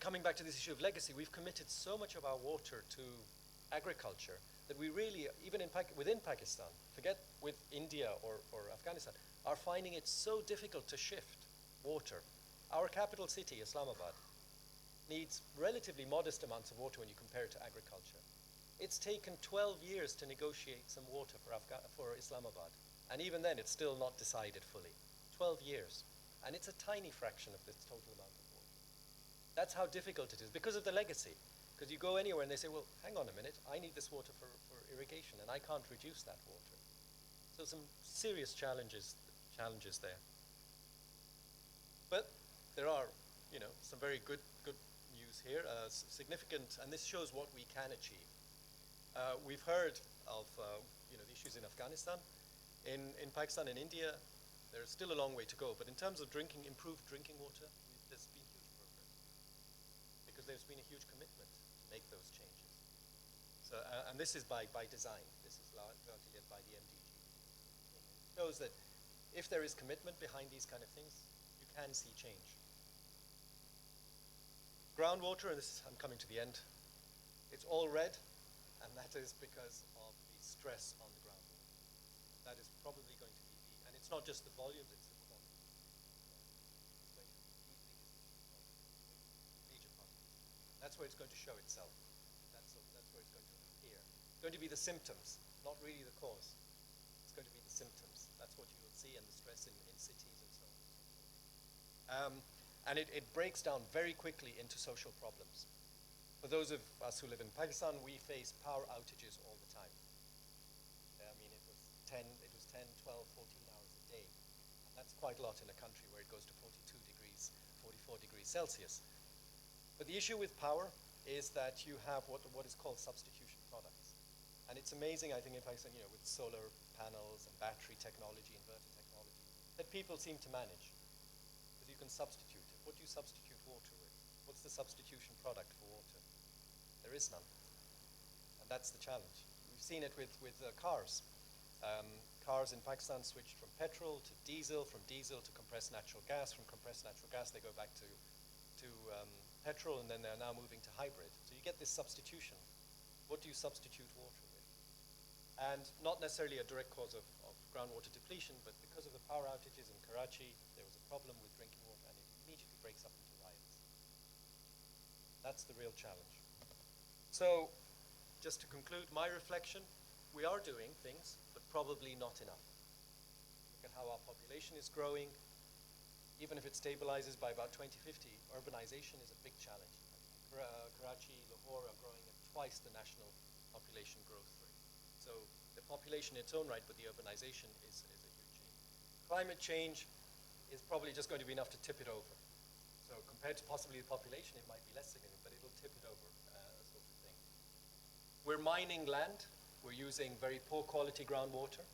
coming back to this issue of legacy, we've committed so much of our water to agriculture that we really, even within Pakistan, forget with India or Afghanistan, are finding it so difficult to shift water. Our capital city, Islamabad, needs relatively modest amounts of water when you compare it to agriculture. It's taken 12 years to negotiate some water for Islamabad. And even then, it's still not decided fully. 12 years. And it's a tiny fraction of the total amount of water. That's how difficult it is because of the legacy. Because you go anywhere and they say, well, hang on a minute, I need this water for irrigation and I can't reduce that water. So some serious challenges there. But there are, some very good news here, significant, and this shows what we can achieve. We've heard of, the issues in Afghanistan. In Pakistan and India, there's still a long way to go. But in terms of improved drinking water, there's been huge progress. Because there's been a huge commitment to make those changes. So, and this is by design. This is largely led by the MDG. It shows that if there is commitment behind these kind of things, you can see change. Groundwater, and I'm coming to the end, it's all red, and that is because of the stress on the groundwater. That is probably going to be and it's not just the volumes, it's the quality. It's going to be the biggest major part. That's where it's going to show itself. That's where it's going to appear. It's going to be the symptoms, not really the cause. It's going to be the symptoms. That's what you will see, and the stress in cities and so on. And it breaks down very quickly into social problems. For those of us who live in Pakistan, we face power outages all the time. I mean, it was 10, 12, 14 hours a day. And that's quite a lot in a country where it goes to 42 degrees, 44 degrees Celsius. But the issue with power is that you have what is called substitution products. And it's amazing, I think, in Pakistan, with solar panels and battery technology, inverter technology, that people seem to manage. Because you can substitute it. What do you substitute water with? What's the substitution product for water? There is none. And that's the challenge. We've seen it with cars. Cars in Pakistan switched from petrol to diesel, from diesel to compressed natural gas. From compressed natural gas, they go back to petrol, and then they're now moving to hybrid. So you get this substitution. What do you substitute water with? And not necessarily a direct cause of groundwater depletion, but because of the power outages in Karachi, there was a problem with drinking water, and it immediately breaks up into riots. That's the real challenge. So, just to conclude my reflection, we are doing things, but probably not enough. Look at how our population is growing. Even if it stabilizes by about 2050, urbanization is a big challenge. Karachi, Lahore are growing at twice the national population growth rate. So the population in its own right, but the urbanization is a huge change. Climate change is probably just going to be enough to tip it over. So compared to possibly the population, it might be less significant, but it'll tip it over, sort of thing. We're mining land. We're using very poor quality groundwater.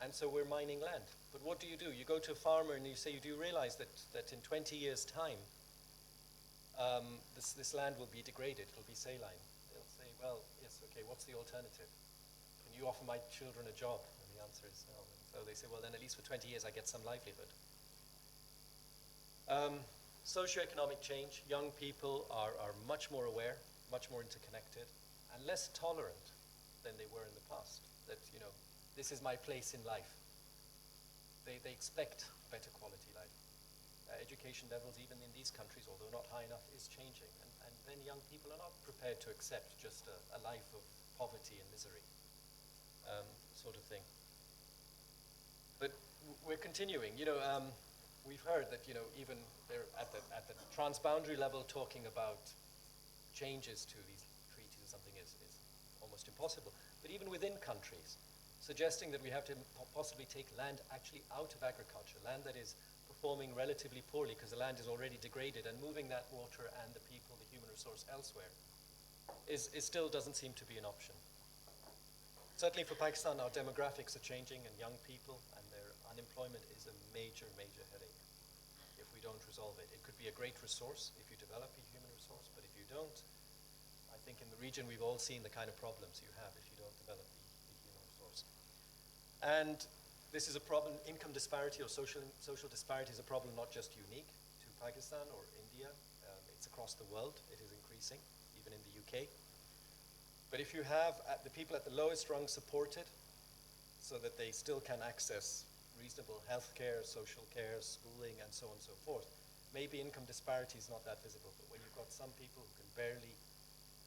And so we're mining land. But what do? You go to a farmer and you say, do you realize that in 20 years' time, this land will be degraded, it'll be saline? They'll say, well, yes, okay, what's the alternative? Can you offer my children a job? And the answer is no. And so they say, well, then at least for 20 years I get some livelihood. Socioeconomic change, young people are much more aware, much more interconnected, and less tolerant than they were in the past. That, this is my place in life. They expect better quality life. Education levels, even in these countries, although not high enough, is changing. And then young people are not prepared to accept just a life of poverty and misery, sort of thing. But we're continuing. We've heard that, even they're at the transboundary level talking about changes to these treaties or something is almost impossible. But even within countries, suggesting that we have to possibly take land actually out of agriculture, land that is performing relatively poorly because the land is already degraded, and moving that water and the people, the human resource elsewhere, still doesn't seem to be an option. Certainly for Pakistan, our demographics are changing, and young people and their unemployment is a major, major headache if we don't resolve it. It could be a great resource if you develop a human resource, but if you don't, I think in the region we've all seen the kind of problems you have if you don't develop the human resource. And this is a problem. Income disparity or social disparity is a problem not just unique to Pakistan or India. It's across the world. It is increasing, even in the UK. But if you have the people at the lowest rung supported so that they still can access reasonable health care, social care, schooling, and so on and so forth, maybe income disparity is not that visible. But when you've got some people who can barely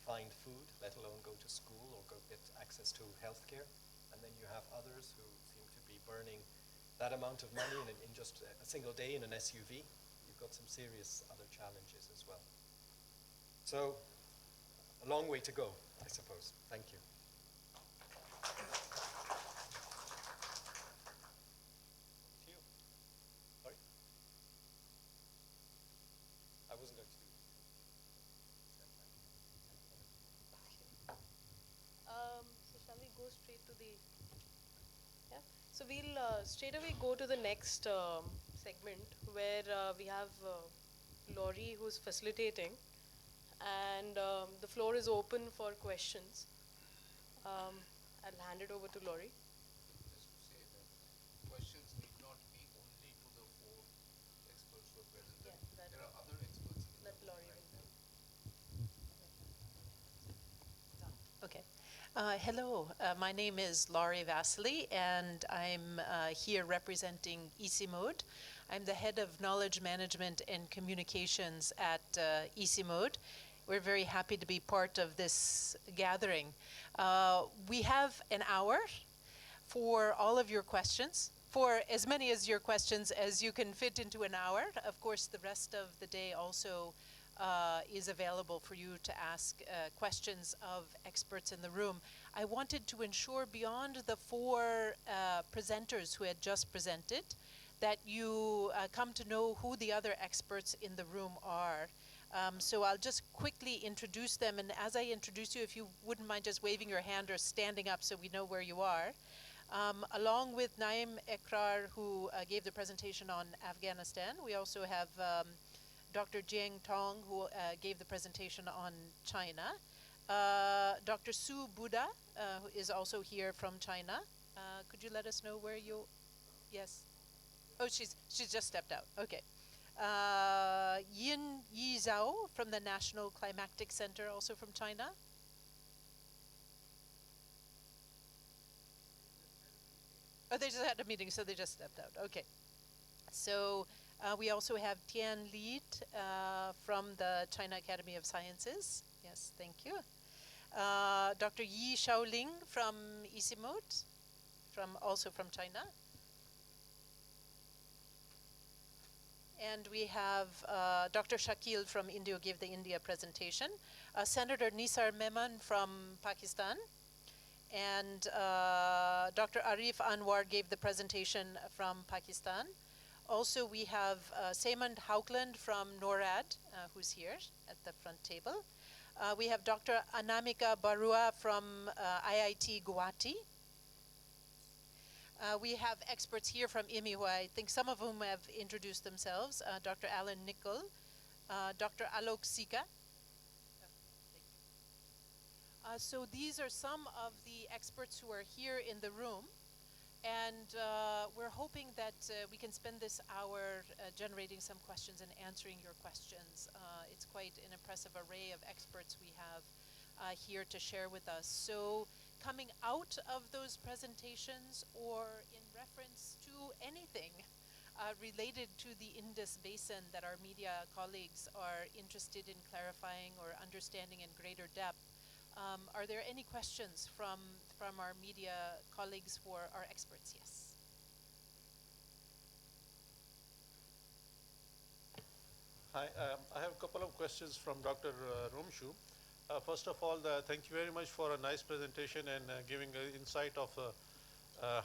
find food, let alone go to school or go get access to health care, and then you have others who seem to be burning that amount of money in just a single day in an SUV, you've got some serious other challenges as well. So, a long way to go, I suppose. Thank you. To you. Sorry? I wasn't going to do it. So shall we go straight to the, yeah? So we'll straight away go to the next segment where we have Laurie who's facilitating, and the floor is open for questions. I'll hand it over to Laurie. Just to say that questions need not be only to the four experts who are present. Yeah, there are other experts in that the Laurie room will right. Okay. Hello, my name is Laurie Vasily, and I'm here representing EasyMode. I'm the head of knowledge management and communications at EasyMode. We're very happy to be part of this gathering. We have an hour for all of your questions, for as many as your questions as you can fit into an hour. Of course, the rest of the day also is available for you to ask questions of experts in the room. I wanted to ensure beyond the four presenters who had just presented that you come to know who the other experts in the room are. So I'll just quickly introduce them, and as I introduce you, if you wouldn't mind just waving your hand or standing up so we know where you are. Along with Naim Ekrar, who gave the presentation on Afghanistan, we also have Dr. Jiang Tong, who gave the presentation on China. Dr. Su Buddha, who is also here from China. Could you let us know where you, yes? Oh, she's just stepped out, okay. Yin Yi Zhao from the National Climactic Center, also from China. Oh, they just had a meeting, so they just stepped out, okay. So we also have Tian Li from the China Academy of Sciences. Yes, thank you. Dr. Yi Shaoling from EasyMode, also from China. And we have Dr. Shakil from India, who gave the India presentation. Senator Nisar Memon from Pakistan. And Dr. Arif Anwar gave the presentation from Pakistan. Also, we have Seymond Haugland from NORAD, who's here at the front table. We have Dr. Anamika Barua from IIT Guwahati. We have experts here from IWMI, who I think some of whom have introduced themselves. Dr. Alan Nicol, Dr. Alok Sika. So these are some of the experts who are here in the room. And we're hoping that we can spend this hour generating some questions and answering your questions. It's quite an impressive array of experts we have here to share with us. So coming out of those presentations or in reference to anything related to the Indus Basin that our media colleagues are interested in clarifying or understanding in greater depth, are there any questions from our media colleagues for our experts? Yes. Hi, I have a couple of questions from Dr. Rumshu. First of all, thank you very much for a nice presentation and giving an insight of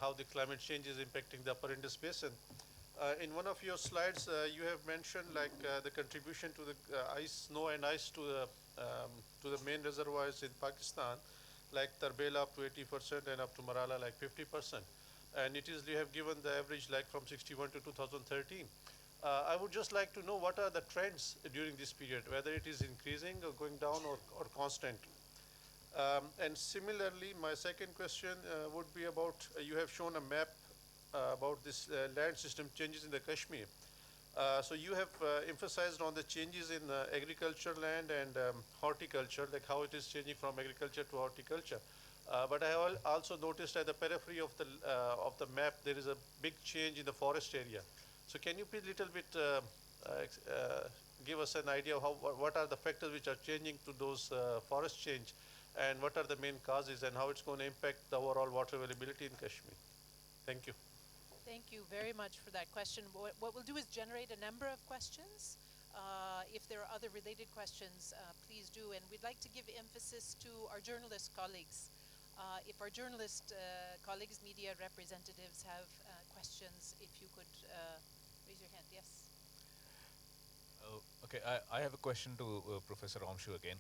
how the climate change is impacting the upper Indus Basin. In one of your slides, you have mentioned like the contribution to the snow and ice to the main reservoirs in Pakistan, like Tarbela up to 80% and up to Marala like 50%. And it is, you have given the average like from 61 to 2013. I would just like to know what are the trends during this period, whether it is increasing or going down or constant. And similarly, my second question would be about, you have shown a map about this land system changes in the Kashmir. So you have emphasized on the changes in agriculture land and horticulture, like how it is changing from agriculture to horticulture. But I also noticed at the periphery of the map, there is a big change in the forest area. So can you please little bit give us an idea of what are the factors which are changing to those forest change, and what are the main causes, and how it's going to impact the overall water availability in Kashmir? Thank you. Thank you very much for that question. What we'll do is generate a number of questions. If there are other related questions, please do. And we'd like to give emphasis to our journalist colleagues. If our journalist colleagues, media representatives have questions, if you could raise your hand. Yes. Okay, I have a question to Professor Ramshu again.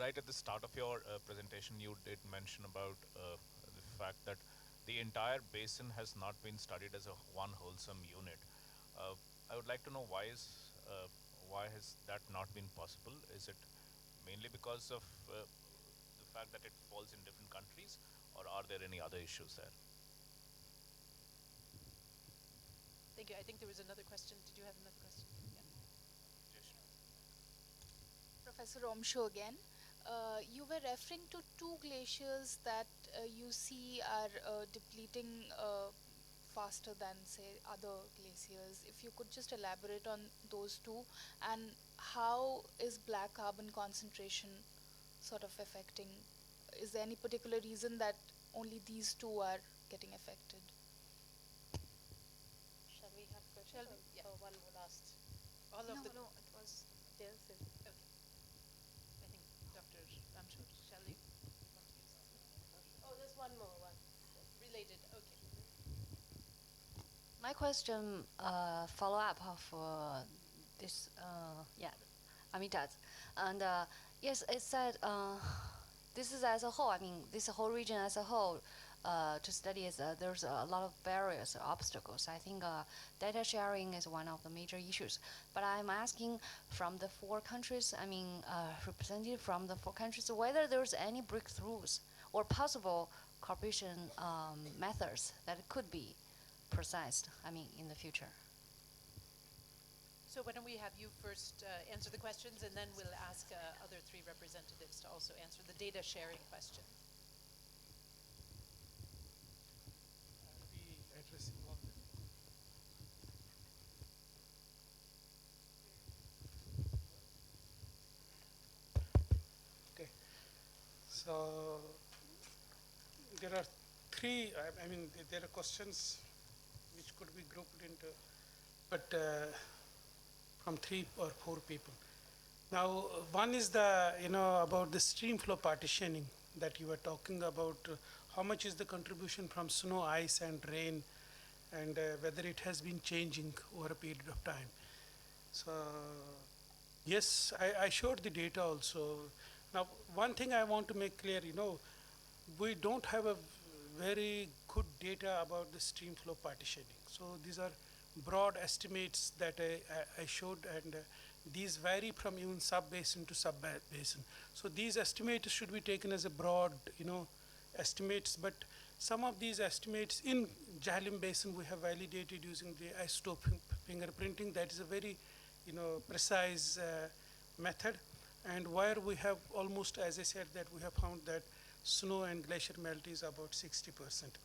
Right at the start of your presentation, you did mention about the fact that the entire basin has not been studied as a one wholesome unit. I would like to know why has that not been possible? Is it mainly because of the fact that it falls in different countries, or are there any other issues there? Thank you. I think there was another question. Did you have another question? Yeah. Professor Ramshu again. You were referring to two glaciers that you see are depleting faster than, say, other glaciers. If you could just elaborate on those two, and how is black carbon concentration sort of affecting? Is there any particular reason that only these two are getting affected? Shall we have questions? Shall we? Yeah. One more last. All of the. No, it was. Yes. Okay. I think Dr. Ramshu, shall you? Oh, there's one more one. Related. Okay. My question, follow up of this, Amitabh. And yes, it said this is as a whole, I mean, this whole region as a whole, to study is there's a lot of barriers, obstacles. I think data sharing is one of the major issues. But I'm asking from the four countries, I mean, representative from the four countries, whether there's any breakthroughs or possible cooperation methods that could be processed, I mean, in the future. So why don't we have you first answer the questions, and then we'll ask other three representatives to also answer the data sharing question. Addressing all the okay. So there are three, I mean, there are questions which could be grouped into, but from 3 or 4 people. Now, one is about the stream flow partitioning that you were talking about. How much is the contribution from snow, ice, and rain, and whether it has been changing over a period of time. So, yes, I showed the data also. Now, one thing I want to make clear, we don't have a very good data about the stream flow partitioning. So these are broad estimates that I showed, and these vary from even sub-basin to sub-basin. So these estimates should be taken as a broad, estimates, but some of these estimates in Jhelum Basin we have validated using the isotope fingerprinting. That is a very, precise method, and where we have almost, as I said, that we have found that snow and glacier melt is about 60%.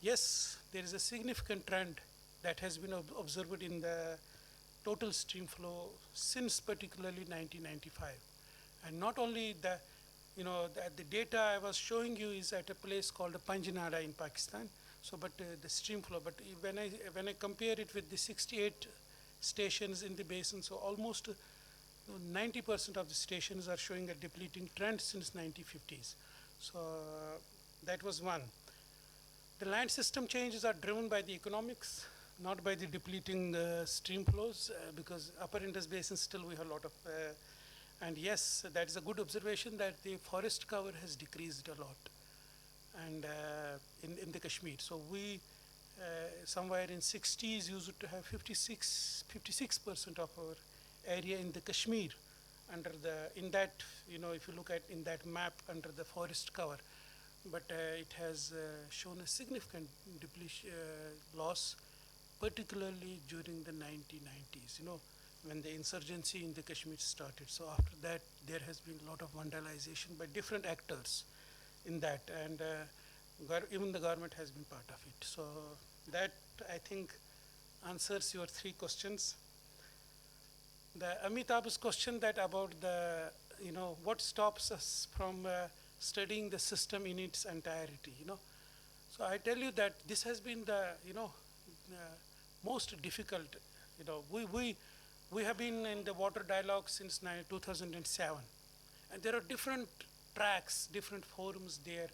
Yes, there is a significant trend that has been observed in the total stream flow since particularly 1995. And not only the, the data I was showing you is at a place called Panjnada in Pakistan. So, but the stream flow, but when I compare it with the 68 stations in the basin, so almost 90% of the stations are showing a depleting trend since 1950s. So that was one. The land system changes are driven by the economics. not by the depleting stream flows, because upper Indus Basin still we have a lot of, and yes, that is a good observation that the forest cover has decreased a lot, and in the Kashmir. So we somewhere in 60s used to have 56% of our area in the Kashmir under the, in that, if you look at in that map under the forest cover, but it has shown a significant depletion loss, particularly during the 1990s, when the insurgency in the Kashmir started. So after that, there has been a lot of vandalization by different actors in that, and even the government has been part of it. So that, I think, answers your three questions. The Amitabh's question that about the, what stops us from studying the system in its entirety, So I tell you that this has been the, most difficult, we have been in the water dialogue since 2007, and there are different tracks, different forums there,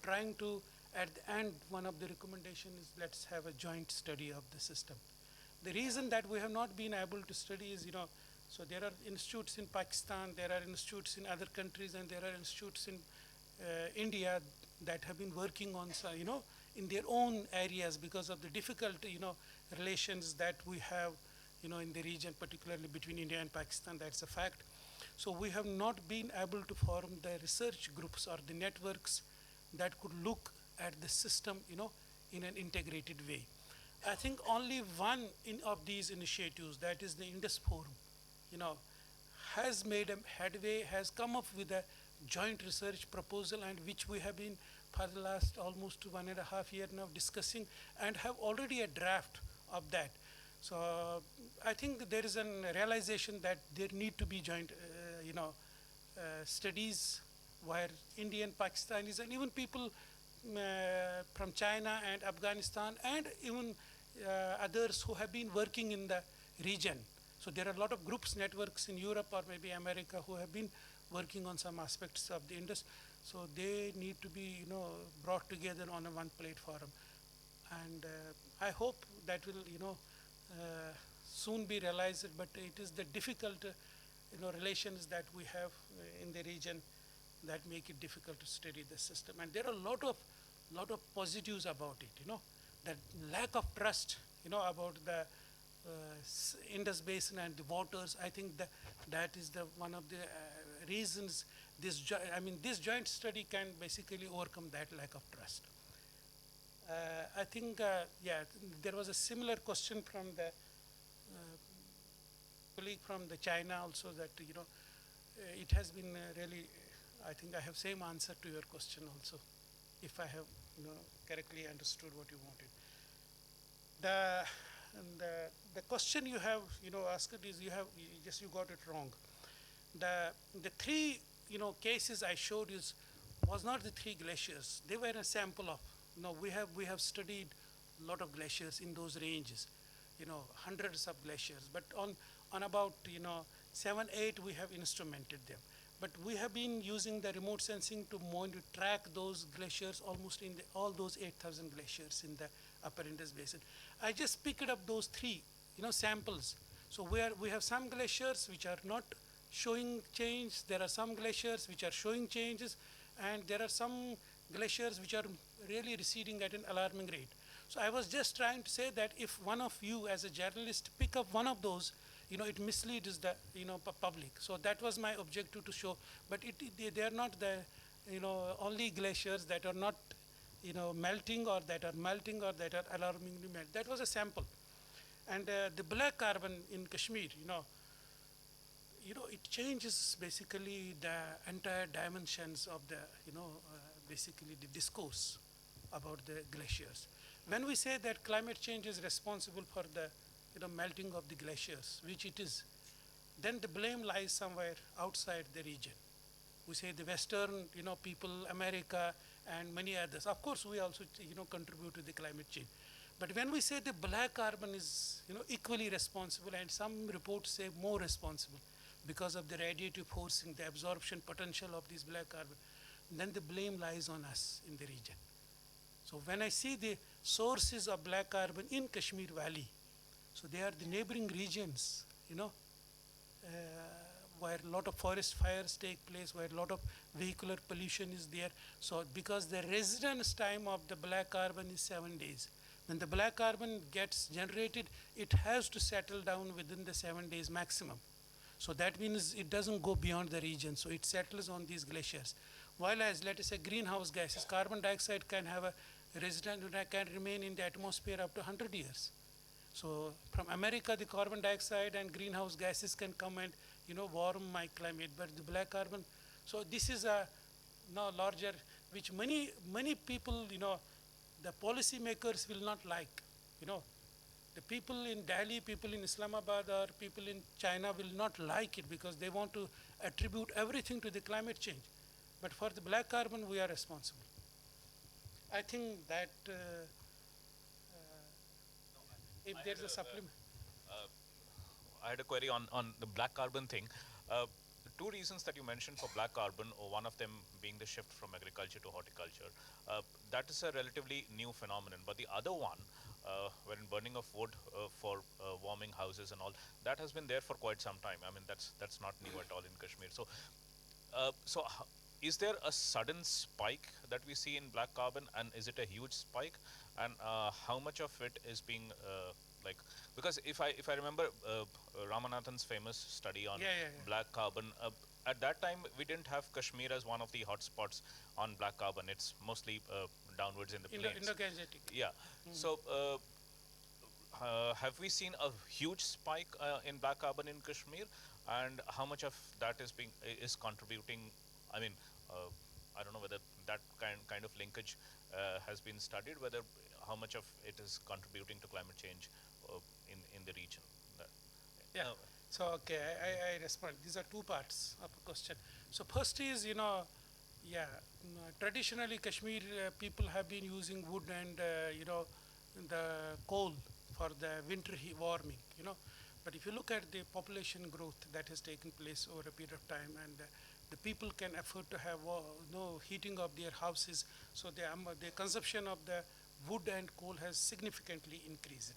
trying to, at the end, one of the recommendations is let's have a joint study of the system. The reason that we have not been able to study is, so there are institutes in Pakistan, there are institutes in other countries, and there are institutes in India that have been working on, in their own areas because of the difficult, relations that we have, in the region, particularly between India and Pakistan. That's a fact. So we have not been able to form the research groups or the networks that could look at the system, in an integrated way. I think only one of these initiatives, that is the Indus Forum, has made a headway, has come up with a joint research proposal, and which we have been for the last almost 1.5 years now discussing, and have already a draft of that. So I think there is a realization that there need to be joint, studies where Indian, Pakistanis, and even people from China and Afghanistan, and even others who have been working in the region. So there are a lot of groups, networks in Europe or maybe America who have been working on some aspects of the Indus. So they need to be, brought together on a one platform. And I hope that will, soon be realized, but it is the difficult, relations that we have in the region that make it difficult to study the system. And there are a lot of positives about it, that lack of trust, about the Indus Basin and the waters. I think that is one of the reasons this joint study can basically overcome that lack of trust. I think, there was a similar question from the colleague from the China also, that, it has been really, I think I have same answer to your question also, if I have, correctly understood what you wanted. The question you have, asked is you got it wrong. The three, cases I showed was not the three glaciers. They were a sample of, we have studied a lot of glaciers in those ranges, hundreds of glaciers. But on about, 7, 8, we have instrumented them. But we have been using the remote sensing to track those glaciers almost in all those 8,000 glaciers in the upper Indus Basin. I just picked up those three, samples. So we have some glaciers which are not showing change. There are some glaciers which are showing changes, and there are some glaciers which are really receding at an alarming rate. So I was just trying to say that if one of you as a journalist pick up one of those, it misleads the public. So that was my objective to show. But they are not the only glaciers that are not melting, or that are melting, or that are alarmingly melting. That was a sample. And the black carbon in Kashmir, it changes basically the entire dimensions of the basically the discourse about the glaciers. When we say that climate change is responsible for the melting of the glaciers, which it is, then the blame lies somewhere outside the region. We say the Western, people, America, and many others. Of course, we also, contribute to the climate change. But when we say the black carbon is, equally responsible, and some reports say more responsible because of the radiative forcing, the absorption potential of this black carbon, then the blame lies on us in the region. So when I see the sources of black carbon in Kashmir Valley, so they are the neighboring regions, where a lot of forest fires take place, where a lot of vehicular pollution is there. So because the residence time of the black carbon is 7 days. When the black carbon gets generated, it has to settle down within the 7 days maximum. So that means it doesn't go beyond the region, so it settles on these glaciers. While as, let us say, greenhouse gases, carbon dioxide can have a resident, can remain in the atmosphere up to 100 years. So from America, the carbon dioxide and greenhouse gases can come and warm my climate, but the black carbon. So this is a larger, which many people, the policy makers will not like. The people in Delhi, people in Islamabad, or people in China will not like it because they want to attribute everything to the climate change. But for the black carbon, we are responsible. I think that if there's a supplement. I had a query on the black carbon thing. Two reasons that you mentioned for black carbon, or one of them being the shift from agriculture to horticulture. That is a relatively new phenomenon. But the other one, when burning of wood for warming houses and all, that has been there for quite some time. I mean, that's not new at all in Kashmir. So is there a sudden spike that we see in black carbon, and is it a huge spike? And how much of it is being because if I remember Ramanathan's famous study on black carbon, at that time we didn't have Kashmir as one of the hotspots on black carbon. It's mostly downwards in the plains. Indo-Gangetic. Yeah. So have we seen a huge spike in black carbon in Kashmir, and how much of that is contributing? I mean, I don't know whether that kind of linkage has been studied, whether how much of it is contributing to climate change in the region. So okay, I respond. These are two parts of the question. So first is, traditionally Kashmir people have been using wood and the coal for the winter warming. But if you look at the population growth that has taken place over a period of time, and the people can afford to have no heating of their houses, so the consumption of the wood and coal has significantly increased.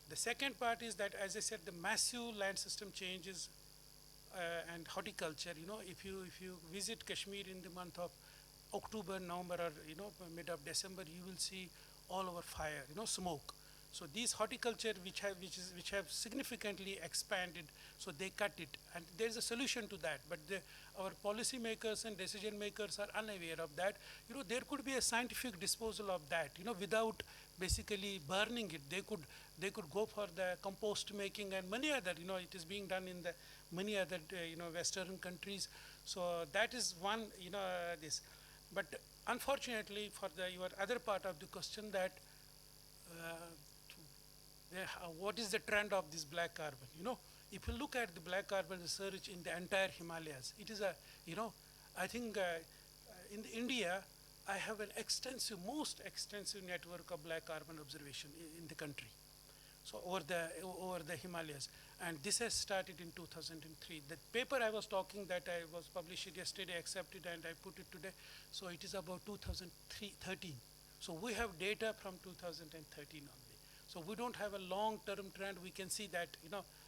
The second part is that, as I said, the massive land system changes and horticulture. If you visit Kashmir in the month of October, November, or mid of December, you will see all over fire, smoke. So these horticulture which have significantly expanded, so they cut it, and there is a solution to that. But our policy makers and decision makers are unaware of that. There could be a scientific disposal of that, without basically burning it. They could go for the compost making and many other. It is being done in the many other Western countries. So that is one. This, but unfortunately for your other part of the question, that what is the trend of this black carbon? If you look at the black carbon research in the entire Himalayas, it is I think in India, I have an most extensive network of black carbon observation in the country. So over the Himalayas, and this has started in 2003. The paper I was talking that I was published yesterday, accepted, and I put it today. So it is about 2013. So we have data from 2013 only. So we don't have a long-term trend. We can see that,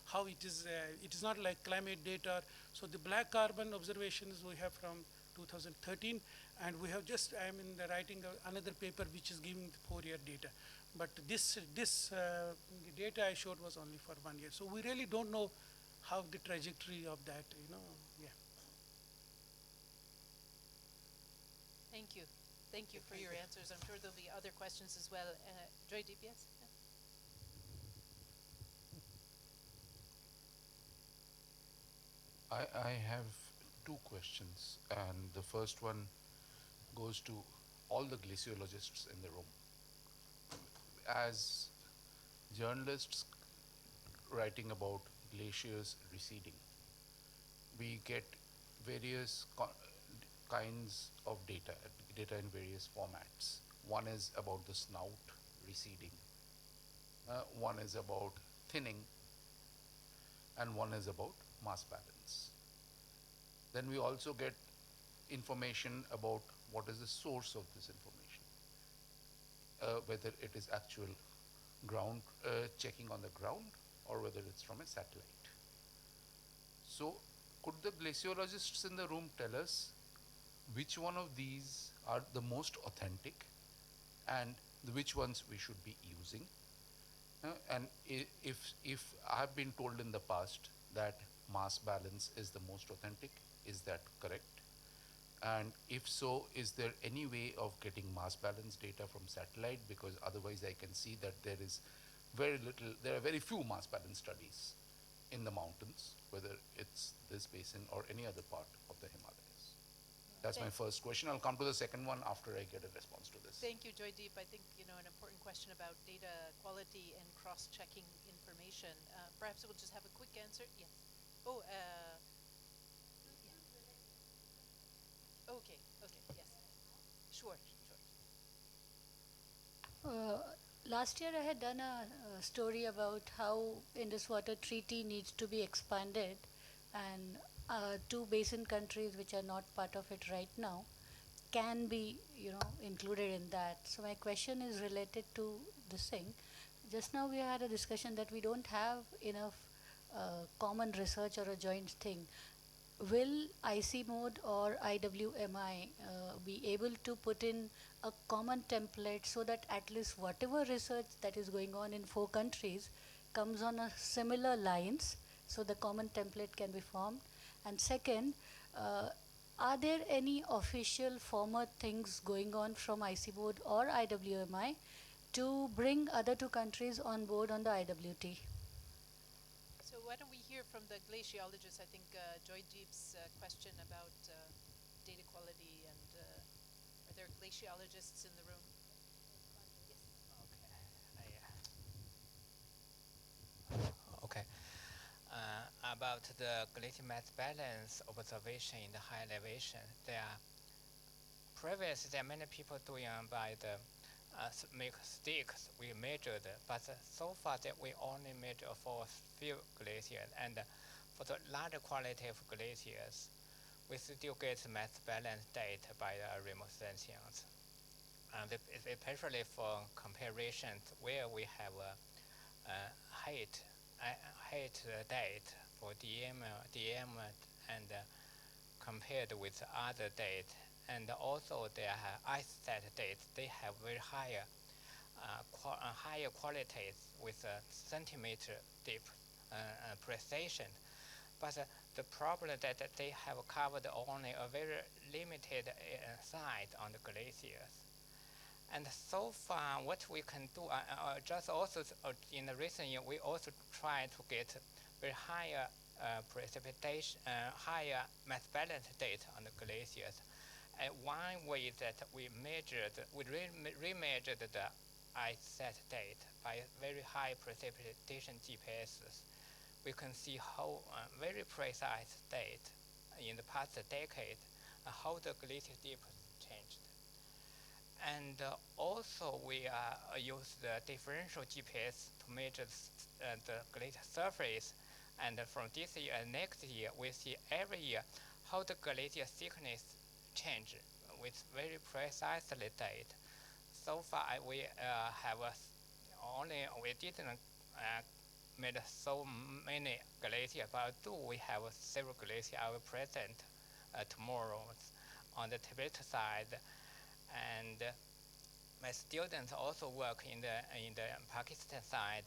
how it is. It is not like climate data. So the black carbon observations we have from 2013, and we have just, I am in the writing another paper which is giving the 4-year data. But this data I showed was only for 1 year. So we really don't know how the trajectory of that, Thank you. Thank you for your answers. I'm sure there'll be other questions as well. Joydeep, yes? I have two questions, and the first one goes to all the glaciologists in the room. As journalists writing about glaciers receding, we get various kinds of data in various formats. One is about the snout receding, one is about thinning, and one is about mass balance. Then we also get information about what is the source of this information. whether it is actual ground checking on the ground or whether it's from a satellite. So could the glaciologists in the room tell us which one of these are the most authentic and which ones we should be using? And if I've been told in the past that mass balance is the most authentic, is that correct? And if so, is there any way of getting mass balance data from satellite? Because otherwise I can see that there are very few mass balance studies in the mountains, whether it's this basin or any other part of the Himalayas. That's my first question. I'll come to the second one after I get a response to this. Thank you, Joydeep. I think, an important question about data quality and cross-checking information. Perhaps we'll just have a quick answer. Yes. Oh, yeah. Okay, yes. Sure. Last year I had done a story about how Indus Water Treaty needs to be expanded, and two basin countries which are not part of it right now can be, included in that. So my question is related to this thing. Just now we had a discussion that we don't have enough common research or a joint thing. Will IC mode or IWMI be able to put in a common template so that at least whatever research that is going on in 4 countries comes on a similar lines, so the common template can be formed? And second, are there any official former things going on from IC board or IWMI to bring other 2 countries on board on the IWT? So why don't we hear from the glaciologists? I think Joydeep's question about data quality, and are there glaciologists in the room? Okay. About the glacial mass balance observation in the high elevation, there are many people doing by the make sticks we measured, but so far that we only measure for few glaciers, and for the larger quality of glaciers, we still get mass balance data by remote sensings. And especially for comparisons where we have height date for DM and compared with other date, and also their ice set date, they have very higher qualities with centimeter deep precision. But the problem that they have covered only a very limited side on the glaciers. And so far, what we can do, just also in the recent year, we also try to get very higher precipitation, higher mass balance data on the glaciers. And one way that we remeasured the ice set date by very high precipitation GPSs. We can see how very precise date in the past decade, how the glacier dip changed. And also we use the differential GPS to measure the glacier surface. And from this year and next year, we see every year how the glacier thickness change with very precisely date. So far, we have we didn't made so many glaciers, but we have several glaciers I will present tomorrow on the Tibet side. And my students also work in the Pakistan side.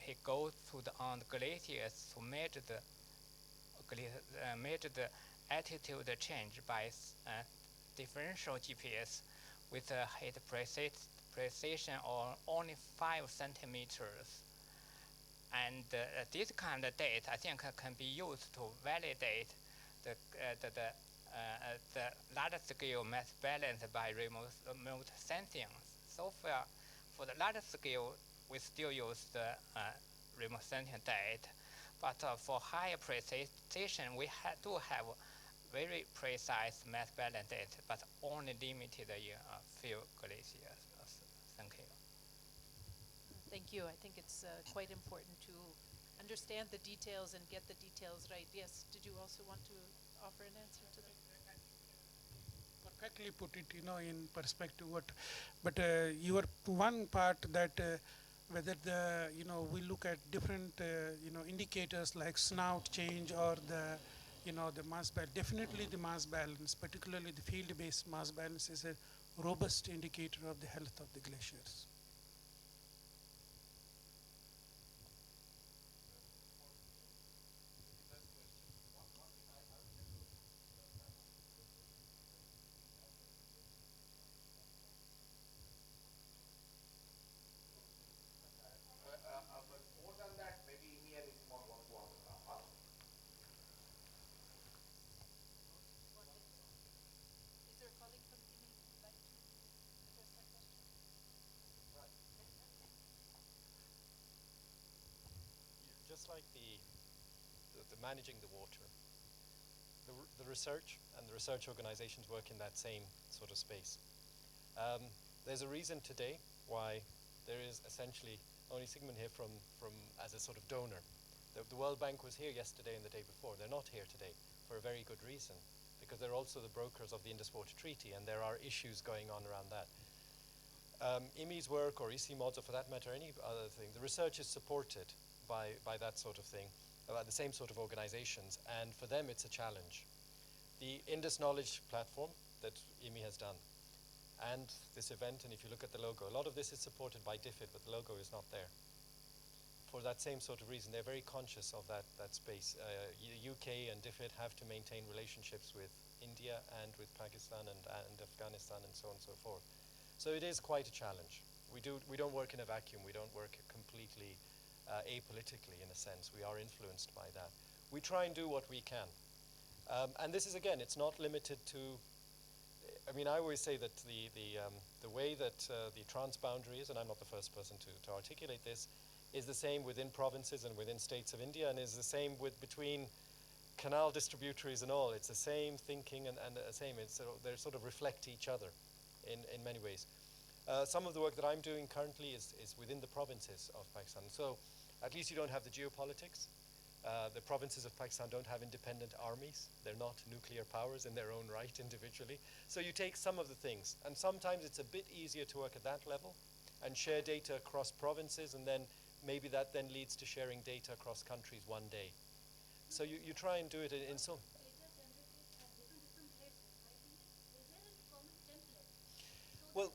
He goes on the glaciers to measure the altitude change by differential GPS with a height precision of only 5 centimeters. And this kind of data, I think, can be used to validate the large scale mass balance by remote sensing. So far, for the large scale, we still use the remote sensing data. But for higher precision, we do have very precise mass balance data, but only limited in a few glaciers. Thank you. Thank you. I think it's quite important to understand the details and get the details right. Yes, did you also want to offer an answer to that? For perfectly put it, in perspective. But your one part that whether we look at different, indicators like snout change or the mass balance. Definitely the mass balance, particularly the field-based mass balance, is a robust indicator of the health of the glaciers. But more than that, maybe me and Simon want to ask. Is there a colleague from IMI who would like to address that question? Just like the managing the water, the research and the research organizations work in that same sort of space. There's a reason today why there is essentially only Sigmund here from as a sort of donor. The World Bank was here yesterday and the day before. They're not here today for a very good reason, because they're also the brokers of the Indus Water Treaty, and there are issues going on around that. IMI's work, or ICIMOD's, or for that matter any other thing, the research is supported by that sort of thing, by the same sort of organizations, and for them it's a challenge. The Indus Knowledge Platform that IMI has done, and this event, and if you look at the logo, a lot of this is supported by DFID, but the logo is not there. For that same sort of reason, they're very conscious of that space. UK and DFID have to maintain relationships with India and with Pakistan and Afghanistan and so on and so forth. So it is quite a challenge. We don't work in a vacuum. We don't work completely apolitically, in a sense. We are influenced by that. We try and do what we can. And this is, again, it's not limited to, I mean, I always say that the way that the transboundary is, and I'm not the first person to articulate this, is the same within provinces and within states of India, and is the same between canal distributaries and all. It's the same thinking and the same. They sort of reflect each other in many ways. Some of the work that I'm doing currently is within the provinces of Pakistan. So at least you don't have the geopolitics. The provinces of Pakistan don't have independent armies. They're not nuclear powers in their own right individually. So you take some of the things, and sometimes it's a bit easier to work at that level and share data across provinces, and then maybe that then leads to sharing data across countries one day. So you try and do it in some... Well,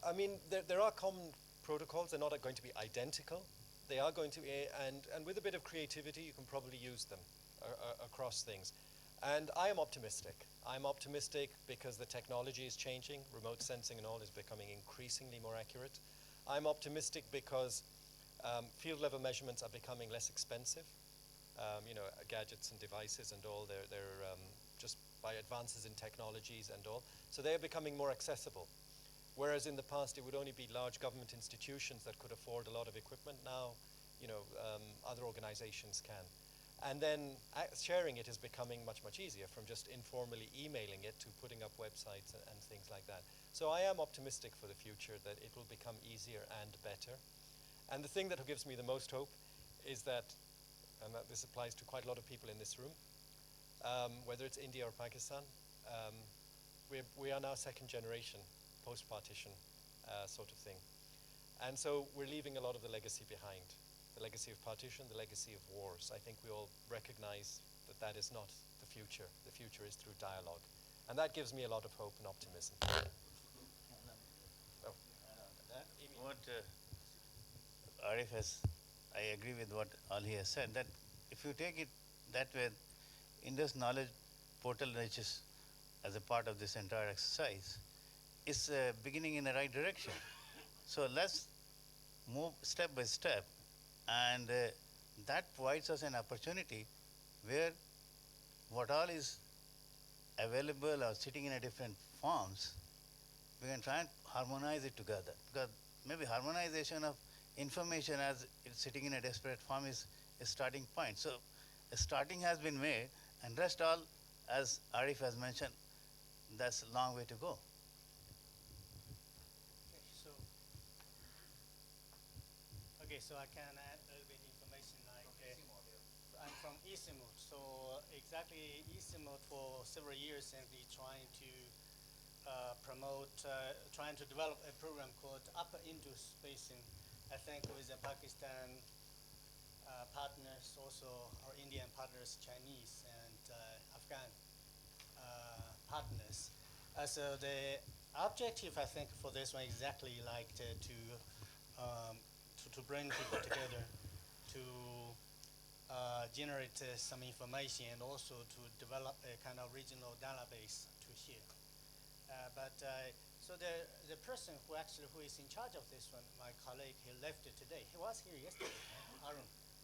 I mean, there are common protocols. They're not going to be identical. They are going to be, and with a bit of creativity, you can probably use them across things. And I am optimistic. I'm optimistic because the technology is changing. Remote sensing and all is becoming increasingly more accurate. I'm optimistic because field level measurements are becoming less expensive. Gadgets and devices and all, they're just by advances in technologies and all. So they are becoming more accessible. Whereas in the past, it would only be large government institutions that could afford a lot of equipment. Now, other organizations can. And then sharing it is becoming much, much easier, from just informally emailing it to putting up websites and things like that. So I am optimistic for the future that it will become easier and better. And the thing that gives me the most hope is that, and that this applies to quite a lot of people in this room, whether it's India or Pakistan, we are now second generation post-partition sort of thing. And so we're leaving a lot of the legacy behind. The legacy of partition, the legacy of wars. I think we all recognize that that is not the future. The future is through dialogue. And that gives me a lot of hope and optimism. What Arif has, I agree with what all he has said, that if you take it that way, Indus Knowledge Portal, which is as a part of this entire exercise, is beginning in the right direction. So let's move step by step, and that provides us an opportunity where what all is available or sitting in a different forms, we can try and harmonize it together. Because maybe harmonization of information as it's sitting in a disparate form is a starting point. So a starting has been made, and rest all, as Arif has mentioned, that's a long way to go. Okay, so I can add a little bit information. Like, I'm from ISIMUD. So exactly ISIMUD for several years and trying to promote, trying to develop a program called Upper Indus Basin. I think with the Pakistan partners, also our Indian partners, Chinese and Afghan partners. So the objective, I think, for this one exactly like to bring people together, to generate some information, and also to develop a kind of regional database to here. So the person who is in charge of this one, my colleague, he left it today. He was here yesterday.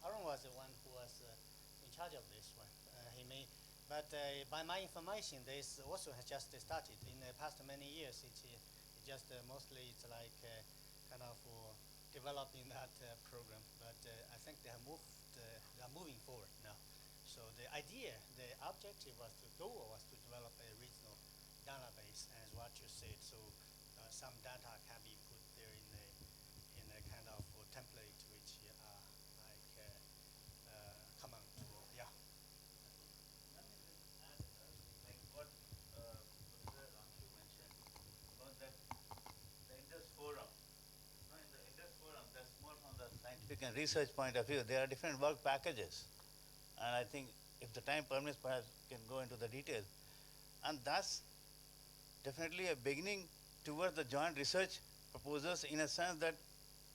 Arun was the one who was in charge of this one. But by my information, this also has just started. In the past many years, it's just mostly it's like kind of developing that program. But I think they are moving forward now. So the idea, the objective was to develop a regional database, as what you said. So some data can be put there in a kind of template which common to yeah. Let me just add another thing, like what Professor Ramshu mentioned about that the Indus Forum. No, in the Indus Forum, that's more from the scientific and research point of view. There are different work packages, and I think if the time permits, perhaps we can go into the details. And that's definitely a beginning towards the joint research proposals, in a sense that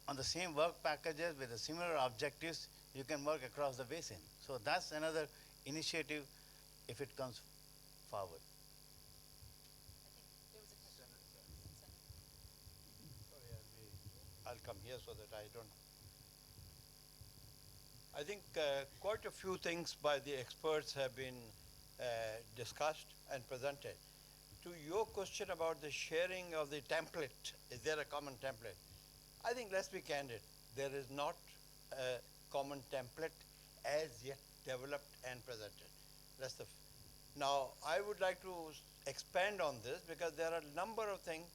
on the same work packages with the similar objectives, you can work across the basin. So that's another initiative if it comes forward. I'll come here so that I don't. I think quite a few things by the experts have been discussed and presented. To your question about the sharing of the template, is there a common template? I think let's be candid. There is not a common template as yet developed and presented. Now, I would like to expand on this because there are a number of things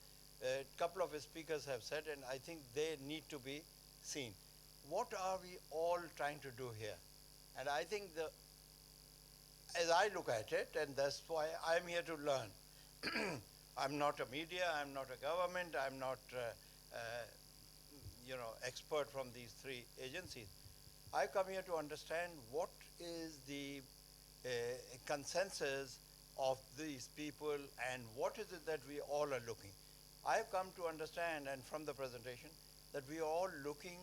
a couple of speakers have said, and I think they need to be seen. What are we all trying to do here? And I think as I look at it, and that's why I'm here to learn. I'm not a media, I'm not a government, I'm not expert from these three agencies. I come here to understand what is the consensus of these people and what is it that we all are looking. I have come to understand, and from the presentation, that we are all looking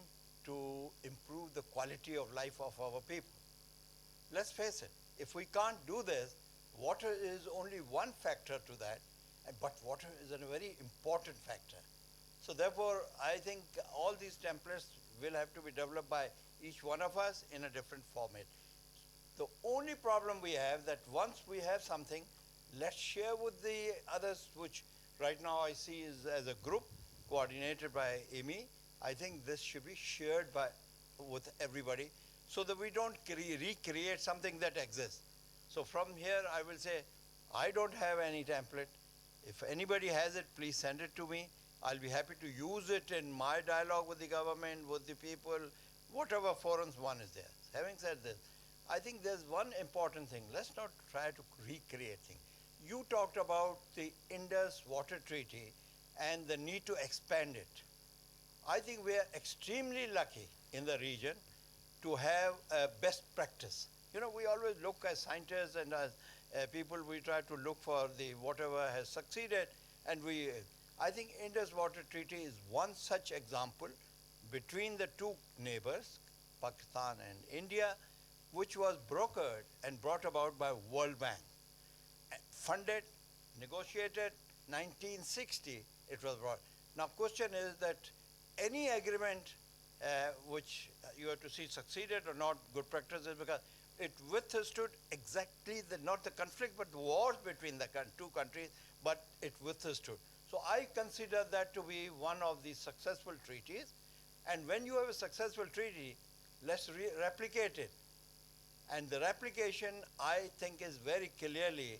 to improve the quality of life of our people. Let's face it, if we can't do this, water is only one factor to that, but water is a very important factor. So therefore, I think all these templates will have to be developed by each one of us in a different format. The only problem we have that once we have something, let's share with the others, which right now I see is as a group coordinated by IWMI. I think this should be shared with everybody so that we don't recreate something that exists. So from here, I will say, I don't have any template. If anybody has it, please send it to me. I'll be happy to use it in my dialogue with the government, with the people, whatever forums one is there. Having said this, I think there's one important thing. Let's not try to recreate things. You talked about the Indus Water Treaty and the need to expand it. I think we are extremely lucky in the region to have a best practice. You know, we always look as scientists and as people, we try to look for the whatever has succeeded, and I think Indus Water Treaty is one such example between the two neighbors, Pakistan and India, which was brokered and brought about by World Bank. Funded, negotiated, 1960 it was brought. Now question is that any agreement which you have to see succeeded or not, good practices, because it withstood exactly not the conflict but the wars between the two countries, but it withstood. So I consider that to be one of the successful treaties, and when you have a successful treaty, let's replicate it. And the replication, I think, is very clearly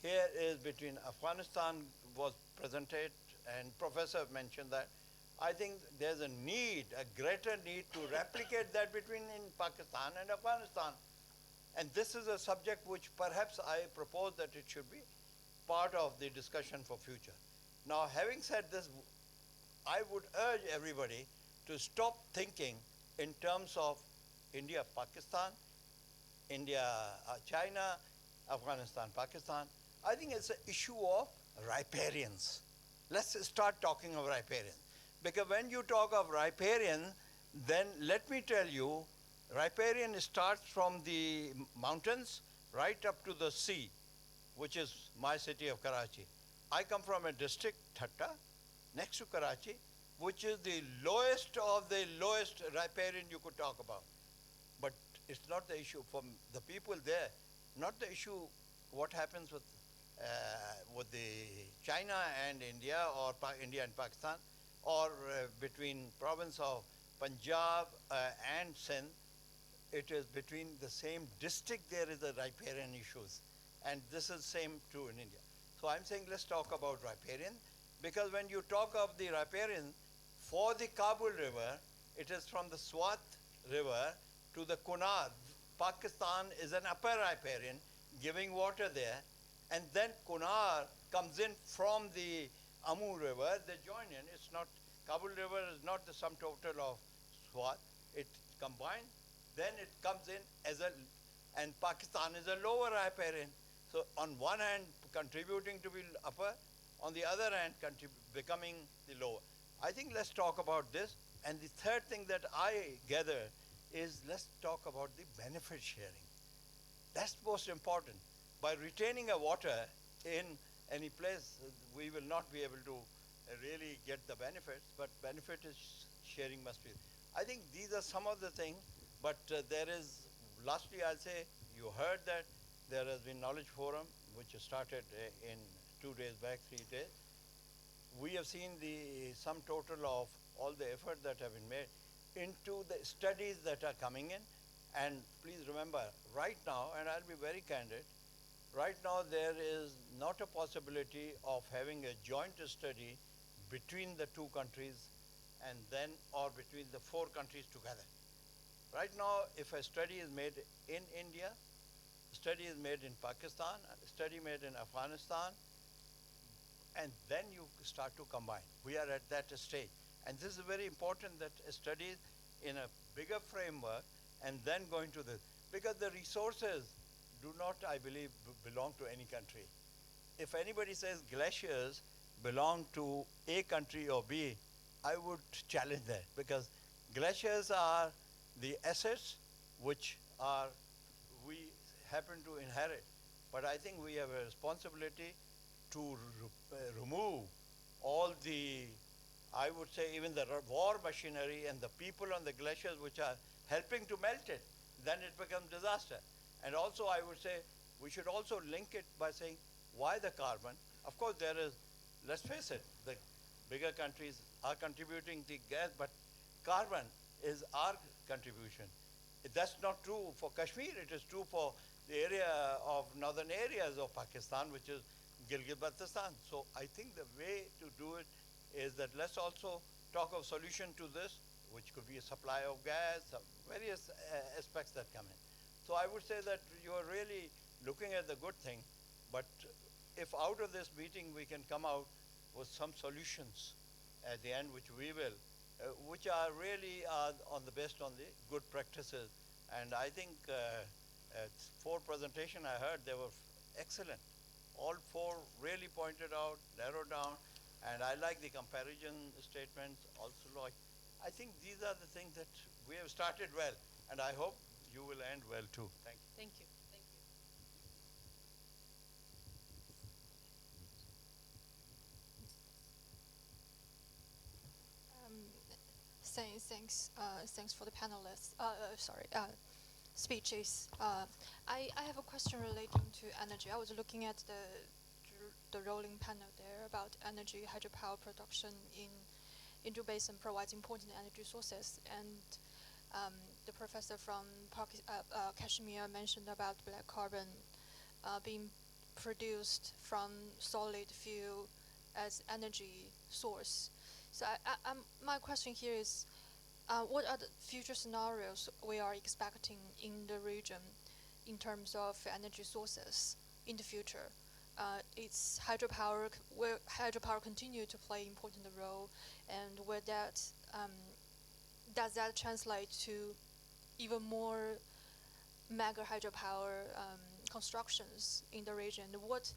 here is between Afghanistan was presented, and Professor mentioned that. I think there's a need, a greater need to replicate that between in Pakistan and Afghanistan. And this is a subject which perhaps I propose that it should be part of the discussion for future. Now, having said this, I would urge everybody to stop thinking in terms of India, Pakistan, India, China, Afghanistan, Pakistan. I think it's an issue of riparians. Let's start talking of riparians. Because when you talk of riparian, then let me tell you, riparian starts from the mountains right up to the sea, which is my city of Karachi. I come from a district, Thatta, next to Karachi, which is the lowest of the lowest riparian you could talk about. But it's not the issue from the people there, not the issue what happens with the China and India, or India and Pakistan, or between province of Punjab and Sindh. It is between the same district there is a riparian issues, and this is same true in India. So I'm saying let's talk about riparian, because when you talk of the riparian for the Kabul River, it is from the Swat River to the Kunar. Pakistan is an upper riparian giving water there, and then Kunar comes in from the Amu River. They join in. It's not, Kabul River is not the sum total of Swat. It combines, then it comes in as a, and Pakistan is a lower riparian. So on one hand contributing to be upper, on the other hand becoming the lower. I think let's talk about this. And the third thing that I gather is let's talk about the benefit sharing. That's most important. By retaining a water in any place, we will not be able to really get the benefits, but benefit is sharing must be. I think these are some of the things, but there is, lastly I'll say, you heard that there has been Knowledge Forum, which started in 2 days back, 3 days. We have seen the sum total of all the effort that have been made into the studies that are coming in. And please remember, right now, and I'll be very candid, right now there is not a possibility of having a joint study between the two countries and then, or between the 4 countries together. Right now, if a study is made in India, study is made in Pakistan, a study made in Afghanistan, and then you start to combine. We are at that stage. And this is very important that studies in a bigger framework and then going to the, because the resources do not, I believe, belong to any country. If anybody says glaciers belong to A country or B, I would challenge that, because glaciers are the assets which are, we happen to inherit. But I think we have a responsibility to remove all the, I would say, even the war machinery and the people on the glaciers which are helping to melt it. Then it becomes disaster. And also I would say we should also link it by saying why the carbon. Of course there is, let's face it, the bigger countries are contributing the gas, but carbon is our contribution. That's not true for Kashmir, it is true for the area of northern areas of Pakistan, which is Gilgit-Baltistan. So I think the way to do it is that let's also talk of solution to this, which could be a supply of gas, various aspects that come in. So I would say that you are really looking at the good thing, but if out of this meeting we can come out with some solutions at the end, which we will, which are really on the best on the good practices. And I think 4 presentations I heard, they were excellent. All 4 really pointed out, narrowed down, and I like the comparison statements also. Like, I think these are the things that we have started well, and I hope you will end well too. Thank you. Thank you. Thank you. Thanks for the panelists. Speeches. I have a question relating to energy. I was looking at the rolling panel there about energy hydropower production in Indus Basin provides important energy sources, and the professor from Kashmir mentioned about black carbon being produced from solid fuel as energy source. So my question here is, what are the future scenarios we are expecting in the region in terms of energy sources in the future? It's hydropower. Will hydropower continue to play important role, and will that does that translate to even more mega hydropower constructions in the region? What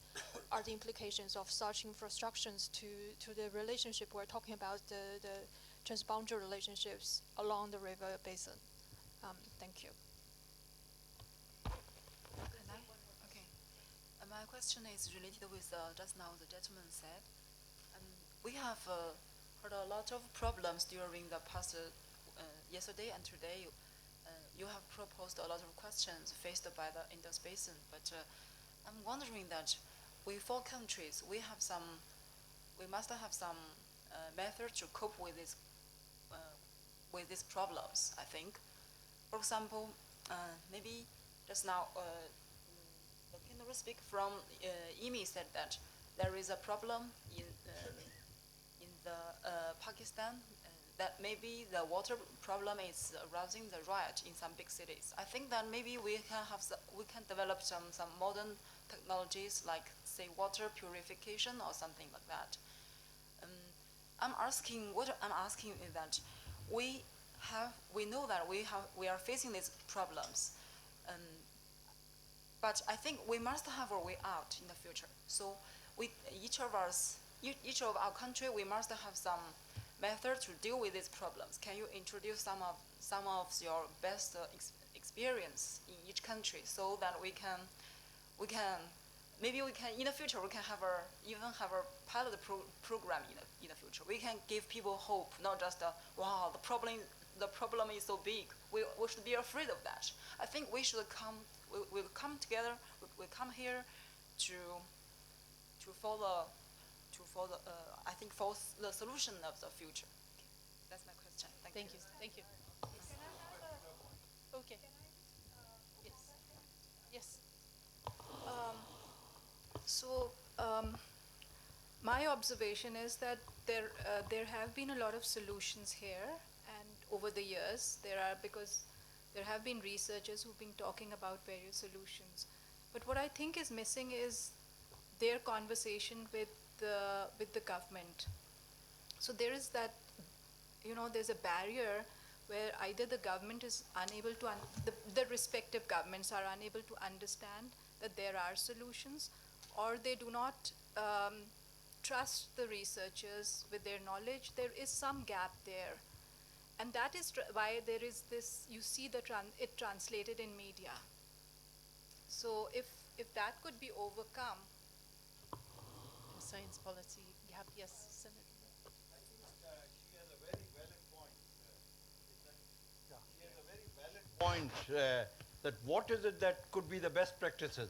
are the implications of such infrastructures to the relationship we're talking about, the transboundary relationships along the river basin? Thank you. Can I? Okay. My question is related with just now the gentleman said. We have heard a lot of problems during the past yesterday and today. You have proposed a lot of questions faced by the Indus Basin, but I'm wondering that we four countries, we must have some method to cope with these problems, I think. For example, maybe just now, can we speak from IWMI said that there is a problem in the Pakistan, that maybe the water problem is arousing the riot in some big cities. I think that maybe we can develop some modern technologies like, say, water purification or something like that. What I'm asking is that we know that we are facing these problems, but I think we must have a way out in the future. So each of our country, we must have some method to deal with these problems. Can you introduce some of your best experience in each country, so that we can maybe in the future we can even have a pilot program in the future. We can give people hope, not just wow, the problem is so big. We should be afraid of that. I think we should we'll come together. We come here to follow the solution of the future. Okay. That's my question. Thank you. Thank you. Okay. Yes. Yes. My observation is that there have been a lot of solutions here, and over the years because there have been researchers who've been talking about various solutions. But what I think is missing is their conversation with the government. So there is that, there's a barrier where either the government is unable to, the respective governments are unable to understand that there are solutions, or they do not trust the researchers with their knowledge. There is some gap there. And that is why there is this, you see it translated in media. So if that could be overcome. In science policy gap, yes, Senator. I think she has a very valid point. She has a very valid point that what is it that could be the best practices.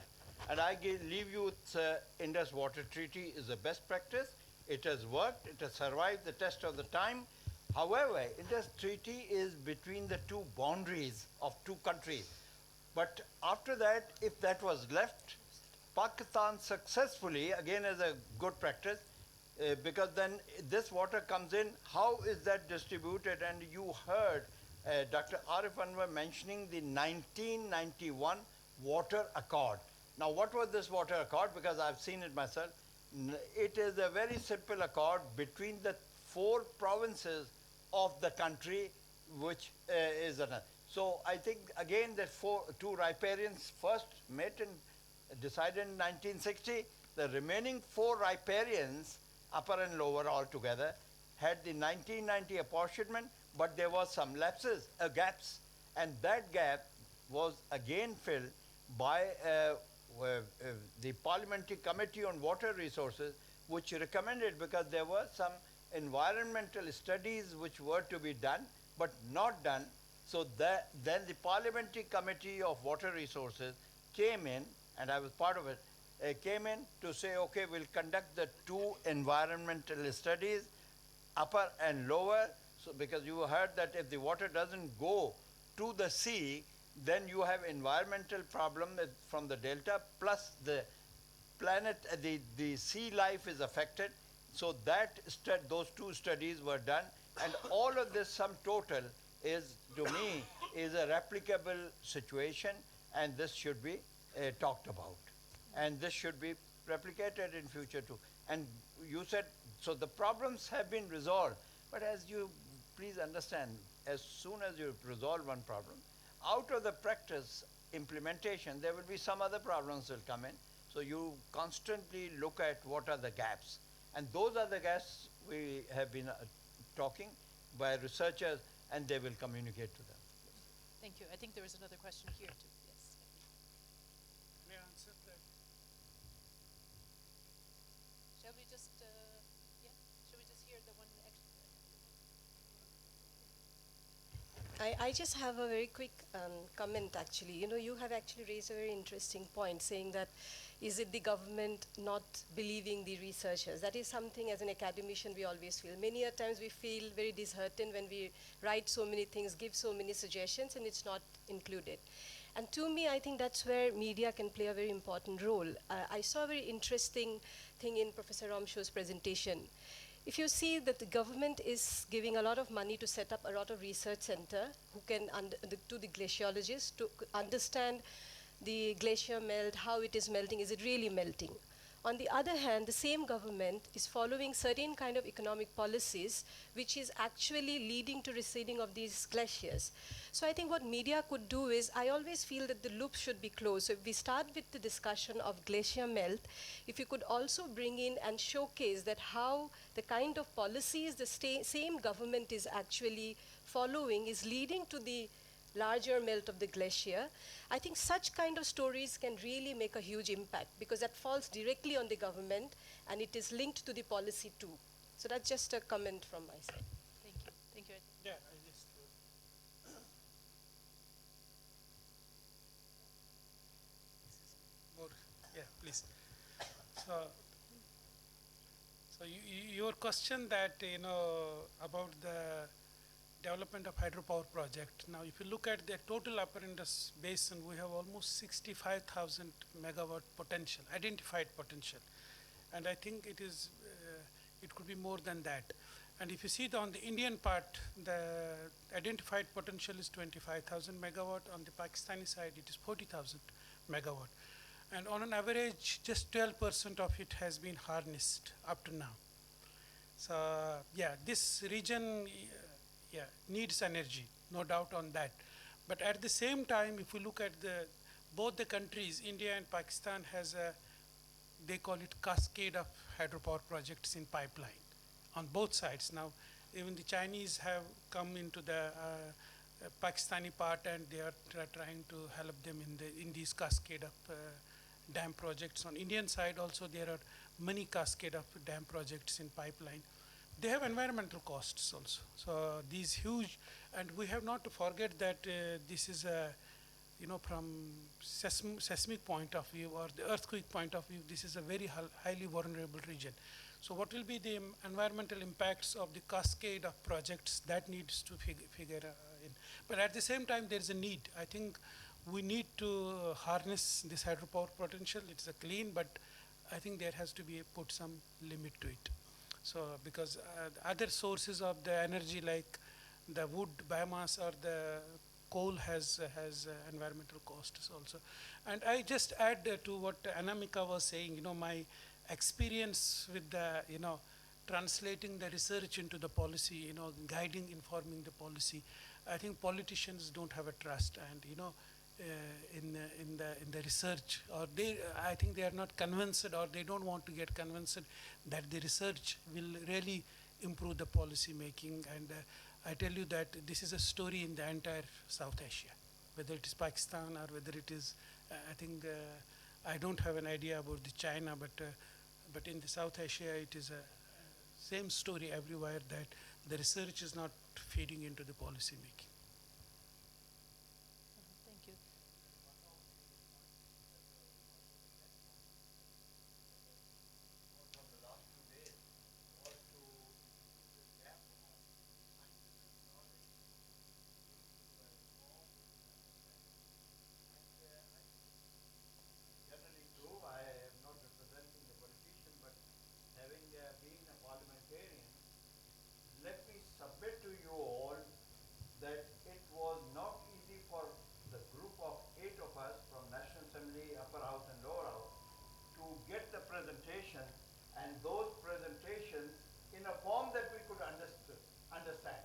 And I leave you with Indus Water Treaty is the best practice. It has worked. It has survived the test of the time. However, Indus Treaty is between the two boundaries of two countries. But after that, if that was left, Pakistan successfully, again as a good practice, because then this water comes in, how is that distributed? And you heard Dr. Arif Anwar mentioning the 1991 Water Accord. Now, what was this water accord? Because I've seen it myself. It is a very simple accord between the 4 provinces of the country, which is another. So I think, again, that two riparians first met and decided in 1960. The remaining 4 riparians, upper and lower altogether, had the 1990 apportionment, but there was some gaps. And that gap was again filled by the Parliamentary Committee on Water Resources, which recommended, because there were some environmental studies which were to be done, but not done. So then the Parliamentary Committee of Water Resources came in, and I was part of it, came in to say, okay, we'll conduct the 2 environmental studies, upper and lower, so because you heard that if the water doesn't go to the sea, then you have environmental problem from the delta, plus the planet, the sea life is affected. So those 2 studies were done, and all of this sum total is, to me, is a replicable situation, and this should be talked about. And this should be replicated in future too. And you said, so the problems have been resolved, but as you please understand, as soon as you resolve one problem, out of the practice implementation, there will be some other problems will come in. So you constantly look at what are the gaps. And those are the gaps we have been talking by researchers, and they will communicate to them. Thank you. I think there was another question here too. Yes. May I answer that? Shall we just, yeah? Shall we just hear the one extra? I just have a very quick comment actually. You know, you have actually raised a very interesting point saying that is it the government not believing the researchers? That is something as an academician we always feel. Many a times we feel very disheartened when we write so many things, give so many suggestions and it's not included. And to me, I think that's where media can play a very important role. I saw a very interesting thing in Professor Ramsho's presentation. If you see that the government is giving a lot of money to set up a lot of research center who can, to the glaciologists to understand the glacier melt, how it is melting, is it really melting? On the other hand, the same government is following certain kind of economic policies which is actually leading to receding of these glaciers. So I think what media could do is, I always feel that the loop should be closed. So if we start with the discussion of glacier melt, if you could also bring in and showcase that how the kind of policies the same government is actually following is leading to the larger melt of the glacier, I think such kind of stories can really make a huge impact because that falls directly on the government and it is linked to the policy too. So that's just a comment from my side. Thank you. Thank you. Yeah, I just. More, yeah, please. So your question that about the development of hydropower project. Now, if you look at the total upper Indus Basin, we have almost 65,000 megawatt potential, identified potential, and I think it is, it could be more than that. And if you see on the Indian part, the identified potential is 25,000 megawatt. On the Pakistani side, it is 40,000 megawatt, and on an average, just 12% of it has been harnessed up to now. So, yeah, this region. Yeah, needs energy, no doubt on that. But at the same time, if we look at both the countries, India and Pakistan has a, they call it cascade of hydropower projects in pipeline on both sides. Now, even the Chinese have come into the Pakistani part and they are trying to help them in these cascade of dam projects. On Indian side also, there are many cascade of dam projects in pipeline. They have environmental costs also. So these huge, and we have not to forget that this is a, from seismic point of view or the earthquake point of view, this is a very highly vulnerable region. So what will be the environmental impacts of the cascade of projects that needs to figure in. But at the same time, there is a need. I think we need to harness this hydropower potential. It's a clean, but I think there has to be put some limit to it. So because other sources of the energy like the wood, biomass or the coal has environmental costs also. And I just add to what Anamika was saying, my experience with the, translating the research into the policy, guiding, informing the policy. I think politicians don't have a trust and, in the research, or I think they are not convinced or they don't want to get convinced that the research will really improve the policy making. And I tell you that this is a story in the entire South Asia, whether it is Pakistan or whether it is, I think, I don't have an idea about the China, but in the South Asia it is a same story everywhere that the research is not feeding into the policy making. Thank you. Generally true. I am not representing the politician, but having been a parliamentarian, let me submit to you all that it was not easy for the group of 8 of us get the presentation, and those presentations in a form that we could understand.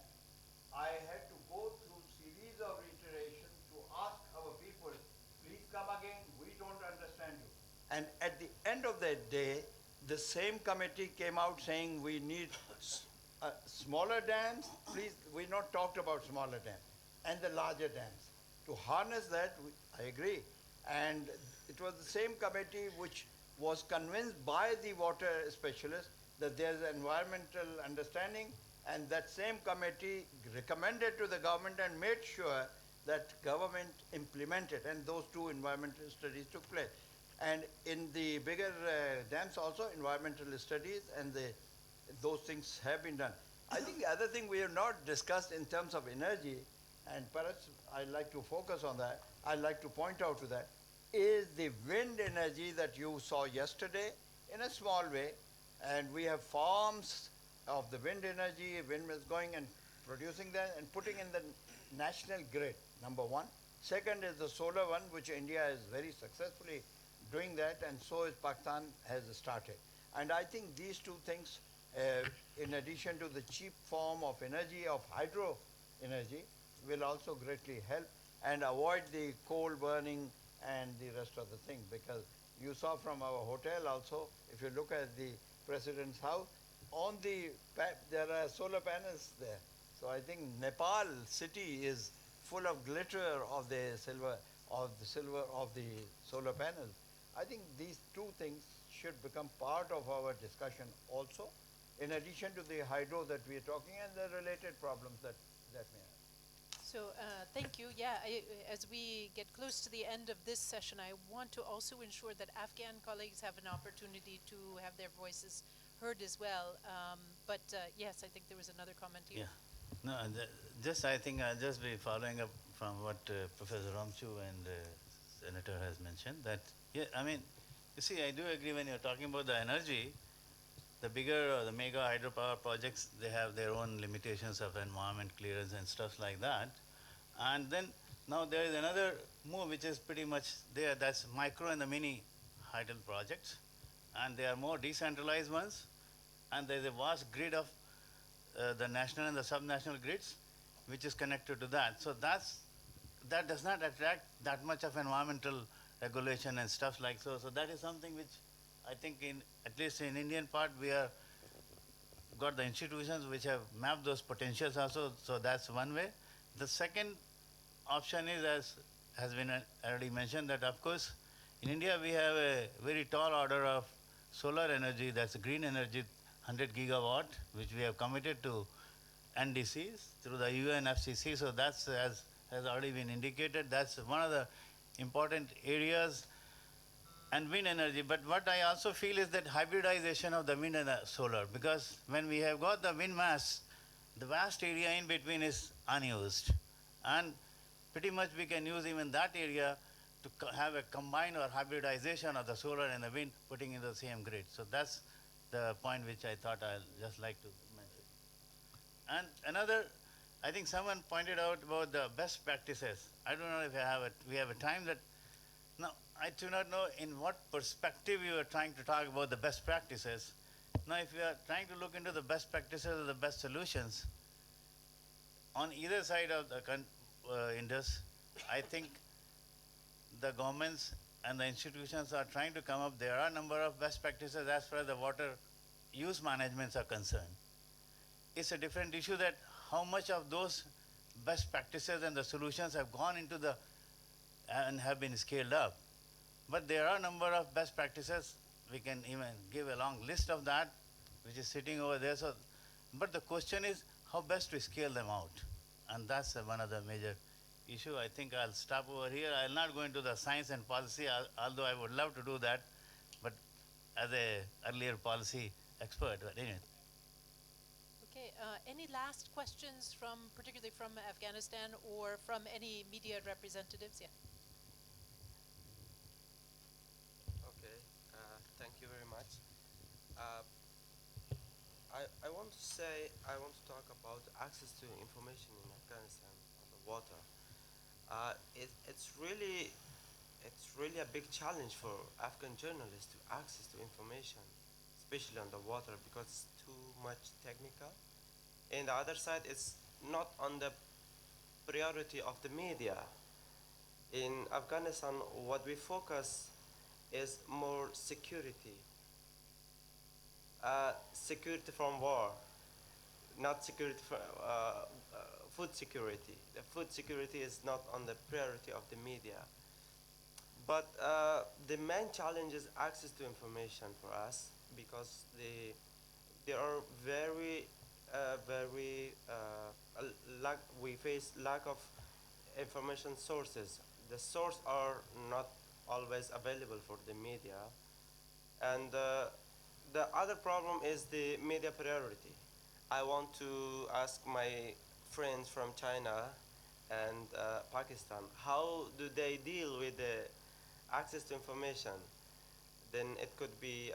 I had to go through series of iterations to ask our people, please come again, we don't understand you. And at the end of the day, the same committee came out saying we need smaller dams. Please, we not talked about smaller dams and the larger dams. To harness that, I agree. And it was the same committee which was convinced by the water specialists that there's environmental understanding, and that same committee recommended to the government and made sure that government implemented, and those two environmental studies took place. And in the bigger dams also, environmental studies and those things have been done. I think the other thing we have not discussed in terms of energy, and perhaps I'd like to focus on that, I'd like to point out to that, is the wind energy that you saw yesterday in a small way. And we have farms of the wind energy, windmills going and producing that and putting in the national grid, number one. Second is the solar one, which India is very successfully doing that, and so is Pakistan has started. And I think these two things, in addition to the cheap form of energy, of hydro energy, will also greatly help and avoid the coal burning and the rest of the thing. Because you saw from our hotel also, if you look at the President's house, on the there are solar panels there. So I think Nepal city is full of glitter of the silver of the solar panels. I think these two things should become part of our discussion also, in addition to the hydro that we are talking and the related problems that may have. So thank you. Yeah, as we get close to the end of this session, I want to also ensure that Afghan colleagues have an opportunity to have their voices heard as well. But yes, I think there was another comment here. Yeah. No, I think I'll just be following up from what Professor Ramchu and Senator has mentioned. That, yeah, I mean, you see, I do agree when you're talking about the energy, the bigger or the mega hydropower projects, they have their own limitations of environment clearance and stuff like that. And then now there is another move which is pretty much there, that's micro and the mini hydro projects. And they are more decentralized ones. And there's a vast grid of the national and the subnational grids, which is connected to that. So that does not attract that much of environmental regulation and stuff like so. So that is something which I think at least in Indian part, we are got the institutions which have mapped those potentials also. So that's one way. The second option is, as has been already mentioned, that of course in India we have a very tall order of solar energy, that's green energy, 100 gigawatt, which we have committed to NDCs through the UNFCCC. So that's, as has already been indicated, that's one of the important areas. And wind energy, but what I also feel is that hybridization of the wind and the solar, because when we have got the wind mass, the vast area in between is unused. And pretty much we can use even that area to have a combined or hybridization of the solar and the wind putting in the same grid. So that's the point which I thought I'll just like to mention. And another, I think someone pointed out about the best practices. I don't know if we have a time that, now I do not know in what perspective you are trying to talk about the best practices. Now if you are trying to look into the best practices or the best solutions, on either side of the Indus, I think the governments and the institutions are trying to come up. There are a number of best practices as far as the water use managements are concerned. It's a different issue that how much of those best practices and the solutions have gone into the and have been scaled up. But there are a number of best practices. We can even give a long list of that, which is sitting over there. So, but the question is how best to scale them out. And that's one of the major issue. I think I'll stop over here. I'll not go into the science and policy, although I would love to do that, but as a earlier policy expert. But anyway. Okay, any last questions from, particularly from Afghanistan or from any media representatives? Yeah. Okay, thank you very much. I want to talk about access to information in Afghanistan on the water. It's really it's really a big challenge for Afghan journalists to access to information, especially on the water, because it's too much technical. And the other side, it's not on the priority of the media. In Afghanistan, what we focus is more security. Security from war, not security for food security. The food security is not on the priority of the media. But the main challenge is access to information for us because there are we face lack of information sources. The sources are not always available for the media. And the other problem is the media priority. I want to ask my friends from China and Pakistan, how do they deal with the access to information? Then it could be,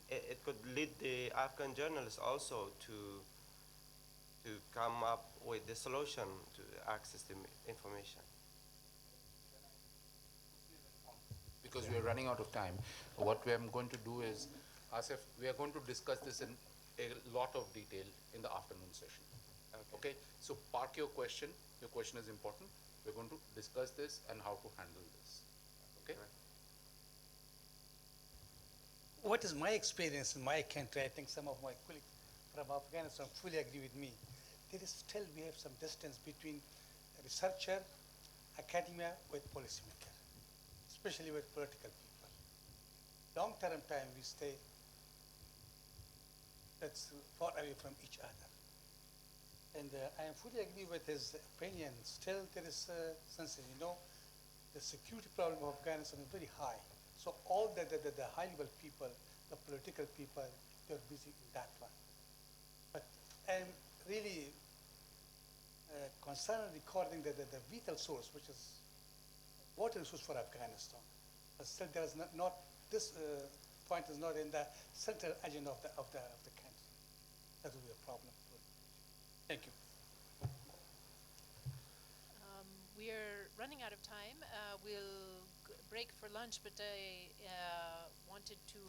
it could lead the Afghan journalists also to come up with the solution to access to information. Because we are running out of time, what we are going to do is, Asif, we are going to discuss this in a lot of detail in the afternoon session. Okay? So park your question. Your question is important. We're going to discuss this and how to handle this. Okay? What is my experience in my country? I think some of my colleagues from Afghanistan fully agree with me. There is still, we have some distance between researcher, academia with policymaker, especially with political people. Long-term time we stay that's far away from each other. And I am fully agree with his opinion. Still there is something, you know, the security problem of Afghanistan is very high. So all the high level people, the political people, they're busy in that one. But I'm really concerned regarding the vital source, which is water resource for Afghanistan. But still there is not this point is not in the central agenda of the country. That will be a problem. Thank you. We're running out of time. We'll break for lunch, but I wanted to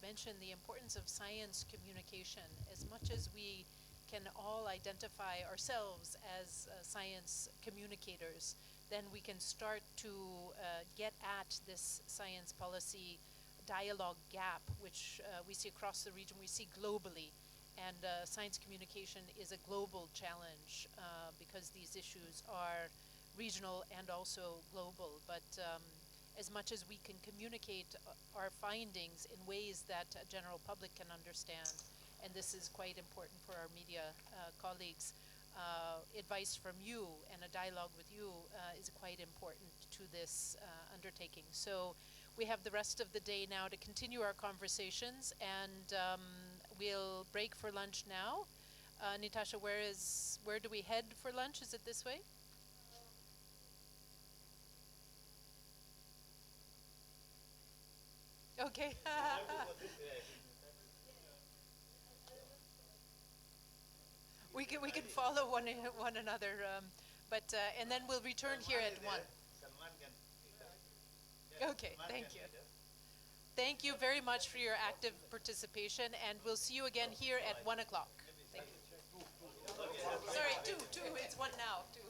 mention the importance of science communication. As much as we can all identify ourselves as science communicators, then we can start to get at this science policy dialogue gap, which we see across the region, we see globally. And science communication is a global challenge because these issues are regional and also global. But as much as we can communicate our findings in ways that a general public can understand, and this is quite important for our media colleagues, advice from you and a dialogue with you is quite important to this undertaking. So we have the rest of the day now to continue our conversations, and we'll break for lunch now. Natasha, where do we head for lunch? Is it this way? Okay. we can follow one another, but and then we'll return here at 1. Okay, thank you. Thank you very much for your active participation, and we'll see you again here at 1 o'clock. Thank you. Sorry, 2. It's 1 now, 2.